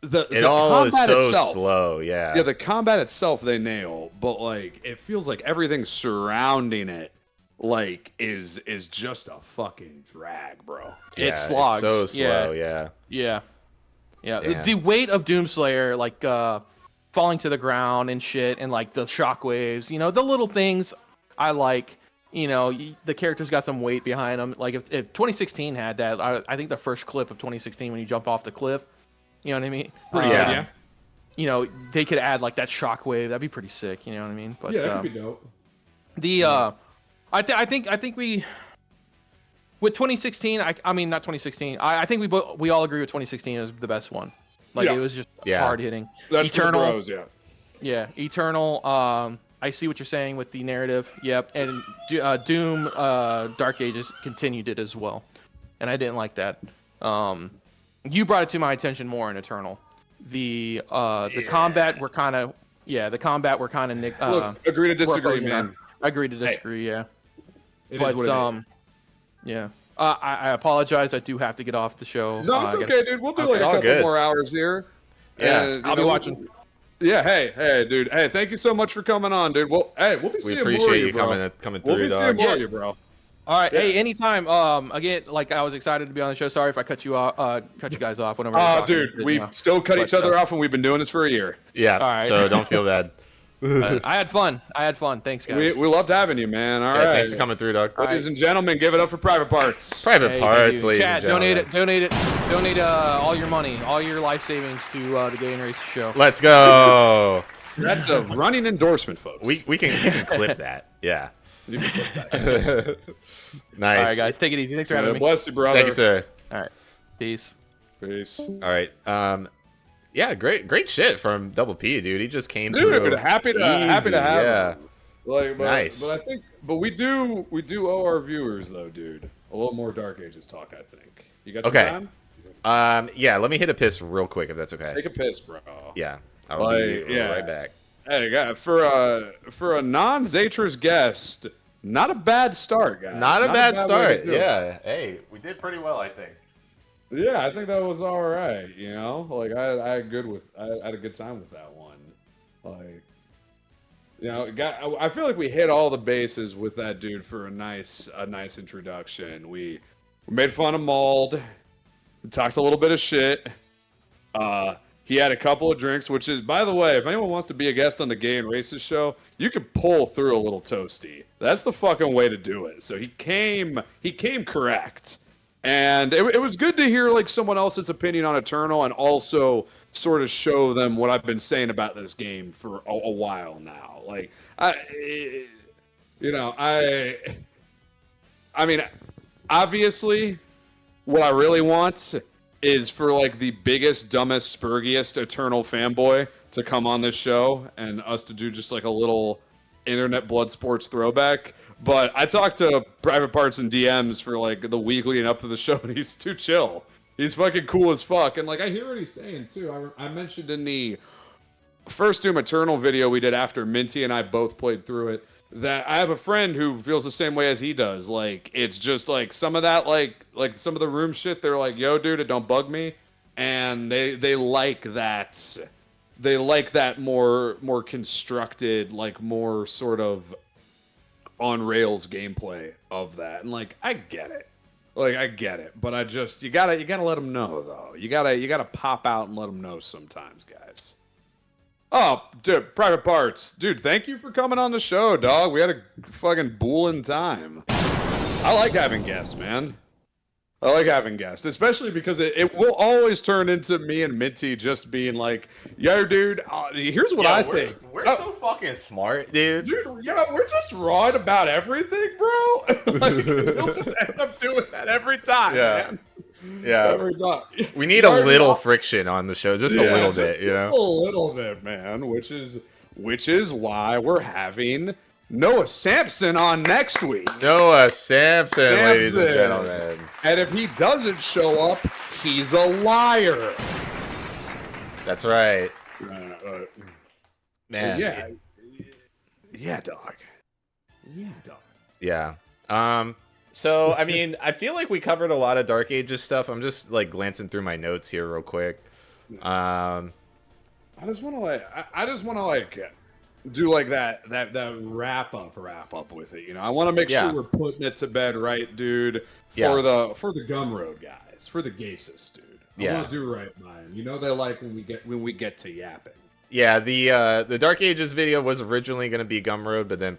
the all is combat so itself, slow. Yeah. Yeah, the combat itself they nail, but like it feels like everything surrounding it like is just a fucking drag, bro. It slogs. It's so slow. Yeah. Yeah. Damn. The weight of Doomslayer, like falling to the ground and shit, and like the shockwaves, you know, the little things I like. You know, the characters got some weight behind them. Like if 2016 had that, I think the first clip of 2016 when you jump off the cliff, you know what I mean? Yeah. You know, they could add like that shockwave. That'd be pretty sick. You know what I mean? But Yeah, that could be dope. I think we with 2016. I mean not 2016. I think we all agree with 2016 is the best one. Like it was just hard hitting. That's Eternal. the bros, yeah. Yeah, Eternal. I see what you're saying with the narrative. Yep, and Doom, Dark Ages continued it as well, and I didn't like that. You brought it to my attention more in Eternal. The combat were kind of Look, agree to disagree, man. Agree to disagree. Yeah. It is what it is. Yeah. I apologize. I do have to get off the show. No, it's okay, dude. We'll do like a all couple good. more hours here. Yeah, And, I'll be watching. Yeah, hey, dude. Hey, thank you so much for coming on, dude. We'll be We seeing more appreciate of you you, bro. coming We'll through, be seeing dog. more of you, bro. All right. Yeah. Hey, anytime. Again, like I was excited to be on the show. Sorry if I cut you off. Cut you guys off whenever. we're talking, Dude, we you know. still cut But, each other off, and we've been doing this for a year. Yeah. All right. So don't feel bad. I had fun. Thanks, guys. We loved having you, man. All Yeah, right. thanks for coming through, dog. Ladies and gentlemen, give it up for Private Parts. Private Hey, Parts, thank you. ladies Chat, and gentlemen. donate all your money, all your life savings to the Gay and Race show. Let's go. That's a running endorsement, folks. we can clip that. Yeah. You can clip that. Nice. All right, guys, take it easy. Thanks for having me. Bless you, brother. Thank you, sir. All right, peace. Peace. All right. Yeah, great shit from Double P, dude. He just came through. Dude, happy to easy, have yeah. him. Like, Nice. But I think, we do owe our viewers though, dude, a little more Dark Ages talk. I think. You got some Okay. time? Yeah. Let me hit a piss real quick if that's okay. Take a piss, bro. Yeah. I'll be yeah. right back. Hey, guys, for a non-Zatras guest, not a bad start, guys. Not a bad way to start. do it. Yeah. Hey, we did pretty well, I think. Yeah, I think that was all right. You know, like I had a good time with that one. Like, You know, I feel like we hit all the bases with that dude for a nice introduction. We made fun of Mauled. We talked a little bit of shit. He had a couple of drinks, which is, by the way, if anyone wants to be a guest on the Gay and Racist show, you can pull through a little toasty. That's the fucking way to do it. So he came correct. And it was good to hear like someone else's opinion on Eternal and also sort of show them what I've been saying about this game for a while now. Like, I mean, obviously, what I really want is for like the biggest, dumbest, spurgiest Eternal fanboy to come on this show and us to do just like a little internet blood sports throwback. But I talked to Private Parts and DMs for like the week leading up to the show, and he's too chill. He's fucking cool as fuck. And like I hear what he's saying too. I mentioned in the first Doom Eternal video we did after Minty and I both played through it that I have a friend who feels the same way as he does. Like it's just like some of that like some of the room shit. They're like, yo, dude, it don't bug me, and they like that. They like that more constructed, like more sort of on rails gameplay of that. And like I get it. Like I get it, but I just you gotta let them know though. You gotta pop out and let them know sometimes, guys. Oh, dude, Private Parts, dude, thank you for coming on the show, dog. We had a fucking bullin' time. I like having guests, man. I like having guests, especially because it will always turn into me and Minty just being like, yo, dude, here's what I think. We're so fucking smart, dude. Dude, yeah, we're just right about everything, bro. Like, we'll just end up doing that every time, man. Yeah. Every time. We need a little friction on the show, just a little bit, you know? Just a little bit, man, which is why we're having Noah Sampson on next week. Noah Sampson, ladies and gentlemen. And if he doesn't show up, he's a liar. That's right. Man. Yeah, dog. Yeah, dog. Yeah. So, I mean, I feel like we covered a lot of Dark Ages stuff. I'm just, like, glancing through my notes here real quick. I just want to, like, do, like, that wrap up with it, you know? I want to make sure we're putting it to bed right, dude, for the Gumroad guys, for the Gaycist, dude. I want to do right by them. You know they like when we get to yapping. Yeah, the Dark Ages video was originally going to be Gumroad, but then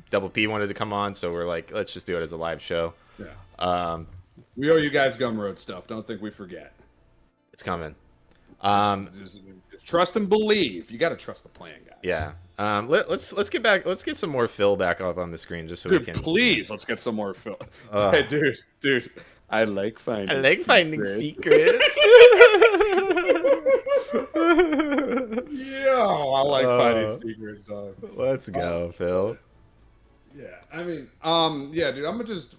Double P wanted to come on, so we're like, let's just do it as a live show. Yeah. We owe you guys Gumroad stuff. Don't think we forget. It's coming. Just trust and believe. You got to trust the plan, guys. Yeah. Let's get back. Let's get some more Phil back up on the screen, just so we can. Please, let's get some more Phil. Hey, dude. I like finding. secrets. Yeah, I like finding secrets, dog. Let's go, Phil. Yeah, I mean, yeah, dude.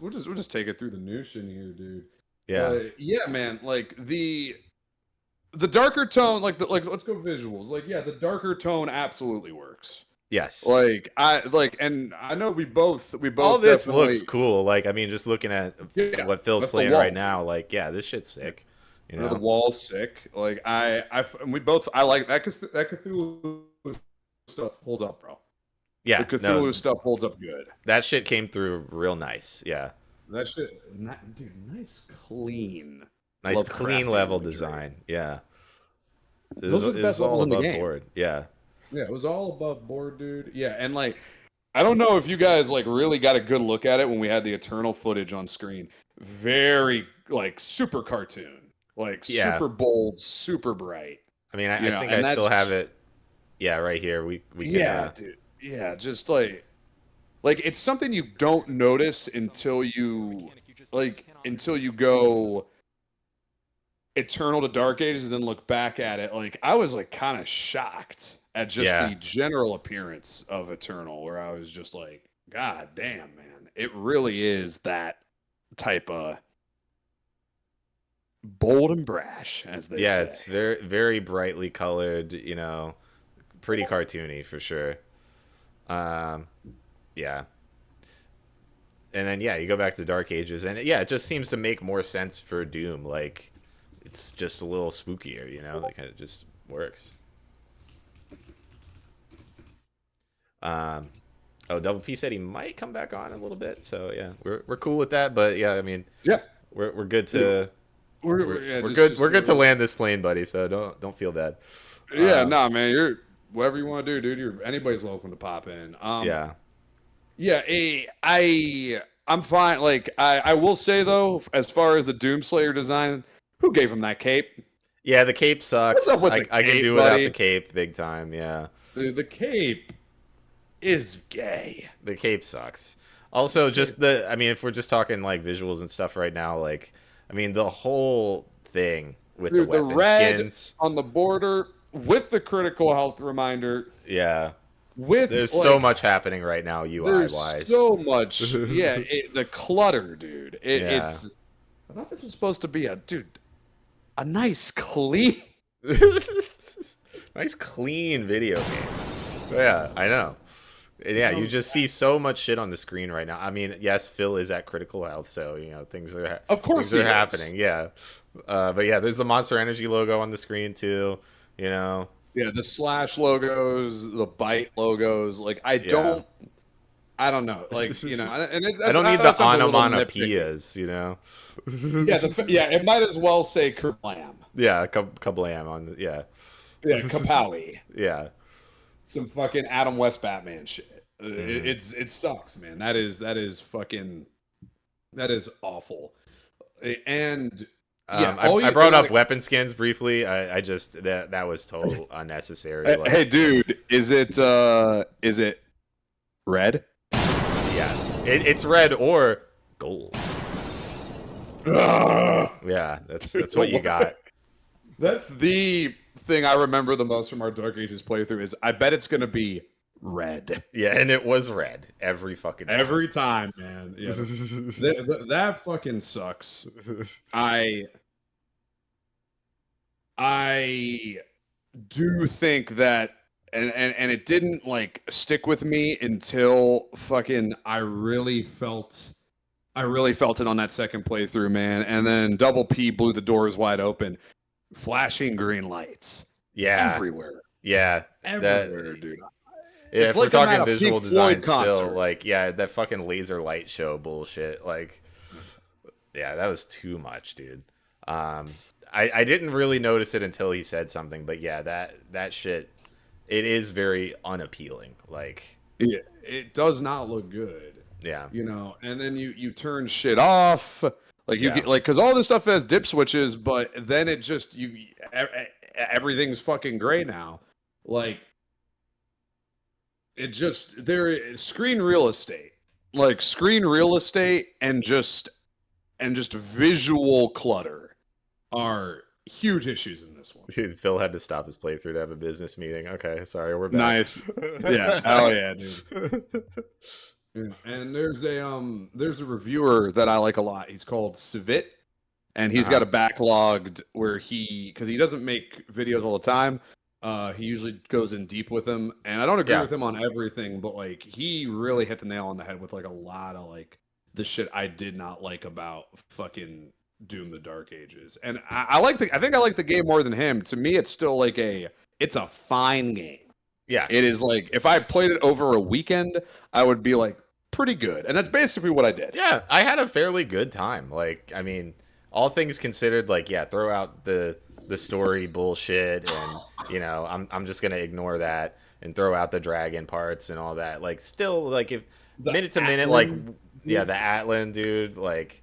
We'll just take it through the notion here, dude. Yeah. Yeah, man. Like the darker tone, like let's go visuals. Like, yeah, the darker tone absolutely works. Yes. And I know we both. All this looks cool. Like, I mean, just looking at what Phil's playing right now, like, yeah, this shit's sick. You know, the wall's sick. Like, I like that Cthulhu stuff holds up, bro. Yeah, the Cthulhu stuff holds up good. That shit came through real nice. Yeah. That shit, dude, nice clean. Nice clean level design. Yeah. Those are the best levels in the game. Board. Yeah. Yeah, it was all above board, dude. Yeah, and like, I don't know if you guys like really got a good look at it when we had the Eternal footage on screen. Very like super cartoon, like super bold, super bright. I mean, I think I still have it. Yeah, right here. We can, yeah, dude. Yeah, just like it's something you don't notice until you go Eternal to Dark Ages and then look back at it. Like, I was like kind of shocked at just the general appearance of Eternal, where I was just like, God damn, man, it really is that type of bold and brash, as they say. Yeah, it's very, very brightly colored, you know, pretty cartoony for sure. Yeah. And then, yeah, you go back to Dark Ages, and yeah, it just seems to make more sense for Doom. Like, it's just a little spookier, you know? Like, it just works. Oh, Double P said he might come back on a little bit, so yeah, we're cool with that. But yeah, I mean, Yeah, we're good to we're good to land this plane, buddy. So don't feel bad. Yeah, nah, man, you're whatever you want to do, dude. Anybody's welcome to pop in. Yeah. Yeah, I'm fine. Like I will say though, as far as the Doomslayer design, who gave him that cape? Yeah, the cape sucks. What's up with I the can cape, do without buddy? the cape big time. Yeah. The cape is gay. The cape sucks. Also, just I mean, if we're just talking like visuals and stuff right now, like, I mean, the whole thing with Dude, the weapon red skins. on the border with the critical health reminder. Yeah. With There's like, so much happening right now, UI there's wise. so much. Yeah, the clutter, dude. Yeah. It's. I thought this was supposed to be a nice clean. Nice clean video game. Yeah, I know. And yeah, you just see so much shit on the screen right now. I mean, yes, Phil is at critical health, so you know things are Of course things are he is. happening. Yeah, but yeah, there's the Monster Energy logo on the screen too. You know. Yeah, the slash logos, the bite logos. Like I don't know. Like you know, and I don't need the that sounds a little onomatopoeias. You know. nitpicky. Yeah, it might as well say kablam. Yeah, kablam on the, yeah. Yeah, kapowie. Yeah. Some fucking Adam West Batman shit. It sucks, man. That is awful. And yeah, I brought up weapon skins briefly. I just that was total unnecessary. Like, hey, dude, is it red? Yeah, it's red or gold. Yeah, that's what you got. That's the thing I remember the most from our Dark Ages playthrough is I bet it's gonna be red. Yeah, and it was red every fucking time. Every time, man. Yeah, that fucking sucks. I do think that, and it didn't like stick with me until fucking I really felt it on that second playthrough, man. And then Double P blew the doors wide open, flashing green lights. Yeah, everywhere. Yeah, everywhere, dude. Yeah, if we're talking visual design still, like, yeah, that fucking laser light show bullshit, like, yeah, that was too much, dude. I didn't really notice it until he said something, but yeah, that shit, it is very unappealing. Like, yeah, it does not look good. Yeah, you know, and then you turn shit off, like you get like because all this stuff has dip switches, but then it just everything's fucking gray now, like. It just there is screen real estate, like screen real estate, and just visual clutter are huge issues in this one. Dude, Phil had to stop his playthrough to have a business meeting. Okay, sorry, we're back. Nice, yeah, oh yeah, dude. Yeah. And there's a reviewer that I like a lot. He's called Civit, and he's got a backlogged where because he doesn't make videos all the time. He usually goes in deep with them, and I don't agree with him on everything, but like he really hit the nail on the head with like a lot of like the shit I did not like about fucking Doom: The Dark Ages. And I think I like the game more than him. To me, it's still like it's a fine game. Yeah, it is like if I played it over a weekend, I would be like pretty good, and that's basically what I did. Yeah, I had a fairly good time. Like, I mean, all things considered, like, yeah, throw out the story bullshit, and you know, I'm just gonna ignore that and throw out the dragon parts and all that. Like, still, like, if minute to minute, like, yeah, the Atlan, dude, like,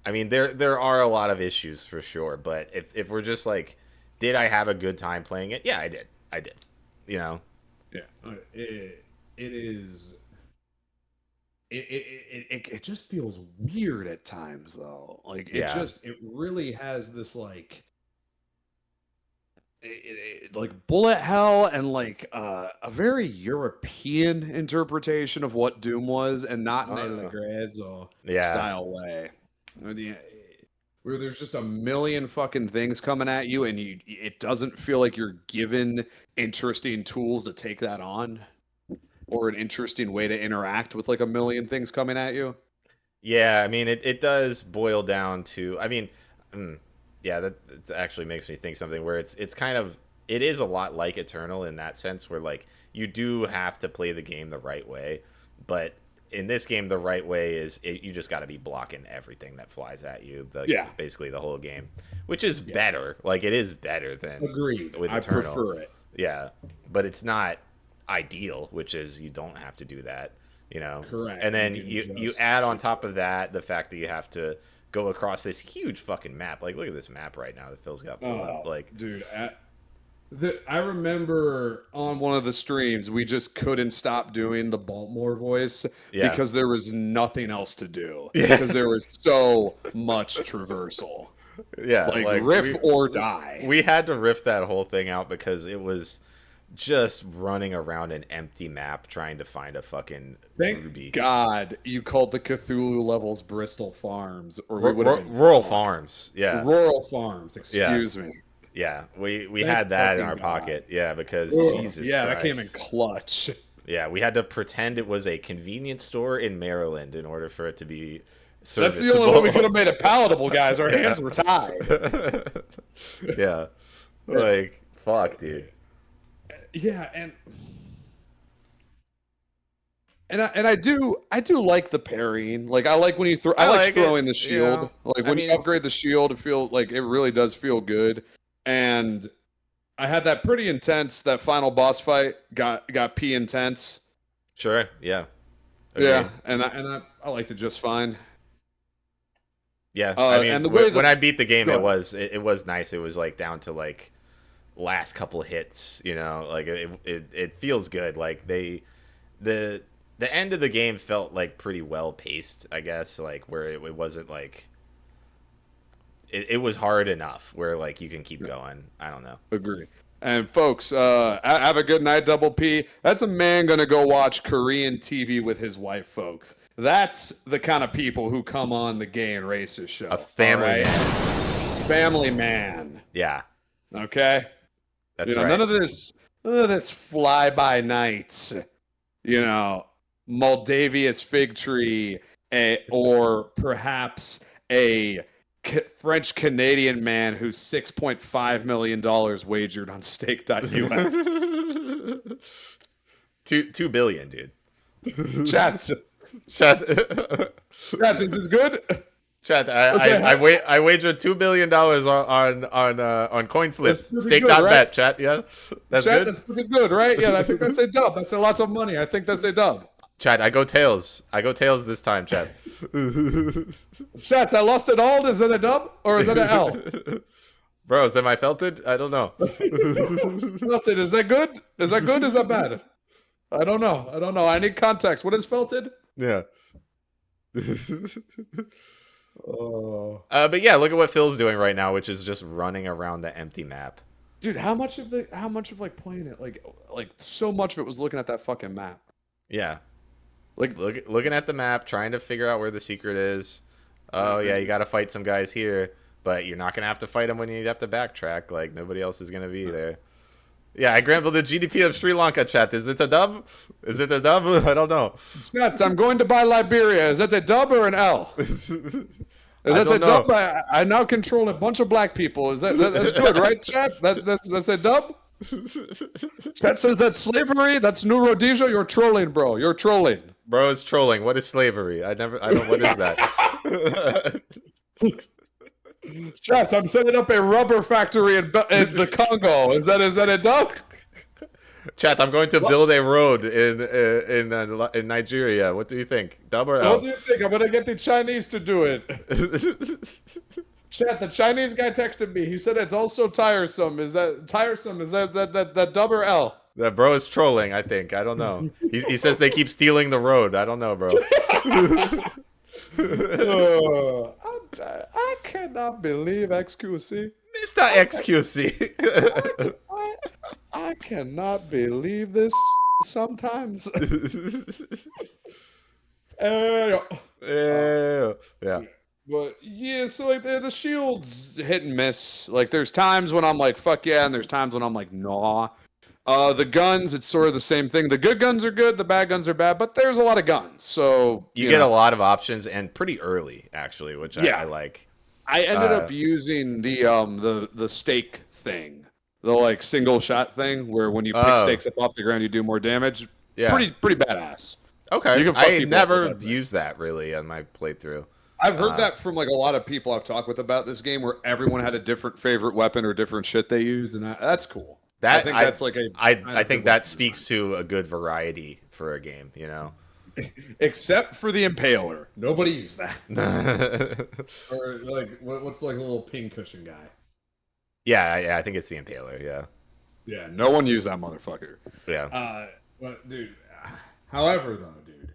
I mean, there are a lot of issues for sure, but if we're just like, did I have a good time playing it? Yeah, I did, you know. Yeah, it is. It just feels weird at times though. Like it really has this like. Like bullet hell and like a very European interpretation of what Doom was, and not in a Grezzo style way. Where there's just a million fucking things coming at you, and it doesn't feel like you're given interesting tools to take that on, or an interesting way to interact with like a million things coming at you. Yeah, I mean it does boil down to, I mean. Yeah, that actually makes me think something where it's kind of it is a lot like Eternal in that sense, where like you do have to play the game the right way, but in this game the right way is you just got to be blocking everything that flies at you. Basically the whole game, which is better. Like it is better than Agreed. with I Eternal. prefer it. Yeah, but it's not ideal, which is you don't have to do that, you know. Correct. And then you add on top of that the fact that you have to go across this huge fucking map. Like look at this map right now that Phil's got pulled up. Like, dude, I remember on one of the streams we just couldn't stop doing the Baltimore voice because there was nothing else to do because there was so much traversal. Yeah, like riff or die. We had to riff that whole thing out because it was just running around an empty map trying to find a fucking ruby. Thank God you called the Cthulhu levels Bristol Farms, or we would have been Rural Farms. Yeah, Rural Farms. Excuse me. Yeah, we had that in our pocket. Yeah, because Jesus yeah, Christ. that came in clutch. Yeah, we had to pretend it was a convenience store in Maryland in order for it to be serviceable. That's the only way we could have made it palatable, guys. Our hands were tied. Yeah, like fuck, dude. Yeah, and I do like the parrying. Like I like when you throw. I like throwing the shield. Yeah. Like when you upgrade the shield, it feels like it really does feel good. And I had that pretty intense. That final boss fight got P intense. Sure. Yeah. Okay. Yeah, and I liked it just fine. Yeah. I mean, and when I beat the game, it was nice. It was like down to like last couple hits. You know, like it feels good. Like the end of the game felt like pretty well paced. I guess like where it wasn't like. It was hard enough where like you can keep going. I don't know. Agree. And folks, have a good night, Double P. That's a man gonna go watch Korean TV with his wife, folks. That's the kind of people who come on the Gay and Racist show. A family man. Family man. Yeah. Okay. That's right. None of this fly by nights. You know, Moldavia's fig tree, or perhaps a French Canadian man who's $6.5 million wagered on stake.us. 2 billion, dude. Chat, is this good? Chat, I wagered $2 billion on coin flip. Stake.bet, right? Chat. Yeah, that's Chat, good. That's pretty good, right? Yeah, I think that's a dub. That's a lot of money. I think that's a dub. Chat, I go tails. I go tails this time, chat. Chat, I lost it all. Is that a dub or is that an L? Bro, am I felted? I don't know. Felted, is that good? Is that good? Is that bad? I don't know. I need context. What is felted? Yeah. But yeah, look at what Phil's doing right now, which is just running around the empty map. Dude, how much of like playing it, like so much of it was looking at that fucking map. Yeah. Like looking at the map, trying to figure out where the secret is. Oh yeah, you got to fight some guys here, but you're not gonna have to fight them when you have to backtrack. Like nobody else is gonna be there. Yeah, I grambled the GDP of Sri Lanka. Chat, is it a dub? Is it a dub? I don't know. Chat, I'm going to buy Liberia. Is that a dub or an L? Is that a dub? I now control a bunch of black people. That's good, right, chat? That's a dub. Chat says that's slavery. That's New Rhodesia. You're trolling, bro. You're trolling. Bro, it's trolling. What is slavery? I don't. What is that? Chat, I'm setting up a rubber factory in the Congo. Is that a dub? Chat, I'm going to build a road in Nigeria. What do you think? Dub or L? What do you think? I'm gonna get the Chinese to do it. Chat, the Chinese guy texted me. He said it's also tiresome. Is that tiresome? Is that dub or L? That bro is trolling, I think. I don't know. He says they keep stealing the road. I don't know, bro. I cannot believe XQC. Mr. XQC. I cannot believe this sometimes. Yeah. But yeah, so like the shield's hit and miss. Like there's times when I'm like, fuck yeah, and there's times when I'm like, nah. The guns, it's sort of the same thing. The good guns are good, the bad guns are bad, but there's a lot of guns. So you get a lot of options and pretty early, actually, which I like. I ended up using the stake thing The like single shot thing where when you pick stakes up off the ground, you do more damage. Yeah. Pretty badass. Okay. You can fuck I people up with never that thing. used that really on my playthrough. I've heard that from like a lot of people I've talked with about this game, where everyone had a different favorite weapon or different shit they used, and that's cool. I think that's like I think that speaks to a good variety for a game, you know. Except for the Impaler, nobody used that. Or like what's like a little pin cushion guy? Yeah, I think it's the Impaler. Yeah. Yeah, no one used that motherfucker. Yeah. But dude, however though, dude,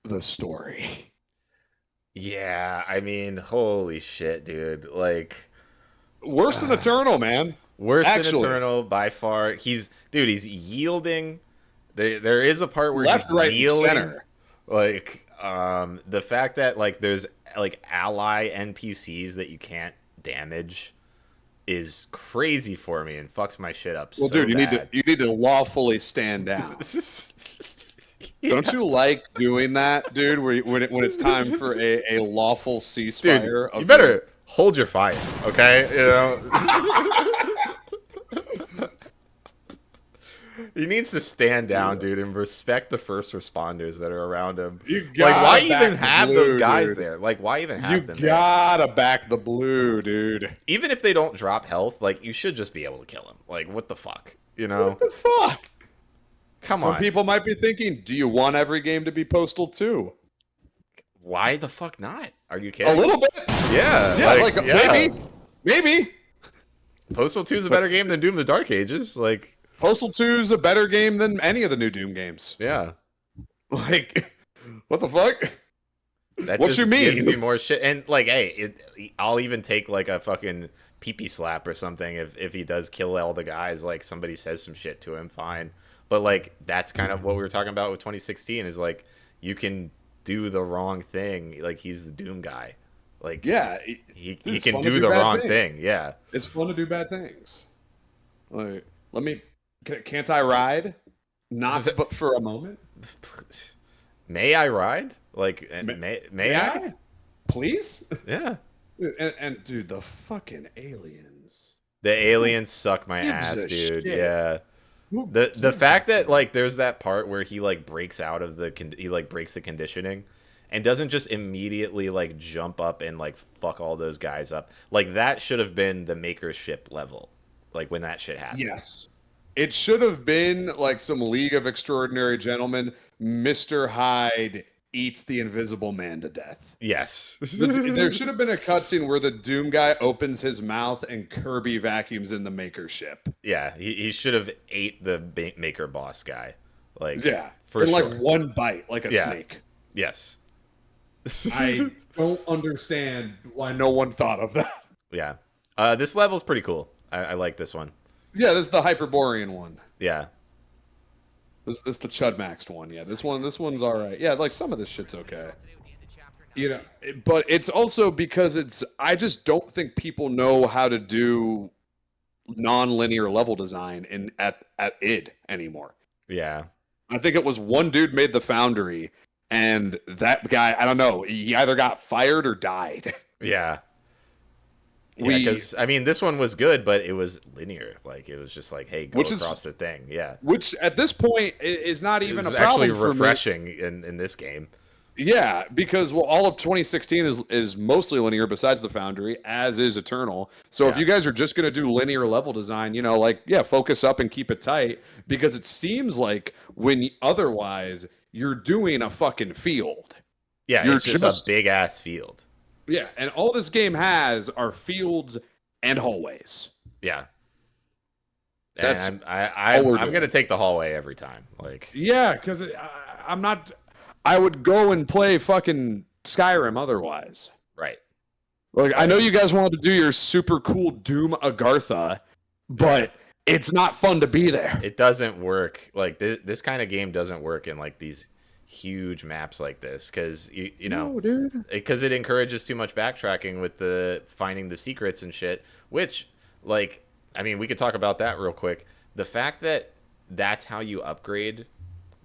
the story. Yeah, I mean, holy shit, dude. Like Worse than Eternal, man. Worse than Eternal by far. He's yielding. There is a part where left, he's right, kneeling. center. Like the fact that like there's like ally NPCs that you can't damage is crazy for me and fucks my shit up. Well, so dude, bad. you need to lawfully stand down. Don't you like doing that, dude? When it's time for a lawful ceasefire? Dude, you better hold your fire, okay? You know. He needs to stand down, dude, and respect the first responders that are around him. Like, why even have those guys there? Like, why even have them there? You gotta back the blue, dude. Even if they don't drop health, like, you should just be able to kill them. Like, what the fuck? You know? What the fuck? Come on. Some people might be thinking, do you want every game to be Postal 2? Why the fuck not? Are you kidding? A little bit. Yeah. Maybe. Postal 2 is a better game than Doom: The Dark Ages. Like, Postal 2 is a better game than any of the new Doom games. Yeah. Like, what the fuck? That what just you mean? gives you more shit. And like, hey, I'll even take like a fucking pee-pee slap or something if he does kill all the guys. Like, somebody says some shit to him, fine. But like, that's kind of what we were talking about with 2016. Is like, you can do the wrong thing. Like, he's the Doom guy. Like, yeah, he can do the wrong thing. Yeah, it's fun to do bad things. Like, can't I ride? Not but for a moment. May I ride? Like, may I? Please? Yeah. And dude, the fucking aliens. The aliens suck my ass, dude. Shit. Yeah. The fact that like there's that part where he like breaks out of he like breaks the conditioning and doesn't just immediately like jump up and like fuck all those guys up. Like, that should have been the Maker's ship level. Like, when that shit happened. Yes. It should have been like some League of Extraordinary Gentlemen. Mr. Hyde eats the Invisible Man to death. Yes. There should have been a cutscene where the Doom guy opens his mouth and Kirby vacuums in the Maker ship. Yeah, he should have ate the Maker boss guy. Like, yeah, for in sure. like one bite, like a snake. Yes. I don't understand why no one thought of that. Yeah. This level's pretty cool. I like this one. Yeah, this is the Hyperborean one. Yeah. This is the Chudmaxed one. Yeah, this one's all right. Yeah, like some of this shit's okay. You know, but it's also because I just don't think people know how to do non-linear level design at id anymore. Yeah. I think it was one dude made the Foundry, and that guy, I don't know, he either got fired or died. Yeah. Yeah, because I mean, this one was good, but it was linear. Like, it was just like, hey, go across the thing. Yeah. Which at this point is not even a problem. Actually refreshing in this game. Yeah, because all of 2016 is mostly linear, besides the Foundry, as is Eternal. So if you guys are just going to do linear level design, you know, like, focus up and keep it tight, because it seems like otherwise you're doing a fucking field. Yeah, it's just a big ass field. Yeah, and all this game has are fields and hallways. Yeah. That's I'm gonna take the hallway every time. Like, yeah, because I'm not. I would go and play fucking Skyrim otherwise. Right. Like, I know you guys wanted to do your super cool Doom Agartha, but it's not fun to be there. It doesn't work. Like, this kind of game doesn't work in like these huge maps like this, because you know, because it encourages too much backtracking with the finding the secrets and shit, which, like, I mean, we could talk about that real quick. The fact that that's how you upgrade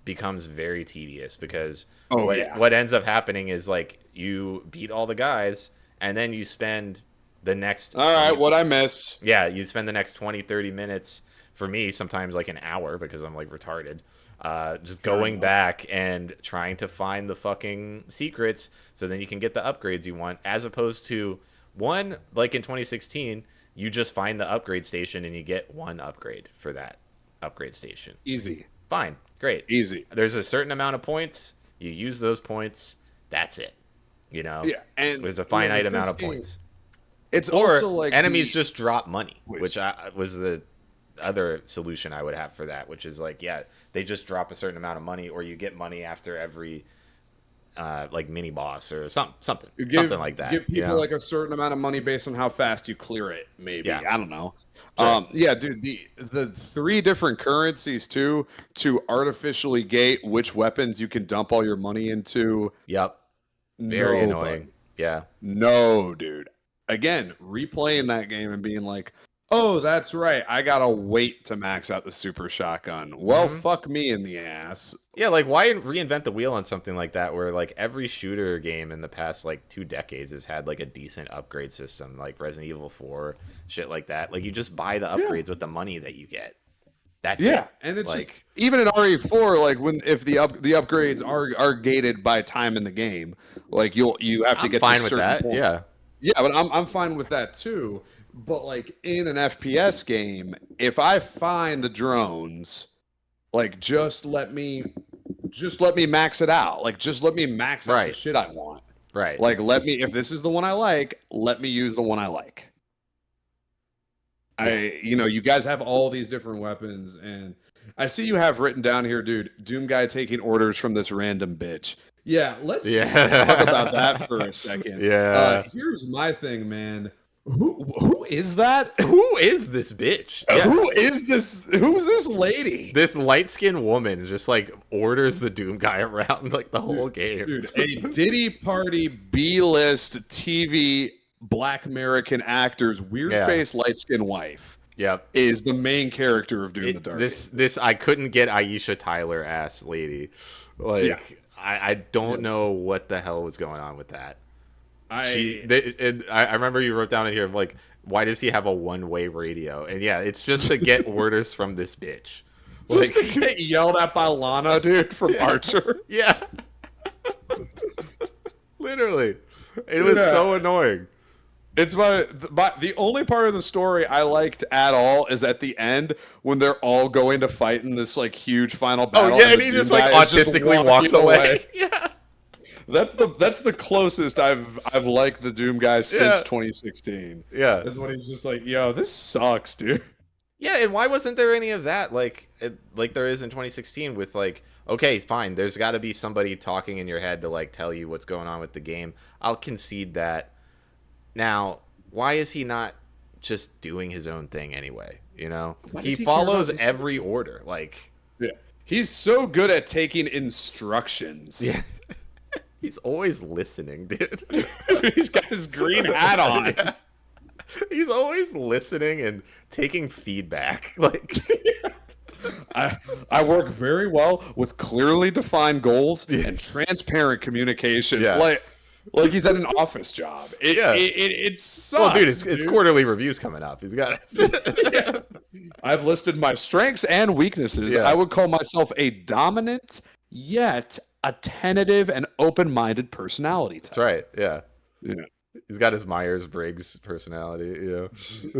becomes very tedious, because what ends up happening is, like, you beat all the guys and then you spend the next. All right, what I missed. Yeah, you spend the next 20, 30 minutes. For me, sometimes like an hour because I'm like retarded. Just going back and trying to find the fucking secrets so then you can get the upgrades you want, as opposed to one, like in 2016, you just find the upgrade station and you get one upgrade for that upgrade station. Easy. Fine. Great. Easy. There's a certain amount of points. You use those points. That's it. You know? Yeah, and there's a finite amount of points. It's Or also like enemies just drop money, which was the other solution I would have for that, which is like, yeah, they just drop a certain amount of money, or you get money after every like mini boss or something like that. Give people like a certain amount of money based on how fast you clear it. Maybe. Yeah. I don't know. Sure. Yeah, dude. The 3 different currencies too to artificially gate which weapons you can dump all your money into. Yep. Very No, annoying. buddy. Yeah. No, dude. Again, replaying that game and being like, oh, that's right. I gotta wait to max out the super shotgun. Well, fuck me in the ass. Yeah, like why reinvent the wheel on something like that where like every shooter game in the past like 2 decades has had like a decent upgrade system, like Resident Evil 4, shit like that. Like you just buy the upgrades with the money that you get. That's it. And it's like just, even in RE4, like if the upgrades are gated by time in the game, like you have to I'm get fine to with certain that. point. Yeah, but I'm fine with that too. But like in an FPS game, if I find the drones, like just let me max it out. Like just let me max out the shit I want. Right. Like if this is the one I like, let me use the one I like. You guys have all these different weapons, and I see you have written down here, dude, Doom guy taking orders from this random bitch. Yeah, let's talk about that for a second. Yeah. Here's my thing, man. Who is that? Who is this bitch? Yes. Who is this? Who's this lady? This light-skinned woman just like orders the Doom guy around like the whole game. Dude, a Diddy Party B-list TV Black American actor's weird-faced light-skinned wife. Yep. Is the main character of Doom the Dark. This I couldn't get Aisha Tyler ass lady. Like I don't know what the hell was going on with that. I remember you wrote down in here like, why does he have a one-way radio? And yeah, it's just to get orders from this bitch. Just to get yelled at by Lana, dude, from Archer. Yeah. Literally. It was so annoying. It's the only part of the story I liked at all is at the end when they're all going to fight in this like huge final battle. Oh yeah, and he just like autistically walks away. Yeah. That's the closest I've liked the Doom guy since 2016. Yeah. That's when he's just like, yo, this sucks, dude. Yeah, and why wasn't there any of that like there is in 2016 with like, okay, fine, there's got to be somebody talking in your head to like tell you what's going on with the game. I'll concede that. Now, why is he not just doing his own thing anyway? You know, he follows every order. Like, yeah, he's so good at taking instructions. Yeah, he's always listening, dude. He's got his green hat on. Yeah. He's always listening and taking feedback. Like, I work very well with clearly defined goals and transparent communication. Yeah. Like he's at an office job. It sucks. Well, dude, it's quarterly reviews coming up. He's got it. I've listed my strengths and weaknesses. Yeah. I would call myself a dominant yet attentive and open-minded personality type. That's right. Yeah. Yeah. He's got his Myers-Briggs personality. Yeah.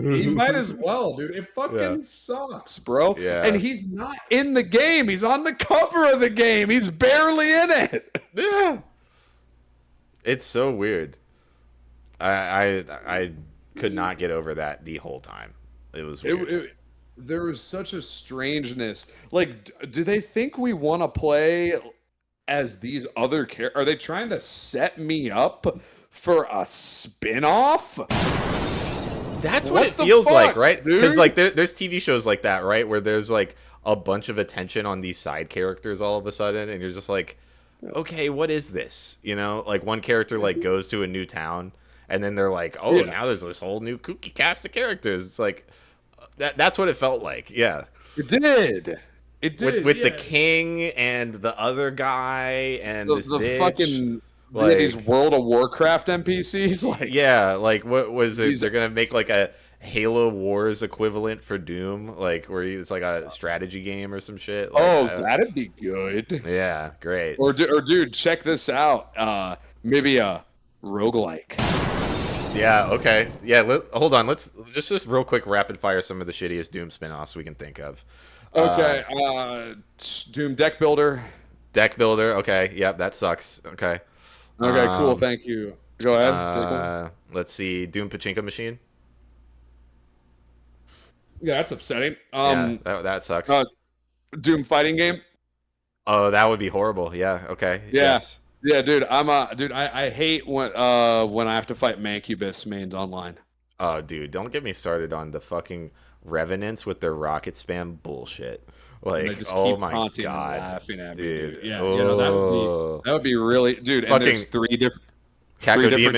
He might as well, dude. It fucking sucks, bro. Yeah. And he's not in the game. He's on the cover of the game. He's barely in it. Yeah. It's so weird. I could not get over that the whole time. It was weird. There was such a strangeness. Like, do they think we want to play as these other characters? Are they trying to set me up for a spin-off? That's what it feels like, right? Because like there's TV shows like that, right? Where there's like a bunch of attention on these side characters all of a sudden, and you're just like, okay, what is this? You know, like one character like goes to a new town, and then they're like, oh, now there's this whole new kooky cast of characters. It's like that's what it felt like. Yeah, it did. It did with the king and the other guy and this bitch. fucking Like these World of Warcraft NPCs. Like, yeah, like what was it? They're gonna make like a Halo Wars equivalent for Doom, like where it's like a strategy game or some shit. Like, that'd be good. yeah, great. Or dude, check this out. Maybe a roguelike. Yeah, okay. Yeah, hold on. Let's just real quick rapid fire some of the shittiest Doom spin-offs we can think of. Okay, Doom deck builder. Deck builder. Okay, yep, that sucks. Okay. Okay, cool. Thank you. Go ahead. Take one. Let's see. Doom pachinko machine. Yeah, that's upsetting. Yeah, that sucks. Doom fighting game. Oh, that would be horrible. Yeah. Okay. Yeah. Yes. Yeah, dude. I hate when I have to fight Mancubus mains online. Oh, dude, don't get me started on the fucking Revenants with their rocket spam bullshit. Like, oh my god, laughing at me, dude. Yeah, oh. that would be really, dude. And Fucking there's three different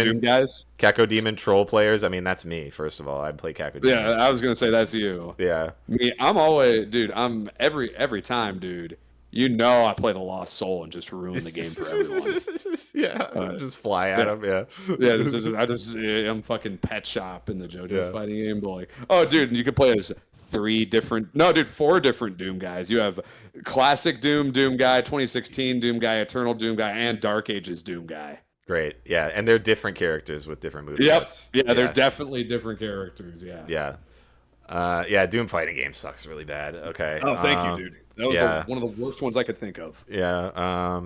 Doom guys. Caco Demon troll players. I mean, that's me. First of all, I'd play Caco Demon. Yeah, I was gonna say that's you. Yeah. Me, I'm always, dude. I'm every time, dude. You know, I play the Lost Soul and just ruin the game for everyone. Yeah, just fly at them. Yeah, yeah. I'm fucking pet shop in the JoJo fighting game, boy. Oh, dude, you can play as four different Doom guys. You have classic Doom guy, 2016 Doom guy, Eternal Doom guy, and Dark Ages Doom guy. Great, yeah, and they're different characters with different movesets. Yep, yeah, they're definitely different characters. Yeah, yeah. Doom fighting game sucks really bad. Okay. Oh, thank you, dude. That was one of the worst ones I could think of. Yeah.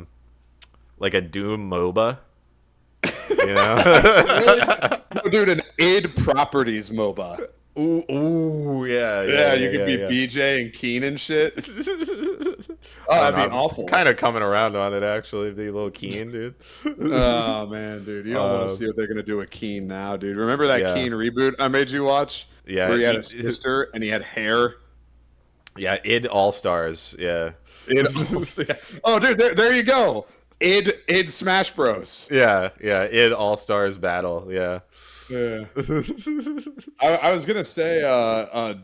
Like a Doom MOBA. You know? No, dude, an id Properties MOBA. Ooh, yeah. You could be BJ and Keen and shit. That'd be awful. Kind of coming around on it, actually. Be a little Keen, dude. Oh, man, dude. You don't want to see what they're going to do with Keen now, dude. Remember that Keen reboot I made you watch? Yeah. Where he had a sister and he had hair? Yeah, id All-Stars. Yeah. Oh, dude, there you go. Id Smash Bros. Yeah. Id All-Stars Battle. Yeah. Yeah. I was gonna say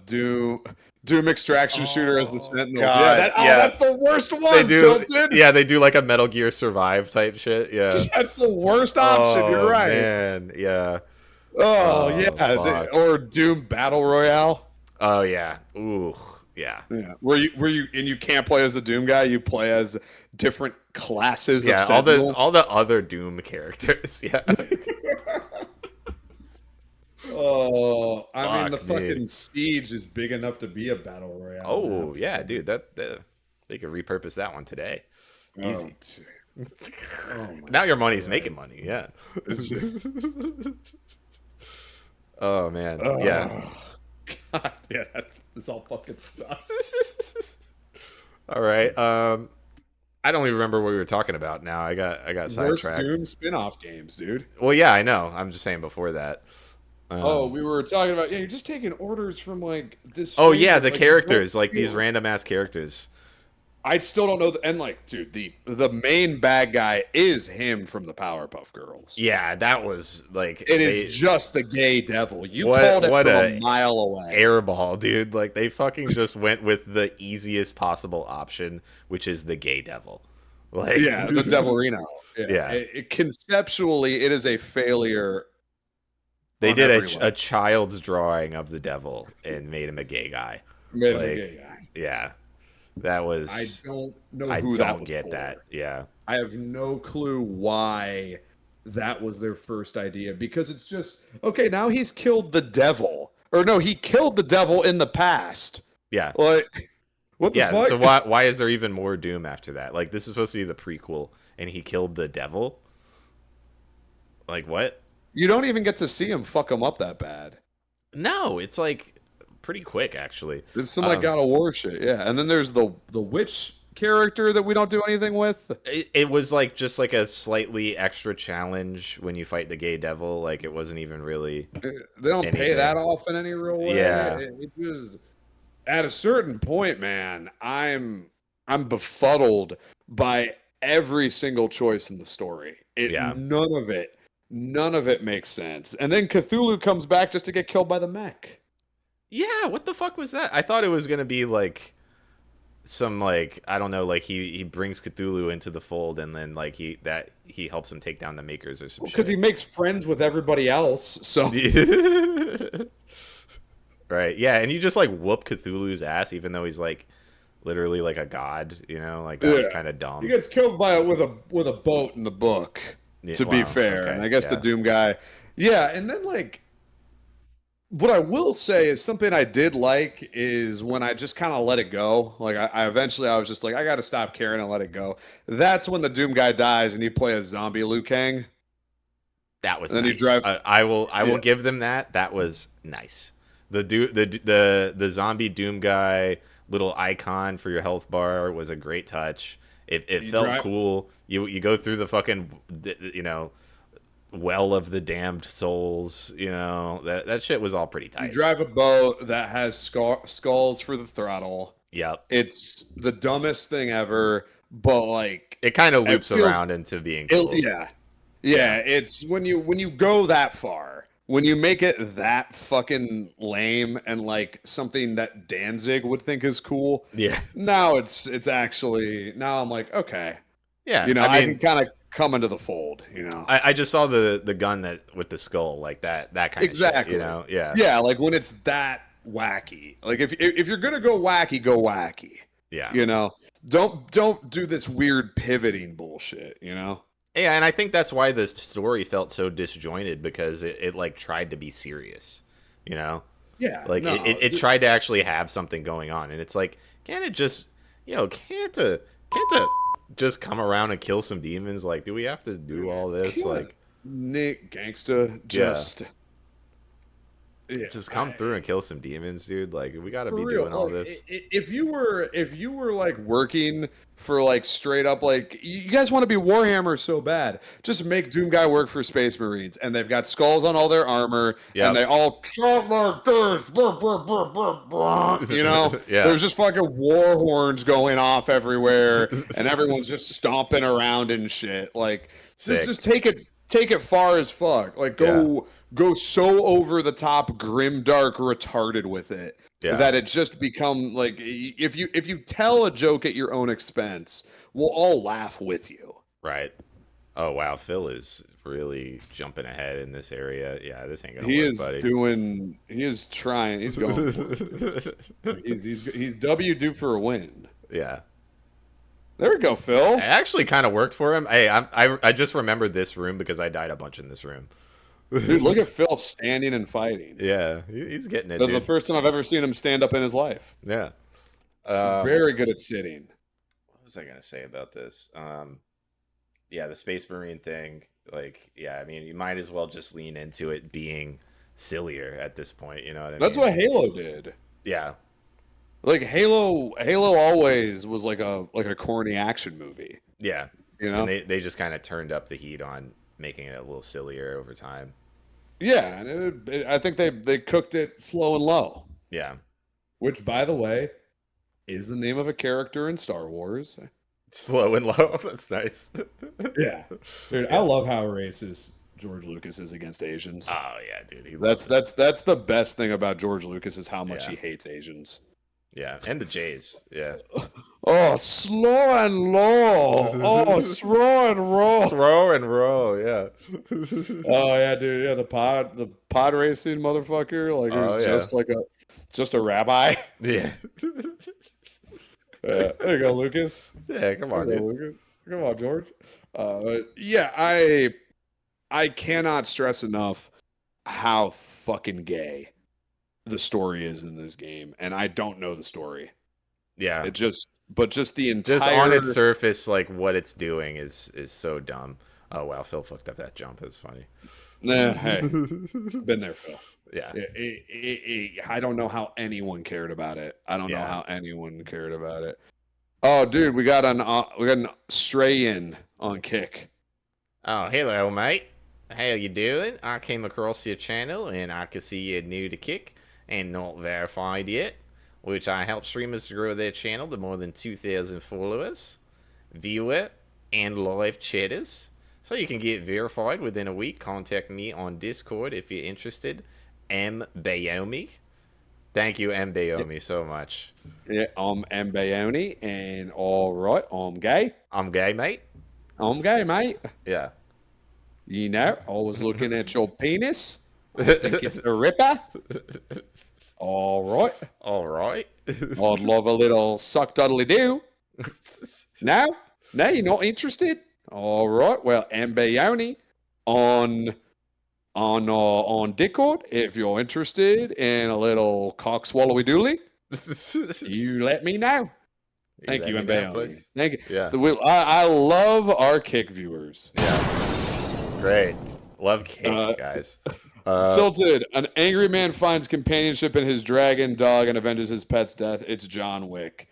Doom Extraction Shooter as the Sentinels. God, that's the worst one. They do. Tilted. Yeah, they do like a Metal Gear Survive type shit. Yeah. That's the worst option. You're right. Man, yeah. Oh yeah. Or Doom Battle Royale. Oh yeah. Ooh. Yeah. Where you can't play as the Doom guy. You play as different classes. Yeah. Of Sentinels. all the other Doom characters. Yeah. Oh, I mean, the Fuck, fucking dude. Siege is big enough to be a battle royale. Oh yeah, dude. That they could repurpose that one today. Easy. Now your money's making money. Yeah. Oh man. Yeah. God, yeah, this all fucking sucks. All right. I don't even remember what we were talking about now. I got Worst sidetracked. Doom spin-off games, dude. Well, yeah, I know. I'm just saying before that. We were talking about you're just taking orders from like this. Oh yeah, the like, characters, like these random ass characters. I still don't know. And like, dude, the main bad guy is him from the Powerpuff Girls. Yeah, that was like it is just the gay devil. You called it from a mile away. Airball, dude. Like they fucking just went with the easiest possible option, which is the gay devil. Like the Devilino. Yeah. Conceptually, it is a failure. They did a child's drawing of the devil and made him a gay guy. Made him a gay guy. Yeah. That was. I don't know I who don't that was get for. that. Yeah. I have no clue why that was their first idea, because it's just okay. Now he's killed the devil, or no, he killed the devil in the past. Yeah. Like what the fuck? So why is there even more Doom after that? Like this is supposed to be the prequel, and he killed the devil. Like what? You don't even get to see him fuck him up that bad. No, it's like pretty quick actually. It's some like God of War shit, yeah. And then there's the witch character that we don't do anything with. It was like just like a slightly extra challenge when you fight the gay devil. Like it wasn't even really. They don't pay that off in any real way. Yeah. It just at a certain point, man, I'm befuddled by every single choice in the story. None of it makes sense. And then Cthulhu comes back just to get killed by the mech. Yeah, what the fuck was that? I thought it was gonna be like some like I don't know, like he brings Cthulhu into the fold, and then like he helps him take down the Makers or some shit. Because he makes friends with everybody else. So right, yeah, and you just like whoop Cthulhu's ass, even though he's like literally like a god, you know, like that was kind of dumb. He gets killed with a boat in the book. To be fair, okay, and I guess the Doom guy, and then like. What I will say is something I did like is when I just kind of let it go. Like I eventually I was just like, I got to stop caring and let it go. That's when the Doom guy dies and you play a zombie Liu Kang. That was and then nice. you drive. I will give them that. That was nice. The zombie Doom guy little icon for your health bar was a great touch. It felt cool. You go through the fucking well of the damned souls, that shit was all pretty tight. You drive a boat that has skulls for the throttle. Yep. It's the dumbest thing ever, but like it kind of loops around into being cool. Yeah. It's when you go that far, when you make it that fucking lame and like something that Danzig would think is cool. Yeah. Now it's actually I'm like, okay. Yeah. I can kind of come into the fold, I just saw the gun that with the skull, like that kind of shit, Yeah, like when it's that wacky. Like if you're gonna go wacky. Yeah. Don't do this weird pivoting bullshit, Yeah, and I think that's why this story felt so disjointed, because it like tried to be serious, Yeah. Like it tried to actually have something going on, and it's like, can't it just can't just come around and kill some demons? Like, do we have to do all this? Like, Nick Gangsta, just come through and kill some demons, dude. Like, we gotta be doing all this. If you were like working for like straight up, like, you guys want to be Warhammer so bad, just make Doom guy work for Space Marines, and they've got skulls on all their armor, and they all shot like this, There's just fucking war horns going off everywhere, and everyone's just stomping around and shit. Like, just take it far as fuck. Like, go so over the top, grim, dark, retarded with it that it just become like, if you tell a joke at your own expense, we'll all laugh with you. Right. Oh wow, Phil is really jumping ahead in this area. Yeah, this ain't gonna work, buddy. He is trying. He's going. For it. He's W due for a win. Yeah. There we go, Phil. It actually kind of worked for him. Hey, I just remembered this room because I died a bunch in this room. Dude, look at Phil standing and fighting. Yeah, he's getting it. That's the first time I've ever seen him stand up in his life. Yeah. Very good at sitting. What was I gonna say about this? The Space Marine thing. Like, I mean, you might as well just lean into it being sillier at this point. You know what I mean? That's what Halo did. Yeah. Like Halo always was like a corny action movie. Yeah. And they just kind of turned up the heat on making it a little sillier over time. Yeah, and I think they cooked it slow and low. Yeah. Which, by the way, is the name of a character in Star Wars. Slow and low. That's nice. Yeah. Dude, I love how racist George Lucas is against Asians. Oh yeah, dude. That's the best thing about George Lucas is how much he hates Asians. Yeah, and the Jays. Yeah. Oh, slow and low. Oh, throw and roll. Throw and roll. Yeah. Oh yeah, dude. Yeah, the pod racing motherfucker. Like, it was just a rabbi. Yeah. There you go, Lucas. Yeah, come on, dude. Lucas. Come on, George. I cannot stress enough how fucking gay the story is in this game, and I don't know the story. Yeah, just the entire. Just on its surface, like what it's doing is so dumb. Oh wow, Phil fucked up that jump. That's funny. Nah, hey, been there, Phil. Yeah. I don't know how anyone cared about it. Oh, dude, we got an stray in on Kick. Oh, hello, mate. How you doing? I came across your channel and I could see you're new to Kick and not verified yet, which I help streamers to grow their channel to more than 2,000 followers, viewer, and live chatters. So you can get verified within a week. Contact me on Discord if you're interested. M. Bayomi. Thank you, Mbayomi, so much. Yeah, I'm Mbayoni, and all right, I'm gay. I'm gay, mate. I'm gay, mate. Yeah. You know, I was looking at your penis. I think it's a ripper. All right. All right. I'd love a little suck duddly do. No? No, you're not interested? All right. Well, Mbayoni on Discord, if you're interested in a little cock swallowy dooley, you let me know. Thank you, Mbayoni. Thank you. Yeah. I love our kick viewers. Yeah. Great. Love cake, guys. Tilted, an angry man finds companionship in his dragon dog and avenges his pet's death. It's John Wick.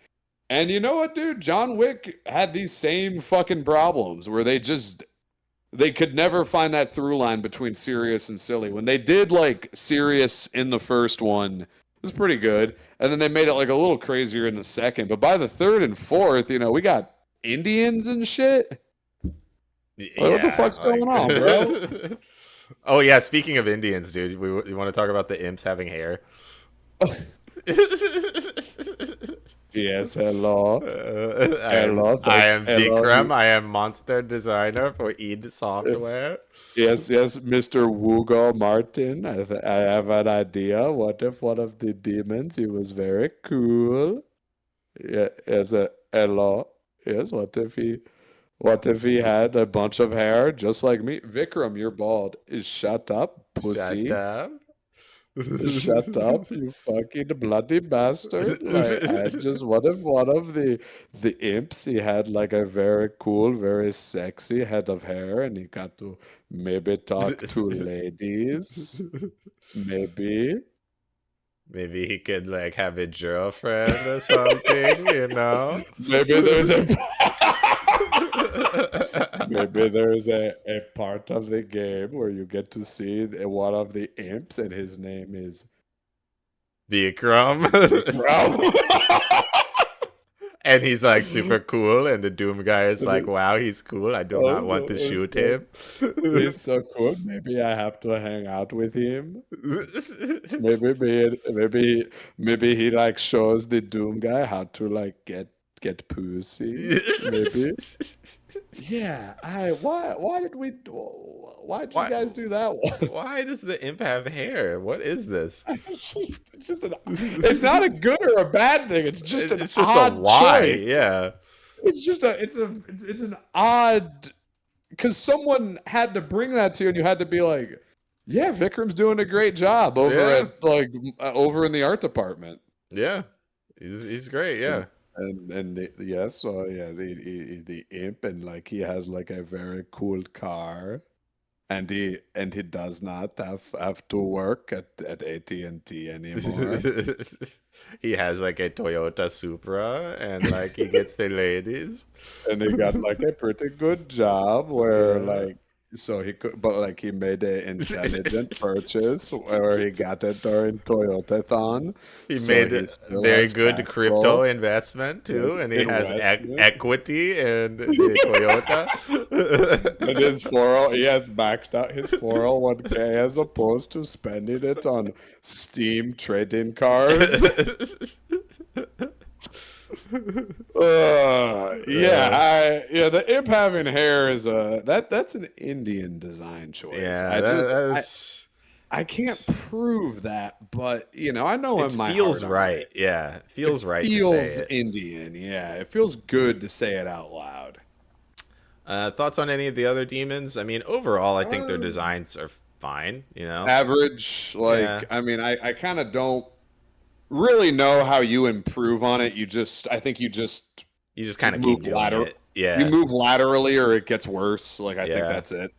And you know what, dude? John Wick had these same fucking problems where they could never find that through line between serious and silly. When they did like serious in the first one, it was pretty good. And then they made it like a little crazier in the second. But by the third and fourth, we got Indians and shit. Yeah, what the fuck's going on, bro? Oh yeah, speaking of Indians, dude, you want to talk about the imps having hair? Yes, hello. Hello. I am Vikram. I am monster designer for id Software. Yes, Mr. Wugo Martin. I have an idea. What if one of the demons, he was very cool? Yeah, hello. Yes, what if he had a bunch of hair just like me? Vikram, you're bald. Shut up, pussy. Shut up. Shut up, you fucking bloody bastard. Like, I just, what if one of the imps, he had like a very cool, very sexy head of hair, and he got to maybe talk to ladies? Maybe he could like have a girlfriend or something, Maybe there's a part of the game where you get to see one of the imps, and his name is Vikram. And he's like super cool, and the Doom guy is like, wow, he's cool. I do not want to shoot him. He's so cool. Maybe I have to hang out with him. Maybe he like shows the Doom guy how to like get pussy. Maybe. Yeah. Why did you guys do that one? Why does the imp have hair? What is this? It's not a good or a bad thing. It's just an odd a why. choice. Yeah. It's an odd, because someone had to bring that to you, and you had to be like, yeah, Vikram's doing a great job over in the art department. Yeah. He's great. Yeah. The imp, and like he has like a very cool car, and he does not have to work at AT&T anymore. He has like a Toyota Supra, and like he gets the ladies, and he got like a pretty good job where like. So he could, but like he made an intelligent purchase where he got it during Toyotathon. He made a very good crypto investment too, and he has equity in the Toyota. And he has maxed out his 401k as opposed to spending it on Steam trading cards. The imp having hair is that's an Indian design choice. Yeah, I can't prove that, but I know in my feels heart right. Yeah, it feels right. Feels to say it. Indian. Yeah, it feels good to say it out loud. Thoughts on any of the other demons? I mean, overall, I think their designs are fine. Average. I kind of don't really know how you improve on it. I think you just kind of keep doing it. Yeah, you move laterally or it gets worse. I think that's it.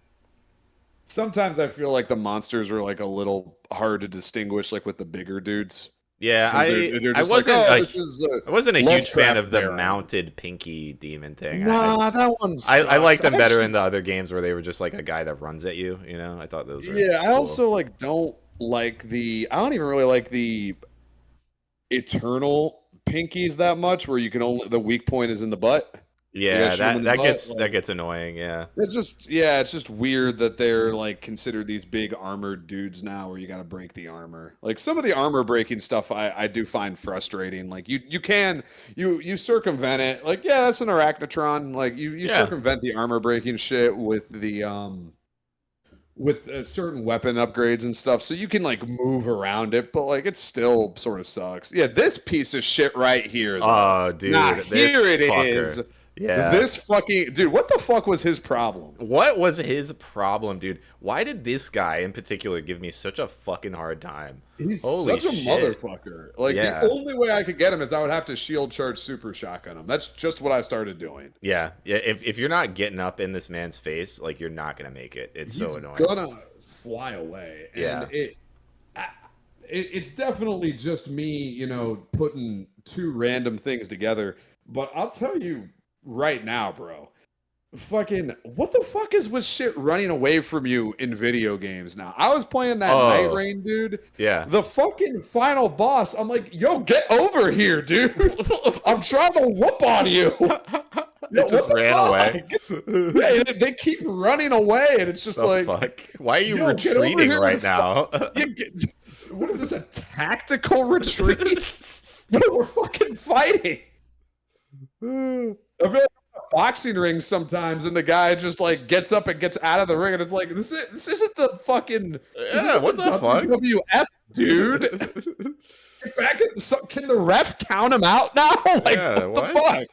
Sometimes I feel like the monsters are like a little hard to distinguish, like with the bigger dudes. Yeah, I wasn't a huge fan of the mounted pinky demon thing. That one sucks. I liked them better in the other games where they were just like a guy that runs at you. I thought those were cool. I also don't even really like the eternal pinkies that much, where you can only, the weak point is in the butt. Yeah, shoot him in the that butt, gets like- that gets annoying. Yeah. It's just weird that they're like considered these big armored dudes now, where you got to break the armor. Like some of the armor breaking stuff, I do find frustrating. Like you circumvent it. Like yeah, that's an arachnotron. Like you Yeah. circumvent the armor breaking shit with the certain weapon upgrades and stuff, so you can like move around it, but like it still sort of sucks. Yeah, this piece of shit right here. Though. Oh, dude, Nah, this here it is. fucker. Yeah. This fucking dude, what the fuck was his problem? What was his problem, dude? Why did this guy in particular give me such a fucking hard time? He's Holy such a shit. motherfucker. Like Yeah. the only way I could get him is I would have to shield charge super shotgun him. That's just what I started doing. Yeah. If you're not getting up in this man's face, like you're not gonna make it. It's so annoying. He's gonna fly away. And Yeah. it's definitely just me, putting two random things together. But I'll tell you right now, bro. Fucking what the fuck is with shit running away from you in video games now? I was playing that Night Rain, dude. Yeah. The fucking final boss, I'm like, yo, get over here, dude. I'm trying to whoop on you. Yo, It just what the ran fuck? away. Yeah, they keep running away, and it's just The like, fuck? Why are you yo, get over retreating here right and now? what is this, a tactical retreat? No, we're fucking fighting. I feel like I'm in a boxing ring sometimes, and the guy just like gets up and gets out of the ring, and it's like this isn't the fucking What the fuck? WWF, dude. Get back can the ref count him out now? Like Yeah, what what? the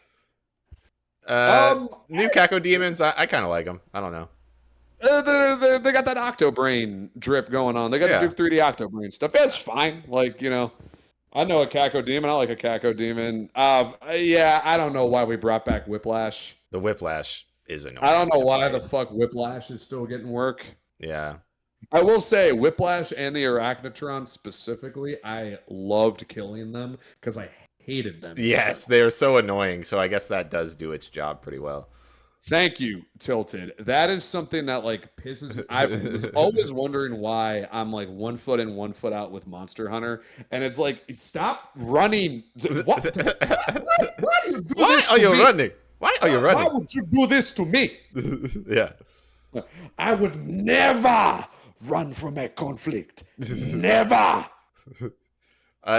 fuck? New Kako Demons, I kind of like them. I don't know. They got that Octo Brain drip going on. They got Yeah. the Duke 3D Octo Brain stuff. That's fine. Like, I know a Kako Demon. I like a Kako Demon. Yeah, I don't know why we brought back Whiplash. The Whiplash is annoying. I don't know to why fight. the fuck Whiplash is still getting work. Yeah. I will say Whiplash and the Arachnotron specifically, I loved killing them because I hated them. Yes, they are so annoying. So I guess that does do its job pretty well. Thank you, Tilted. That is something that like pisses me. I was always wondering why I'm like 1 foot in, 1 foot out with Monster Hunter, and it's like stop running. What? Why do you do Why this are to you me? running? Why are you Why running? would you do this to me? Yeah. I would never run from a conflict. Never.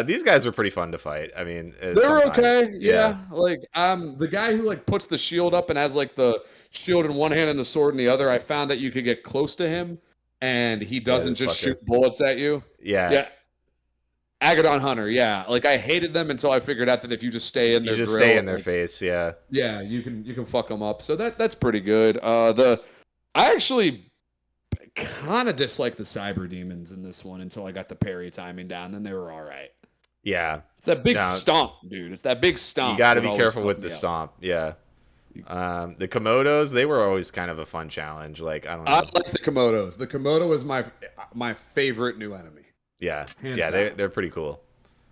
These guys are pretty fun to fight. I mean, They're sometimes. okay. Yeah. Like the guy who like puts the shield up and has like the shield in one hand and the sword in the other, I found that you could get close to him and he doesn't this just fucker. shoot bullets at you. Yeah. Yeah. Agadon Hunter, yeah. Like I hated them until I figured out that if you just stay in You their just grill, stay in their like, face. Yeah. yeah, you can fuck them up. So that's pretty good. I actually kind of dislike the cyber demons in this one until I got the parry timing down. Then they were all right. Yeah. It's that big Now- stomp, dude. It's that big stomp. You got to that be always careful with fucked the me up. stomp. Yeah. The Komodos, they were always kind of a fun challenge. Like, I don't know. I like the Komodos. The Komodo is my favorite new enemy. Yeah. Hands Yeah, down. they're pretty cool.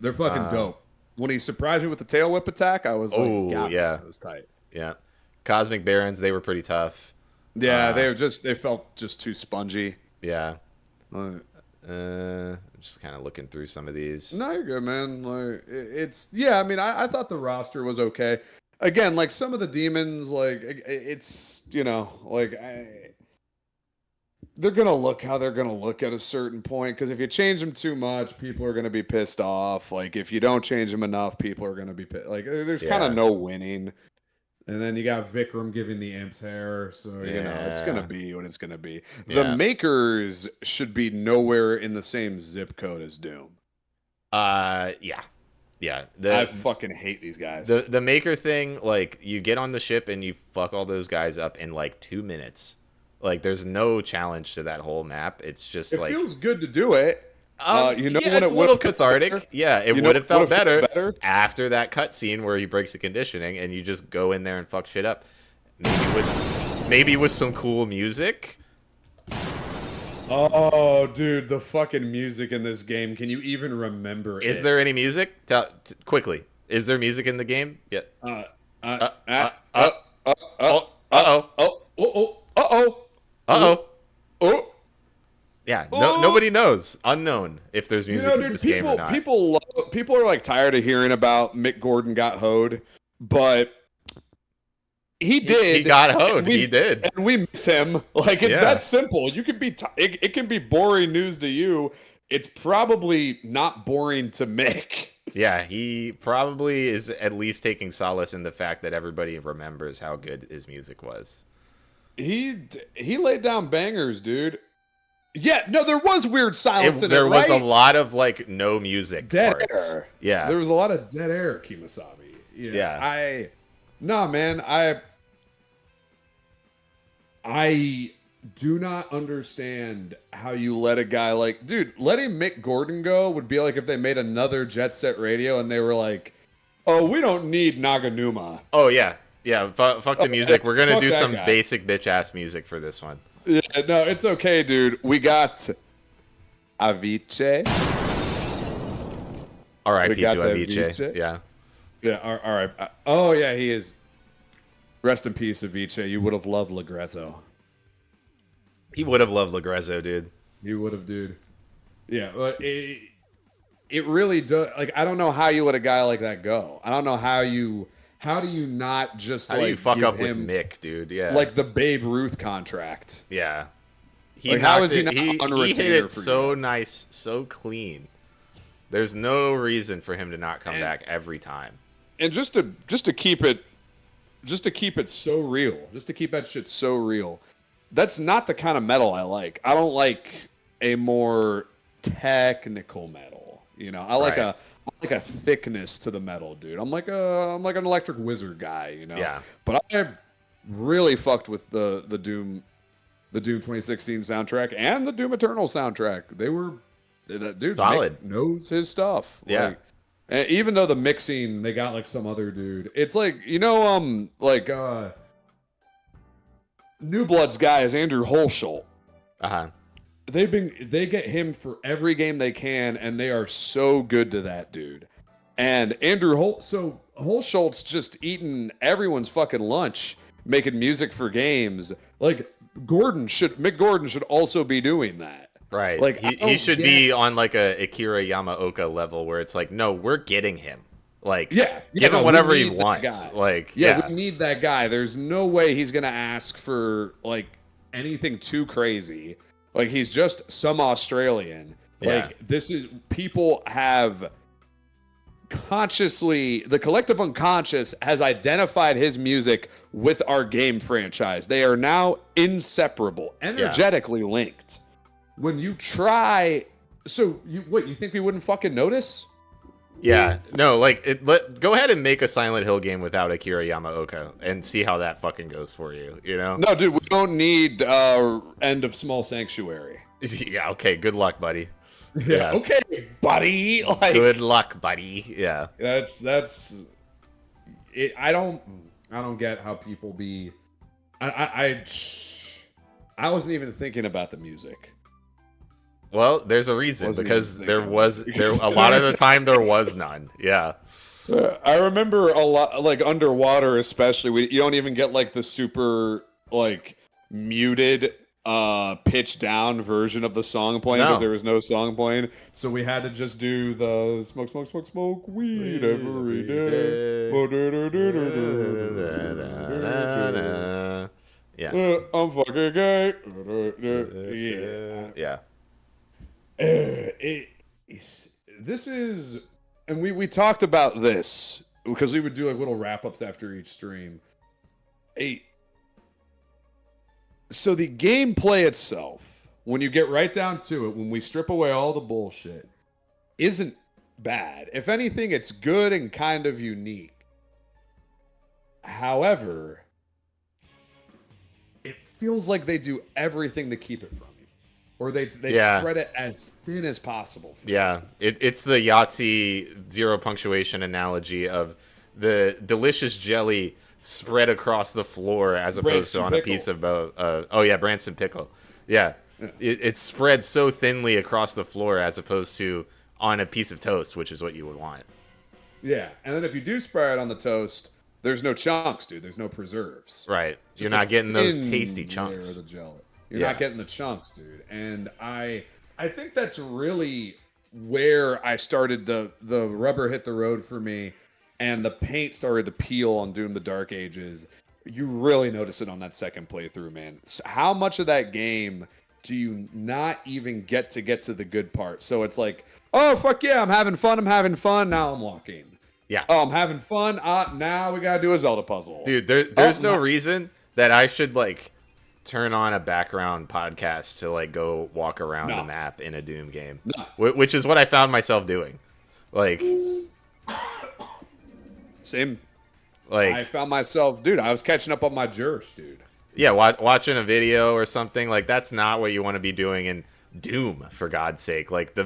They're fucking dope. When he surprised me with the tail whip attack, I was like, Oh, yeah. it was tight. Yeah. Cosmic Barons, they were pretty tough. Yeah, they felt just too spongy. Yeah. Like, I'm just kind of looking through some of these. no, you're good, man. Like it's yeah. I mean, I thought the roster was okay. Again, like some of the demons, like it's they're gonna look how they're gonna look at a certain point. Because if you change them too much, people are gonna be pissed off. Like if you don't change them enough, people are gonna be pissed. Like there's kind Yeah. of no winning. And then you got Vikram giving the imps hair, so it's gonna Yeah. be what it's gonna be. Yeah. The makers should be nowhere in the same zip code as Doom. Yeah. I fucking hate these guys. The maker thing, like you get on the ship and you fuck all those guys up in like 2 minutes. Like there's no challenge to that whole map. It's just it like feels good to do it. yeah, when it's it a little would've felt cathartic. better? Yeah, it You know would have what felt would've felt better, better? after that cutscene where he breaks the conditioning and you just go in there and fuck shit up. Maybe with some cool music. Oh, dude, the fucking music in this game. Can you even remember Is it? there any music? Quickly. Is there music in the game? Yeah. Uh-oh. Oh. Yeah. Nobody knows. Unknown if there's music in Dude, this game or not. people are like tired of hearing about Mick Gordon got hoed, but He did. He got honed. He did. And we miss him. Like, it's Yeah. that simple. You could be it can be boring news to you. It's probably not boring to Mick. Yeah, he probably is at least taking solace in the fact that everybody remembers how good his music was. He laid down bangers, dude. Yeah, no, there was weird silence in it, There was right? a lot of like no music Dead parts. air. Yeah. There was a lot of dead air, Kimasabi. Yeah. No, man, I do not understand how you let a guy like, dude, letting Mick Gordon go would be like if they made another Jet Set Radio and they were like, oh, we don't need Naganuma. Oh yeah. Yeah, fuck the music. We're going to fuck do that some guy. basic bitch ass music for this one. Yeah, no, it's okay, dude. We got Avicii. R.I.P. We got to the Avicii. Avicii. Yeah. Yeah, all right. Oh, yeah, he is. Rest in peace, Avicii. You would have loved Legrezo. He would have loved Legrezo, dude. You would have, dude. Yeah, but it really does. Like, I don't know how you let a guy like that go. I don't know how do you not just How do like you fuck give up with him, Mick, dude? Yeah. like the Babe Ruth contract? Yeah. Like, how is he knocked not it- on he hit retainer it for so you? nice, so clean. There's no reason for him to not come back every time. And just to keep it so real, just to keep that shit so real. That's not the kind of metal I like. I don't like a more technical metal. You know, I like a thickness to the metal, dude. I'm like an Electric Wizard guy, you know. Yeah. But I really fucked with the Doom 2016 soundtrack and the Doom Eternal soundtrack. They were, dude, solid. Mick knows his stuff. Yeah. Like, and even though the mixing, they got like some other dude. It's like, you know, New Blood's guy is Andrew Holsholt. Uh-huh. They get him for every game they can, and they are so good to that dude. And Holsholt's just eating everyone's fucking lunch, making music for games. Like Mick Gordon should also be doing that. Right. Like, he should be on like a Akira Yamaoka level where it's like, no, we're getting him. Like, give him whatever he wants. Like, we need that guy. There's no way he's gonna ask for like anything too crazy. Like, he's just some Australian. Yeah. Like, people have consciously, the collective unconscious has identified his music with our game franchise. They are now inseparable, energetically linked. When you try, you think we wouldn't fucking notice? Yeah, no, like, go ahead and make a Silent Hill game without Akira Yamaoka and see how that fucking goes for you, you know? No, dude, we don't need End of Small Sanctuary. Yeah, okay, good luck, buddy. Yeah, okay, buddy. Like, good luck, buddy. Yeah. That's it. I don't get how people be. I wasn't even thinking about the music. Well, there's a reason, because a lot of the time there was none. Yeah. I remember a lot, like Underwater especially. You don't even get like the super like muted pitch down version of the song playing because there was no song playing. So we had to just do the smoke weed every day. Yeah. I'm fucking gay. Yeah. This is, and we talked about this because we would do like little wrap ups after each stream. So the gameplay itself, when you get right down to it, when we strip away all the bullshit, isn't bad. If anything, it's good and kind of unique. However, it feels like they do everything to keep it from you. Or they spread it as thin as possible. Yeah, it's the Yahtzee zero punctuation analogy of the delicious jelly spread across the floor as opposed to on a piece of Branston pickle. Yeah, it's spread so thinly across the floor as opposed to on a piece of toast, which is what you would want. Yeah, and then if you do spread it on the toast, there's no chunks, dude. There's no preserves. Right, you're not getting those tasty chunks. Of the jelly. You're not getting the chunks, dude. And I think that's really where I started the rubber hit the road for me, and the paint started to peel on Doom: The Dark Ages. you really notice it on that second playthrough, man. How much of that game do you not even get to the good part? So it's like, oh, fuck yeah, I'm having fun. Now I'm walking. Yeah. Oh, I'm having fun. Now we gotta do a Zelda puzzle. Dude, there's no reason that I should, like, turn on a background podcast to, like, go walk around the map in a Doom game. Which is what I found myself doing. Like... Same. Like, I found myself, dude, I was catching up on my Jursh, dude. Yeah, watching a video or something, like, that's not what you want to be doing in Doom, for God's sake. Like,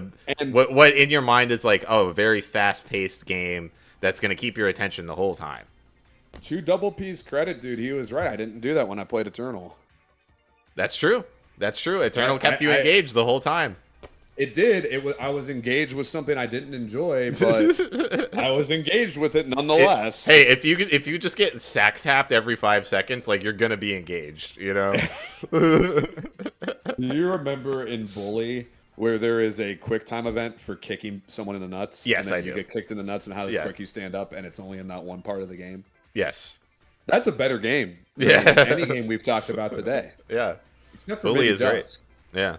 what in your mind is like, oh, a very fast-paced game that's going to keep your attention the whole time. To Double P's credit, dude, he was right. I didn't do that when I played Eternal. That's true. Eternal kept you engaged the whole time. It did. I was engaged with something I didn't enjoy, but I was engaged with it nonetheless. Hey, if you just get sack tapped every 5 seconds, like, you're gonna be engaged, you know. Do you remember in Bully where there is a quick time event for kicking someone in the nuts? Yes, and then I you do. get kicked in the nuts and how quick you stand up, and it's only in that one part of the game. Yes. That's a better game than any game we've talked about today. Yeah. Except for Bully maybe is great. Dusk. Yeah.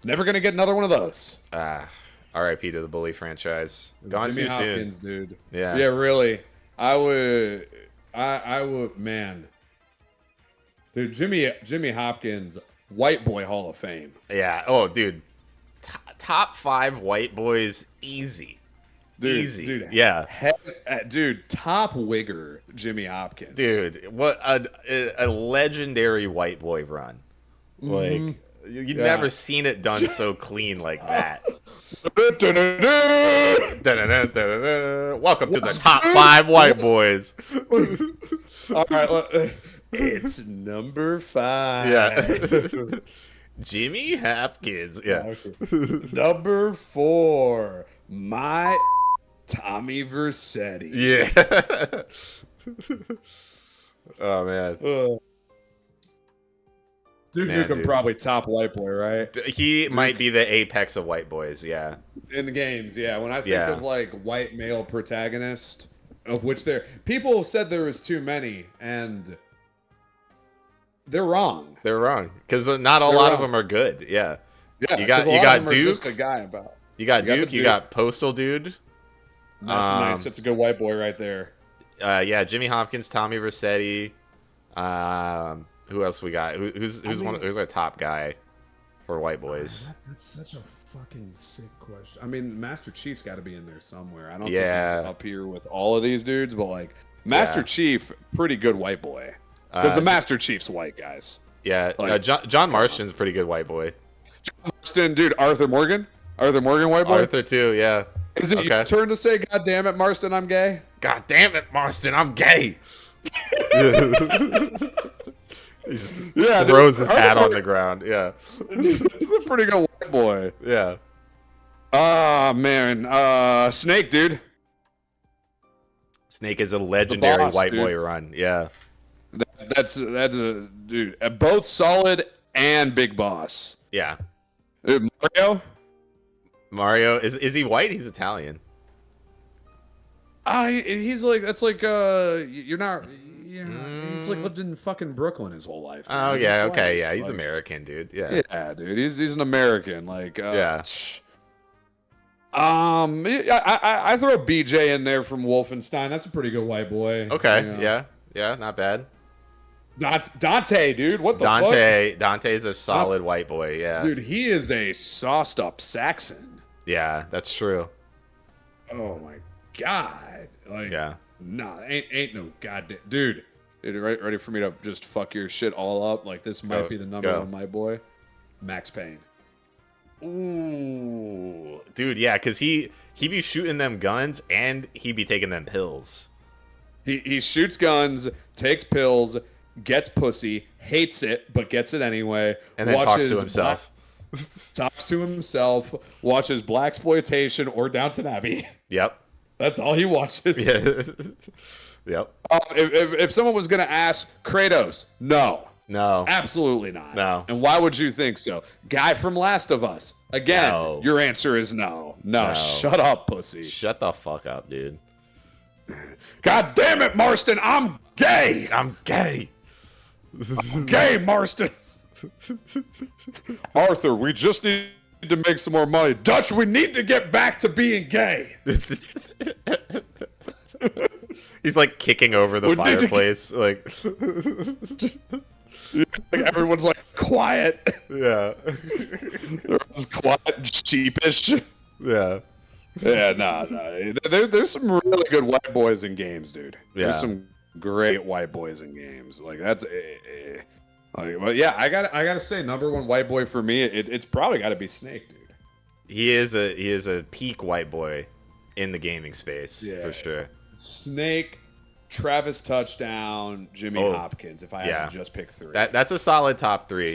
Never gonna get another one of those. R.I.P. to the Bully franchise. Gone Jimmy too Hopkins, soon. dude. Yeah. Yeah, really. I would, man. Dude, Jimmy Hopkins, White Boy Hall of Fame. Yeah. Oh, dude. Top 5 white boys, easy. Dude, Easy. Dude, yeah. Dude, top wigger, Jimmy Hopkins. Dude, what a legendary white boy run. Like, you've never seen it done so clean like that. Welcome to the top 5 white boys. All right, it's number 5. Yeah. Jimmy Hopkins. Yeah. Number 4, my Tommy Vercetti. Yeah. Oh man. Dude Nukem probably top white boy, right? He might be the apex of white boys, yeah. In the games, yeah. When I think of like white male protagonist, of which people said there was too many, and they're wrong. They're wrong because not a lot of them are good. Yeah. Yeah. You got Duke. Just a guy about. You got Duke. You got Postal Dude. That's nice. That's a good white boy right there. Yeah, Jimmy Hopkins, Tommy Vercetti. Who else we got? Who's our top guy for white boys? That's such a fucking sick question. I mean, Master Chief's got to be in there somewhere. I don't think he's up here with all of these dudes, but like Master Chief, pretty good white boy. Because the Master Chief's white, guys. Yeah, like, John Marston's pretty good white boy. John Marston, dude. Arthur Morgan, white boy. Arthur too, yeah. Is it your turn to say, "God damn it, Marston, I'm gay"? God damn it, Marston, I'm gay. He just throws his hat on the ground. Yeah. He's a pretty good white boy. Yeah. Man. Snake, dude. Snake is a legendary boss, white dude. boy run. Yeah. That's a dude. Both solid and big boss. Yeah. Mario is he white? He's Italian. He's like you're not. He's like lived in fucking Brooklyn his whole life. Man. Oh yeah, okay, yeah, he's American, dude. Yeah. Yeah, dude. He's an American. Like yeah. I throw BJ in there from Wolfenstein. That's a pretty good white boy. Okay. You know? Yeah, not bad. Dante, dude. What the fuck? Dante's a solid white boy. Yeah. Dude, he is a sauced up Saxon. Yeah, that's true. Oh my god. Like, yeah. Nah, ain't no goddamn dude. Ready for me to just fuck your shit all up? Like this might be the number one, my boy. Max Payne. Ooh, dude, yeah, because he be shooting them guns and he be taking them pills. He shoots guns, takes pills, gets pussy, hates it, but gets it anyway. And then talks to himself. Talks to himself, watches Blaxploitation or Downton Abbey. Yep. That's all he watches. Yeah. Yep. If someone was going to ask, Kratos, no. No. Absolutely not. No. And why would you think so? Guy from Last of Us. Again, your answer is no. No, shut up, pussy. Shut the fuck up, dude. God damn it, Marston, I'm gay. I'm gay. Gay, Marston. Arthur, we just need to make some more money. Dutch, we need to get back to being gay. He's like kicking over the fireplace, like everyone's like quiet. yeah, Everyone's quiet and sheepish. yeah. Yeah, no. There's some really good white boys in games, dude. Yeah. There's some great white boys in games. Like that's, but yeah, I gotta say, number one white boy for me, it's probably got to be Snake, dude. He is a peak white boy in the gaming space for sure. Snake, Travis Touchdown, Jimmy Hopkins. If I had to just pick three, that's a solid top three.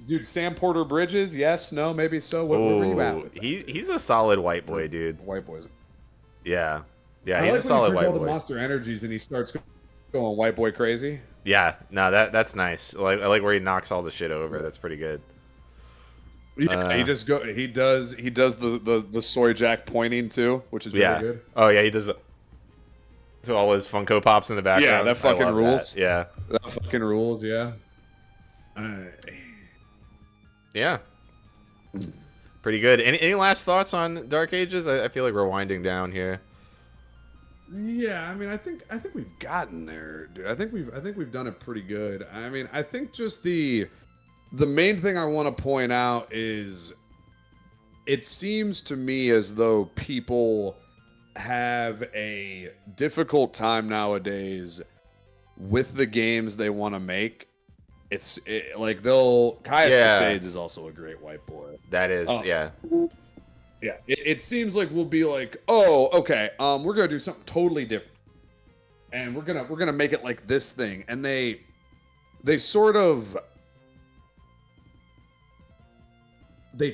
Dude, Sam Porter Bridges, yes, no, maybe so. Where were you at with that? He's a solid white boy, dude. White boys. Yeah, I he's like a solid when white you drink all boy. the Monster Energies and he starts going white boy crazy. Yeah, no, that's nice. I like where he knocks all the shit over. That's pretty good. Yeah, he does the soy jack pointing too, which is really good. Oh yeah, he does. So all his Funko Pops in the background. Yeah, that fucking rules. That. Yeah, that fucking rules. Yeah. Yeah. Pretty good. Any last thoughts on Dark Ages? I feel like we're winding down here. Yeah, I mean, I think we've gotten there, dude. I think we've done it pretty good. I mean, I think just the main thing I want to point out is it seems to me as though people have a difficult time nowadays with the games they want to make. Like Caius Casades is also a great white boy. That is, yeah. Yeah, it seems like we'll be like, oh, okay, we're gonna do something totally different, and we're gonna make it like this thing, and they sort of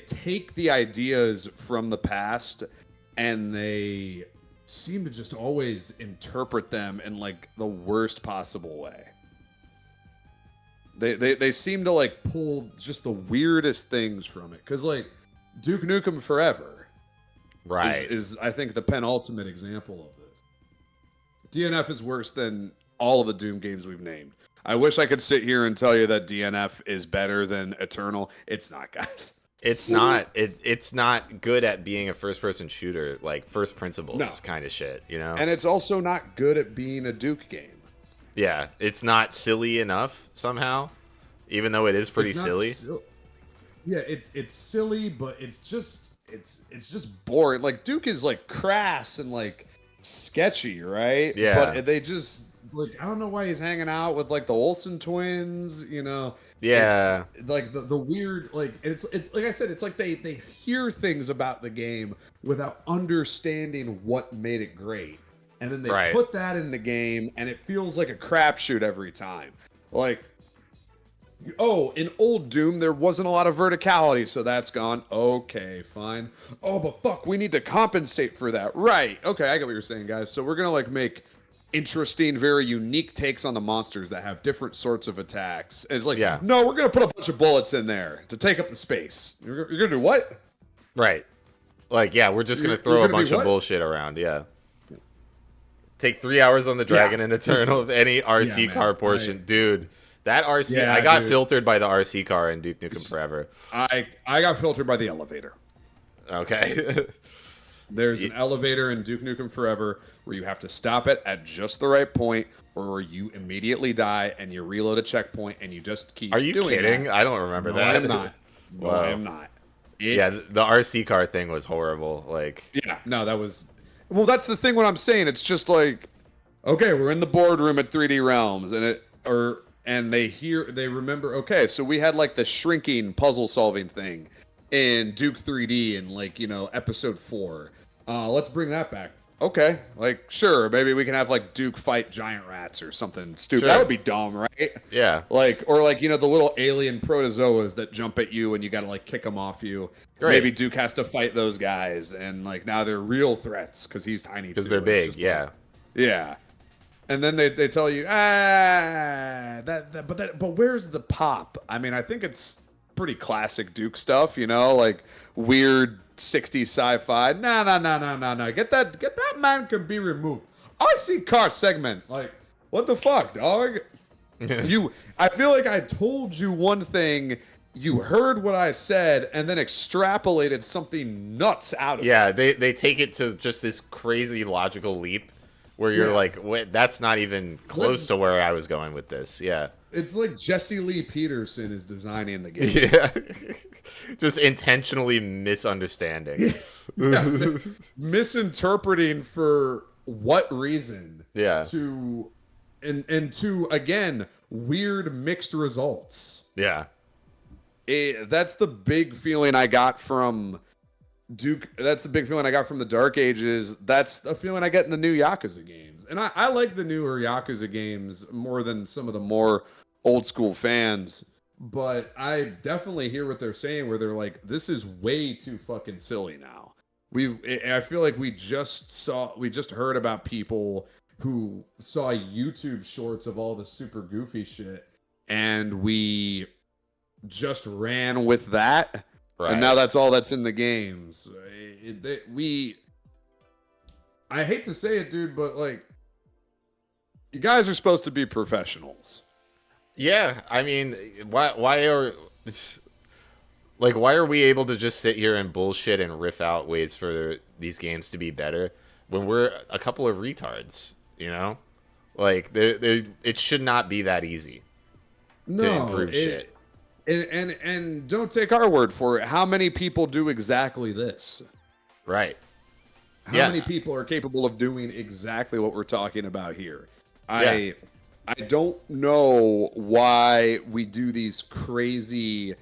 take the ideas from the past, and they seem to just always interpret them in like the worst possible way. They seem to like pull just the weirdest things from it, because like Duke Nukem Forever, right, is I think the penultimate example of this. DNF is worse than all of the Doom games we've named. I wish I could sit here and tell you that DNF is better than Eternal. It's not, guys. It's not. It's not good at being a first-person shooter, like first principles kind of shit, you know. And it's also not good at being a Duke game. Yeah, it's not silly enough somehow, even though it is pretty silly. Yeah, it's silly, but it's just boring. Like Duke is like crass and like sketchy, right? Yeah. But they just like, I don't know why he's hanging out with like the Olsen twins, you know. Yeah. It's, like the weird, like it's like I said, it's like they hear things about the game without understanding what made it great. And then they put that in the game, and it feels like a crapshoot every time. Like, oh, in old Doom, there wasn't a lot of verticality, so that's gone. Okay, fine. Oh, but fuck, we need to compensate for that. Right. Okay, I get what you're saying, guys. So we're going to, like, make interesting, very unique takes on the monsters that have different sorts of attacks. And it's like, no, we're going to put a bunch of bullets in there to take up the space. You're going to do what? Right. Like, yeah, we're just going to throw a bunch of bullshit around, yeah. Take 3 hours on the Dragon and Eternal of any RC car portion. Dude, that RC... I got filtered by the RC car in Duke Nukem Forever. I got filtered by the elevator. Okay. There's an elevator in Duke Nukem Forever where you have to stop it at just the right point, or you immediately die and you reload a checkpoint and you just keep doing Are you kidding? that. I don't remember that. I am not. No, I am not. Yeah, the RC car thing was horrible. Like, yeah, no, that was... Well, that's the thing. What I'm saying, it's just like, okay, we're in the boardroom at 3D Realms, and they remember. Okay, so we had like the shrinking puzzle solving thing in Duke 3D in like episode 4. Let's bring that back. Okay, like sure, maybe we can have like Duke fight giant rats or something stupid. Sure. That would be dumb, right? Yeah. Like the little alien protozoas that jump at you and you gotta like kick them off you. Great. Maybe Duke has to fight those guys, and like now they're real threats because he's tiny. Because they're big, yeah. Yeah. And then they tell you, but where's the pop? I mean, I think it's pretty classic Duke stuff, like weird 60s sci-fi. Nah. Get that man can be removed. RC car segment. Like, what the fuck, dog? I feel like I told you one thing, you heard what I said, and then extrapolated something nuts out of it. Yeah, they take it to just this crazy logical leap where you're like, wait, that's not even close to where I was going with this. Yeah. It's like Jesse Lee Peterson is designing the game. Yeah. Just intentionally misunderstanding. Yeah. Misinterpreting for what reason? Yeah. And to, again, weird mixed results. Yeah. That's the big feeling I got from Duke. That's the big feeling I got from the Dark Ages. That's the feeling I get in the new Yakuza games. And I like the newer Yakuza games more than some of the more old school fans. But I definitely hear what they're saying where they're like, this is way too fucking silly now. I feel like we just heard about people who saw YouTube shorts of all the super goofy shit, and we just ran with that, right. And now that's all that's in the games. I hate to say it, dude, but like, you guys are supposed to be professionals. Yeah, I mean, why are we able to just sit here and bullshit and riff out ways for these games to be better when we're a couple of retards? You know, like it should not be that easy to improve shit. And don't take our word for it. How many people do exactly this? Right. How many people are capable of doing exactly what we're talking about here? I don't know why we do these crazy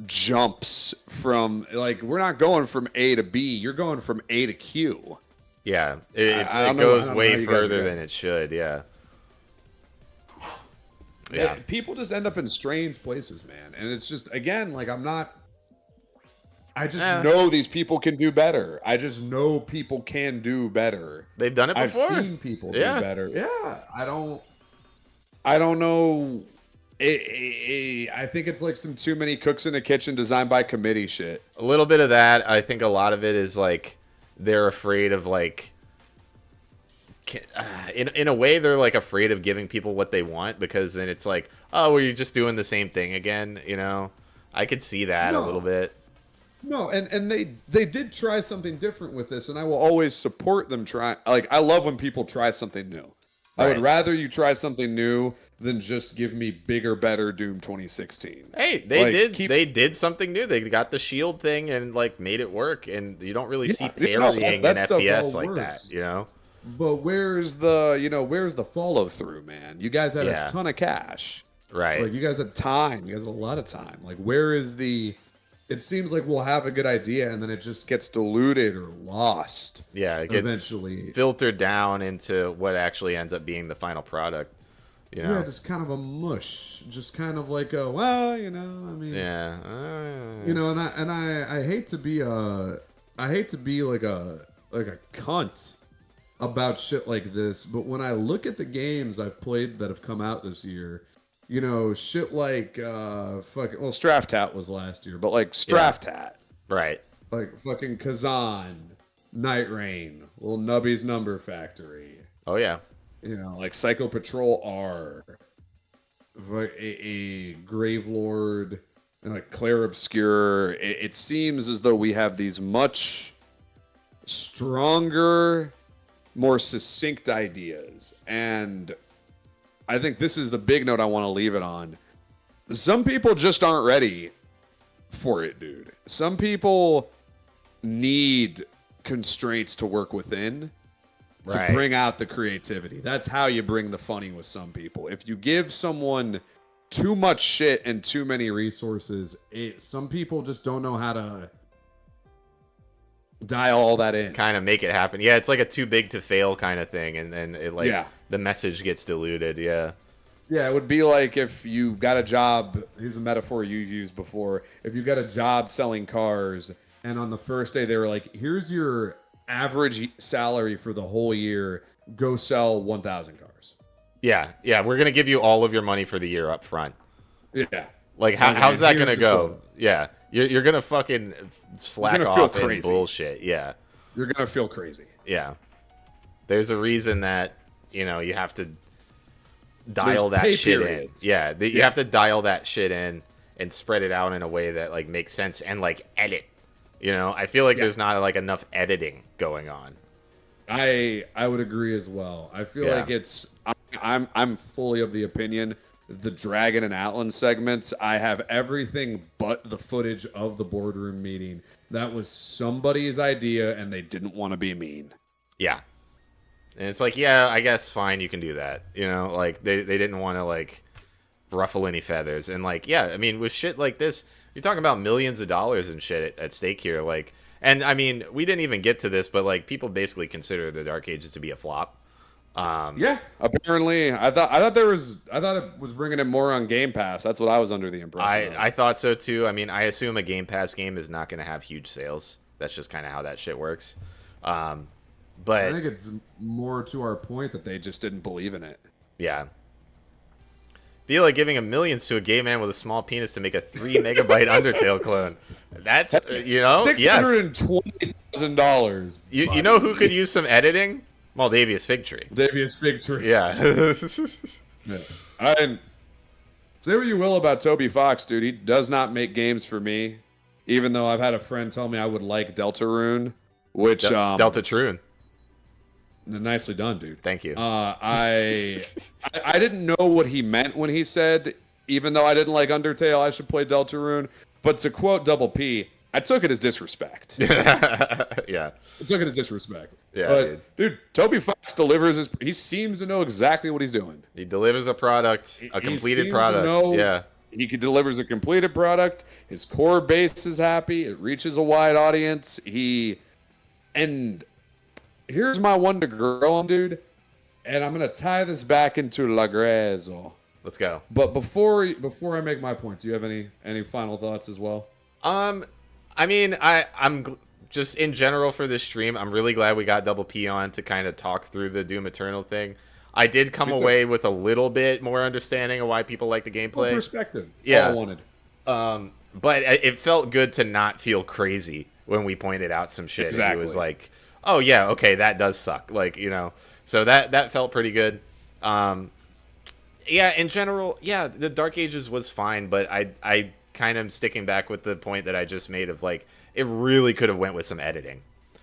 jumps from, like, we're not going from A to B. You're going from A to Q. Yeah, it goes way further than it should, yeah. Yeah. People just end up in strange places, man. And it's just, again, like, I just know these people can do better. I just know people can do better. They've done it before. I've seen people do better. Yeah, I don't know. I think it's like some too many cooks in the kitchen designed by committee shit. A little bit of that. I think a lot of it is like they're afraid of like in a way they're like afraid of giving people what they want, because then it's like, oh, well, you're just doing the same thing again, you know? I could see that a little bit. No, and they did try something different with this, and I will always support them trying. Like, I love when people try something new. Right. I would rather you try something new than just give me bigger, better Doom 2016. Hey, they did something new. They got the shield thing and like made it work, and you don't really see parrying in FPS like that, you know? But where's the follow through, man? You guys had a ton of cash. Right. Like, you guys had time. You guys had a lot of time. Like, where is the... It seems like we'll have a good idea, and then it just gets diluted or lost. Yeah, it gets eventually filtered down into what actually ends up being the final product. You know? Yeah, just kind of a mush. Just kind of like a, well, you know, I mean... Yeah. You know, and I hate to be like a cunt about shit like this, but when I look at the games I've played that have come out this year, you know, shit like Straftat was last year, but like Straftat, right? Like fucking Kazan, Night Rain, Little Nubby's Number Factory. Oh yeah, you know, like Psycho Patrol R, a Gravelord, and like Clair Obscure. It seems as though we have these much stronger, more succinct ideas, and I think this is the big note I want to leave it on. Some people just aren't ready for it, dude. Some people need constraints to work within to bring out the creativity. That's how you bring the funny with some people. If you give someone too much shit and too many resources, some people just don't know how to dial all that in. Kind of make it happen. Yeah, it's like a too big to fail kind of thing, and then it the message gets diluted. Yeah, it would be like if you got a job. Here's a metaphor you used before. If you got a job selling cars, and on the first day they were like, "Here's your average salary for the whole year. Go sell 1,000 cars." Yeah, we're gonna give you all of your money for the year up front. Yeah, like how's that gonna go? Yeah. You're gonna fucking slack You're gonna feel off and crazy. bullshit. Yeah. You're gonna feel crazy. Yeah. There's a reason that, you know, you have to dial There's that pay shit periods. in. Yeah, you have to dial that shit in and spread it out in a way that like makes sense and like edit. You know, I feel like there's not like enough editing going on. I would agree as well. I feel Yeah. like it's I'm fully of the opinion the Dragon and Atlan segments, I have everything but the footage of the boardroom meeting. That was somebody's idea and they didn't want to be mean. Yeah. And it's like, yeah, I guess fine, you can do that. You know, like they didn't want to like ruffle any feathers. And like, yeah, I mean, with shit like this, you're talking about millions of dollars and shit at stake here. Like, and I mean, we didn't even get to this, but like people basically consider the Dark Ages to be a flop. Yeah, apparently, I thought it was bringing it more on Game Pass. That's what I was under the impression. I thought so too. I mean, I assume a Game Pass game is not going to have huge sales. That's just kind of how that shit works. But I think it's more to our point that they just didn't believe in it. Yeah. Feel like giving millions to a gay man with a small penis to make a 3 megabyte Undertale clone. That's you know, $620,000. You know who could use some editing? Maldavius Fig Tree. Davius Fig Tree. Yeah. Yeah. I say what you will about Toby Fox, dude. He does not make games for me. Even though I've had a friend tell me I would like Deltarune, which Delta Troon. Nicely done, dude. Thank you. I didn't know what he meant when he said, even though I didn't like Undertale, I should play Deltarune. But to quote Double P, I took it as disrespect. Yeah. I took it as disrespect. Yeah, but dude, Toby Fox delivers he seems to know exactly what he's doing. He delivers a product, a completed seems to product. know Yeah. He delivers a completed product. His core base is happy. It reaches a wide audience. And here's my one to grow on, dude. And I'm gonna tie this back into Lagrezo. Let's go. But before I make my point, do you have any final thoughts as well? I mean, I'm just in general for this stream, I'm really glad we got Double P on to kind of talk through the Doom Eternal thing. I did come away with a little bit more understanding of why people like the gameplay. Perspective. Yeah. All I wanted. But it felt good to not feel crazy when we pointed out some shit. Exactly. And he was like, oh yeah, okay, that does suck. Like, you know, so that felt pretty good. Yeah, in general, yeah, the Dark Ages was fine, but I kind of sticking back with the point that I just made of like, it really could have went with some editing.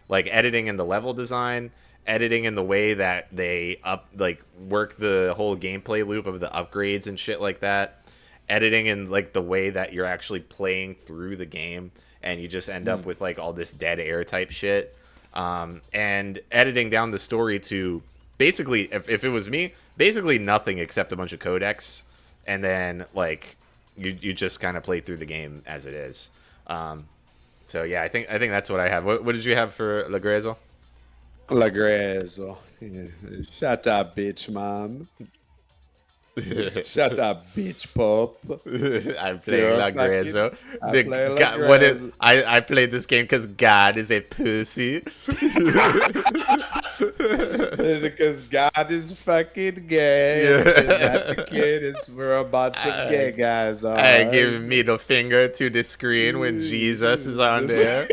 Like editing in the level design, editing in the way that they work the whole gameplay loop of the upgrades and shit like that. Editing in like the way that you're actually playing through the game and you just end up with like all this dead air type shit. And editing down the story to basically, if it was me, basically nothing except a bunch of codecs, and then like you just kind of play through the game as it is. So yeah, I think that's what I have. What did you have for Lagrezo? Lagrezo. Shut up, bitch, mom. Shut up, bitch, pop. I play Lagrezo. Lagrezo. I played this game because God is a pussy. Because God is fucking gay. Yeah. And that the kid is for a bunch of gay guys. I give middle finger to the screen when Jesus is on there.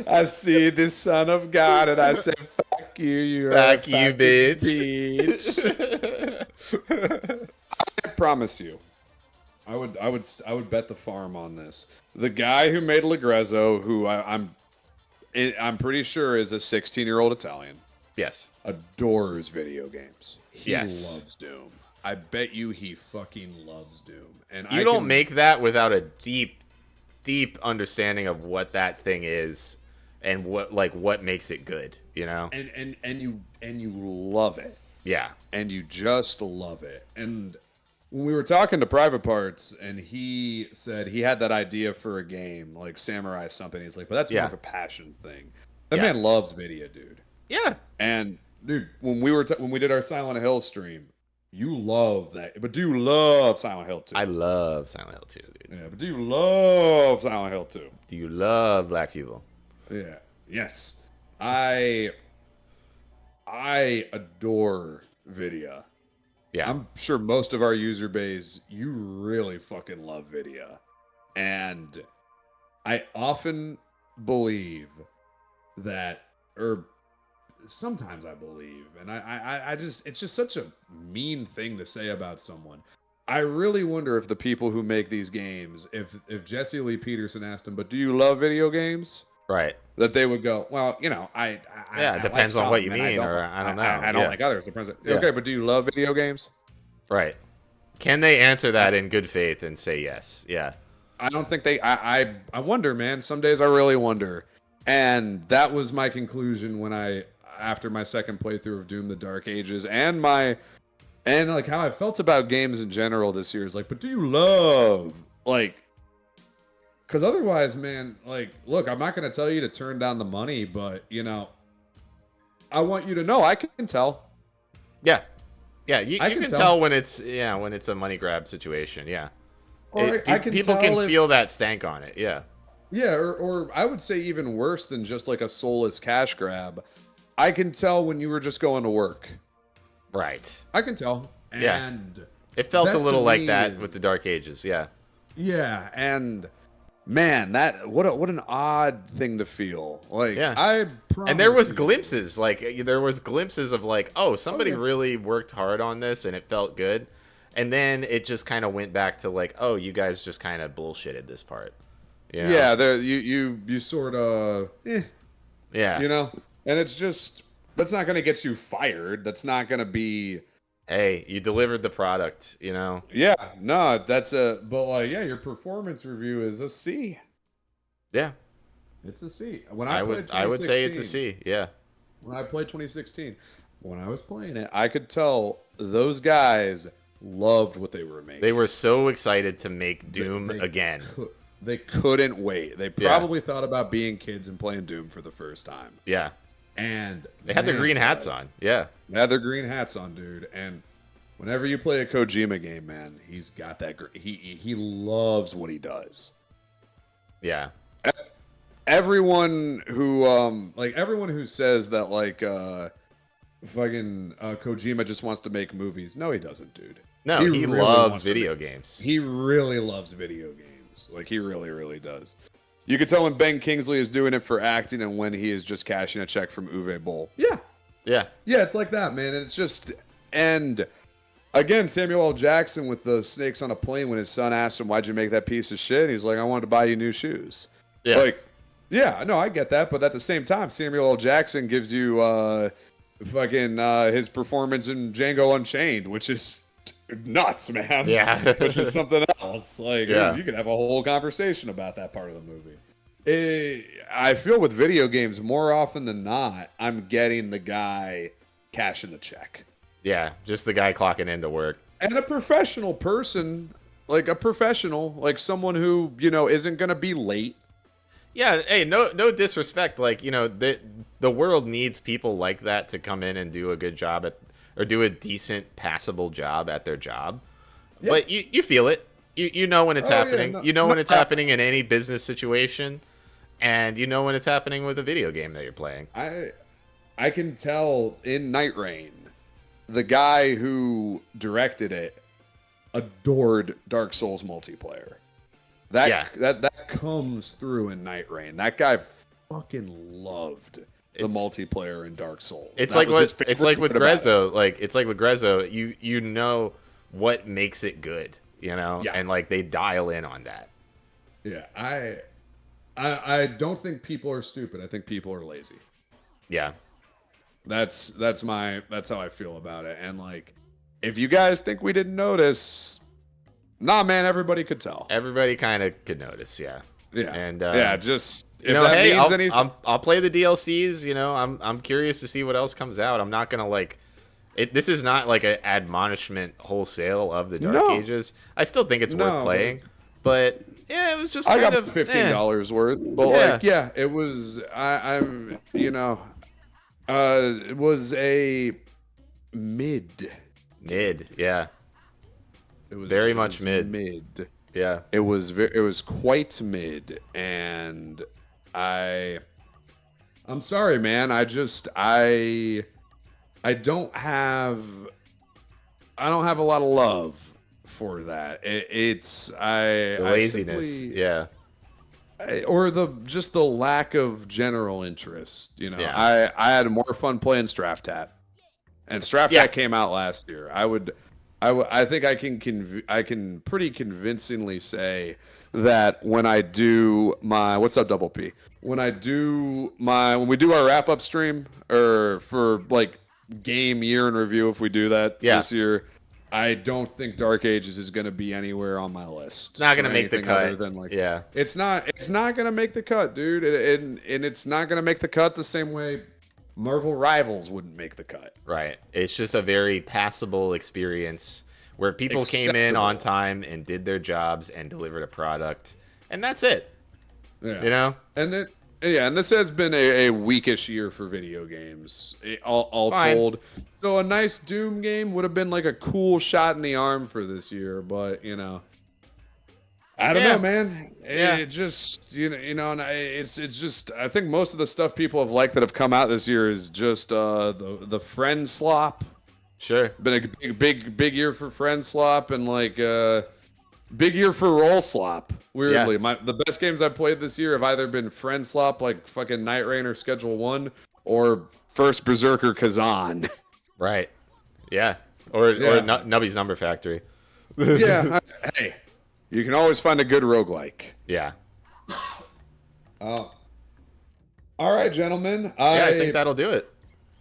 I see the Son of God and I say, fuck you, you're Fuck a you, fucking bitch. I promise you, I would bet the farm on this. The guy who made Lagrezo, who I'm pretty sure is a 16-year-old Italian, Yes. adores video games. He Yes. loves Doom. I bet you he fucking loves Doom. And You don't make that without a deep understanding of what that thing is and what makes it good, you know? and you love it. Yeah. And you just love it. And when we were talking to Private Parts, and he said he had that idea for a game, like Samurai something, he's like, but that's more of a passion thing. That man loves video, dude. Yeah. And dude, when we did our Silent Hill stream, you love that. But do you love Silent Hill 2? I love Silent Hill 2, dude. Yeah, but do you love Silent Hill 2? Do you love Black people? Yeah. Yes. I adore Vidya. Yeah. I'm sure most of our user base, you really fucking love video. And I often believe that, or sometimes I believe, and I just, it's just such a mean thing to say about someone. I really wonder if the people who make these games, if Jesse Lee Peterson asked them, but do you love video games? Right. That they would go, well, I Yeah, it depends like on what some, you and mean, or I don't know. I don't Yeah. like others. Depends. Yeah. Okay, but do you love video games? Right. Can they answer that in good faith and say yes? Yeah. I don't think they. I wonder, man. Some days I really wonder, and that was my conclusion when after my second playthrough of Doom: The Dark Ages, and like how I felt about games in general this year is like, but do you love like? Because otherwise, man, like, look, I'm not going to tell you to turn down the money, but I want you to know I can tell. Yeah. Yeah, you I can tell when it's a money grab situation. Yeah. Or I can people tell can feel that stank on it. Yeah. Yeah, or I would say even worse than just like a soulless cash grab. I can tell when you were just going to work. Right. I can tell. Yeah. And it felt that a little to like me that with the Dark Ages. Yeah. Yeah, and man, that what an odd thing to feel. Like, yeah. And there was glimpses, of like, oh, somebody really worked hard on this and it felt good. And then it just kind of went back to like, oh, you guys just kind of bullshitted this part. You know? Yeah, there you sort of yeah. And it's just, that's not going to get you fired. That's not going to be, hey, you delivered the product, Yeah, no, but your performance review is a C. Yeah. It's a C. I would say it's a C, yeah. When I played 2016, when I was playing it, I could tell those guys loved what they were making. They were so excited to make Doom again. They couldn't wait. They probably thought about being kids and playing Doom for the first time. Yeah. And they had their green hats on. Yeah. They had their green hats on, dude. And whenever you play a Kojima game, man, he's got that. He loves what he does. Yeah. Everyone who says that Kojima just wants to make movies. No, he doesn't, dude. No, he really loves video games. He really loves video games. Like, he really, really does. You can tell when Ben Kingsley is doing it for acting and when he is just cashing a check from Uwe Boll. Yeah. Yeah. Yeah, it's like that, man. And it's just, and again, Samuel L. Jackson with the snakes on a plane when his son asked him, why'd you make that piece of shit? He's like, I wanted to buy you new shoes. Yeah. Like, yeah, no, I get that. But at the same time, Samuel L. Jackson gives you his performance in Django Unchained, which is nuts, man. Yeah. Which is something else. Like, yeah. You could have a whole conversation about that part of the movie. I feel with video games, more often than not, I'm getting the guy cashing the check. Yeah, just the guy clocking into work. And a professional person, like someone who, isn't going to be late. Yeah, hey, no disrespect. Like, the world needs people like that to come in and do a good job or do a decent, passable job at their job. Yeah. But you feel it. You know when it's happening. Yeah, when it's happening in any business situation. And you know when it's happening with a video game that you're playing. I can tell in Night Rain, the guy who directed it adored Dark Souls multiplayer. That comes through in Night Rain. That guy fucking loved the multiplayer in Dark Souls. It's like with Grezzo. You know what makes it good, Yeah. And like they dial in on that. Yeah, I don't think people are stupid. I think people are lazy. Yeah. That's how I feel about it. And like, if you guys think we didn't notice, nah, man, everybody could tell. Everybody kind of could notice, yeah. Yeah. And just if that means anything, I'll play the DLCs. I'm curious to see what else comes out. I'm not gonna like it. This is not like an admonishment wholesale of the Dark Ages. I still think it's worth playing, but yeah, it was just I got $15 worth, but it was it was a mid, yeah. It was very much mid. Yeah. It was quite mid, and I'm sorry, man. I don't have don't have a lot of love for that. It's The laziness. Yeah. Or just the lack of general interest. You know, Yeah. I had more fun playing Straftat, and Straftat came out last year. I think I can pretty convincingly say that when I do my what's up Double P, when we do our wrap up stream, or for like game year in review, if we do that this year, I don't think Dark Ages is going to be anywhere on my list. It's not going to make the cut. Other than it's not going to make the cut, dude. And it's not going to make the cut the same way Marvel Rivals wouldn't make the cut. Right. It's just a very passable experience where people came in on time and did their jobs and delivered a product, and that's it. Yeah. You know? And this has been a weakish year for video games, all told. So a nice Doom game would have been like a cool shot in the arm for this year, but you know, I don't know, man. It just and it's just I think most of the stuff people have liked that have come out this year is just the friend slop. Sure. Been a big year for friend slop, and like big year for roll slop. Weirdly, the best games I've played this year have either been friend slop like fucking Night Rain or Schedule 1, or First Berserker Kazan. Right. Yeah. Or Nubby's Number Factory. Yeah. Hey, you can always find a good roguelike. Yeah. All right, gentlemen. I think that'll do it.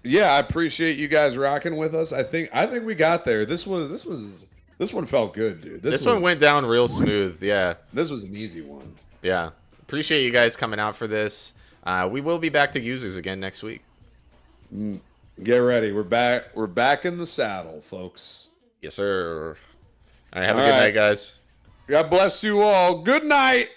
Yeah, I appreciate you guys rocking with us. I think we got there. This one felt good, dude. This one went down real smooth. Yeah. This was an easy one. Yeah. Appreciate you guys coming out for this. We will be back to users again next week. Get ready. We're back. We're back in the saddle, folks. Yes, sir. All right. Have a good night, guys. God bless you all. Good night.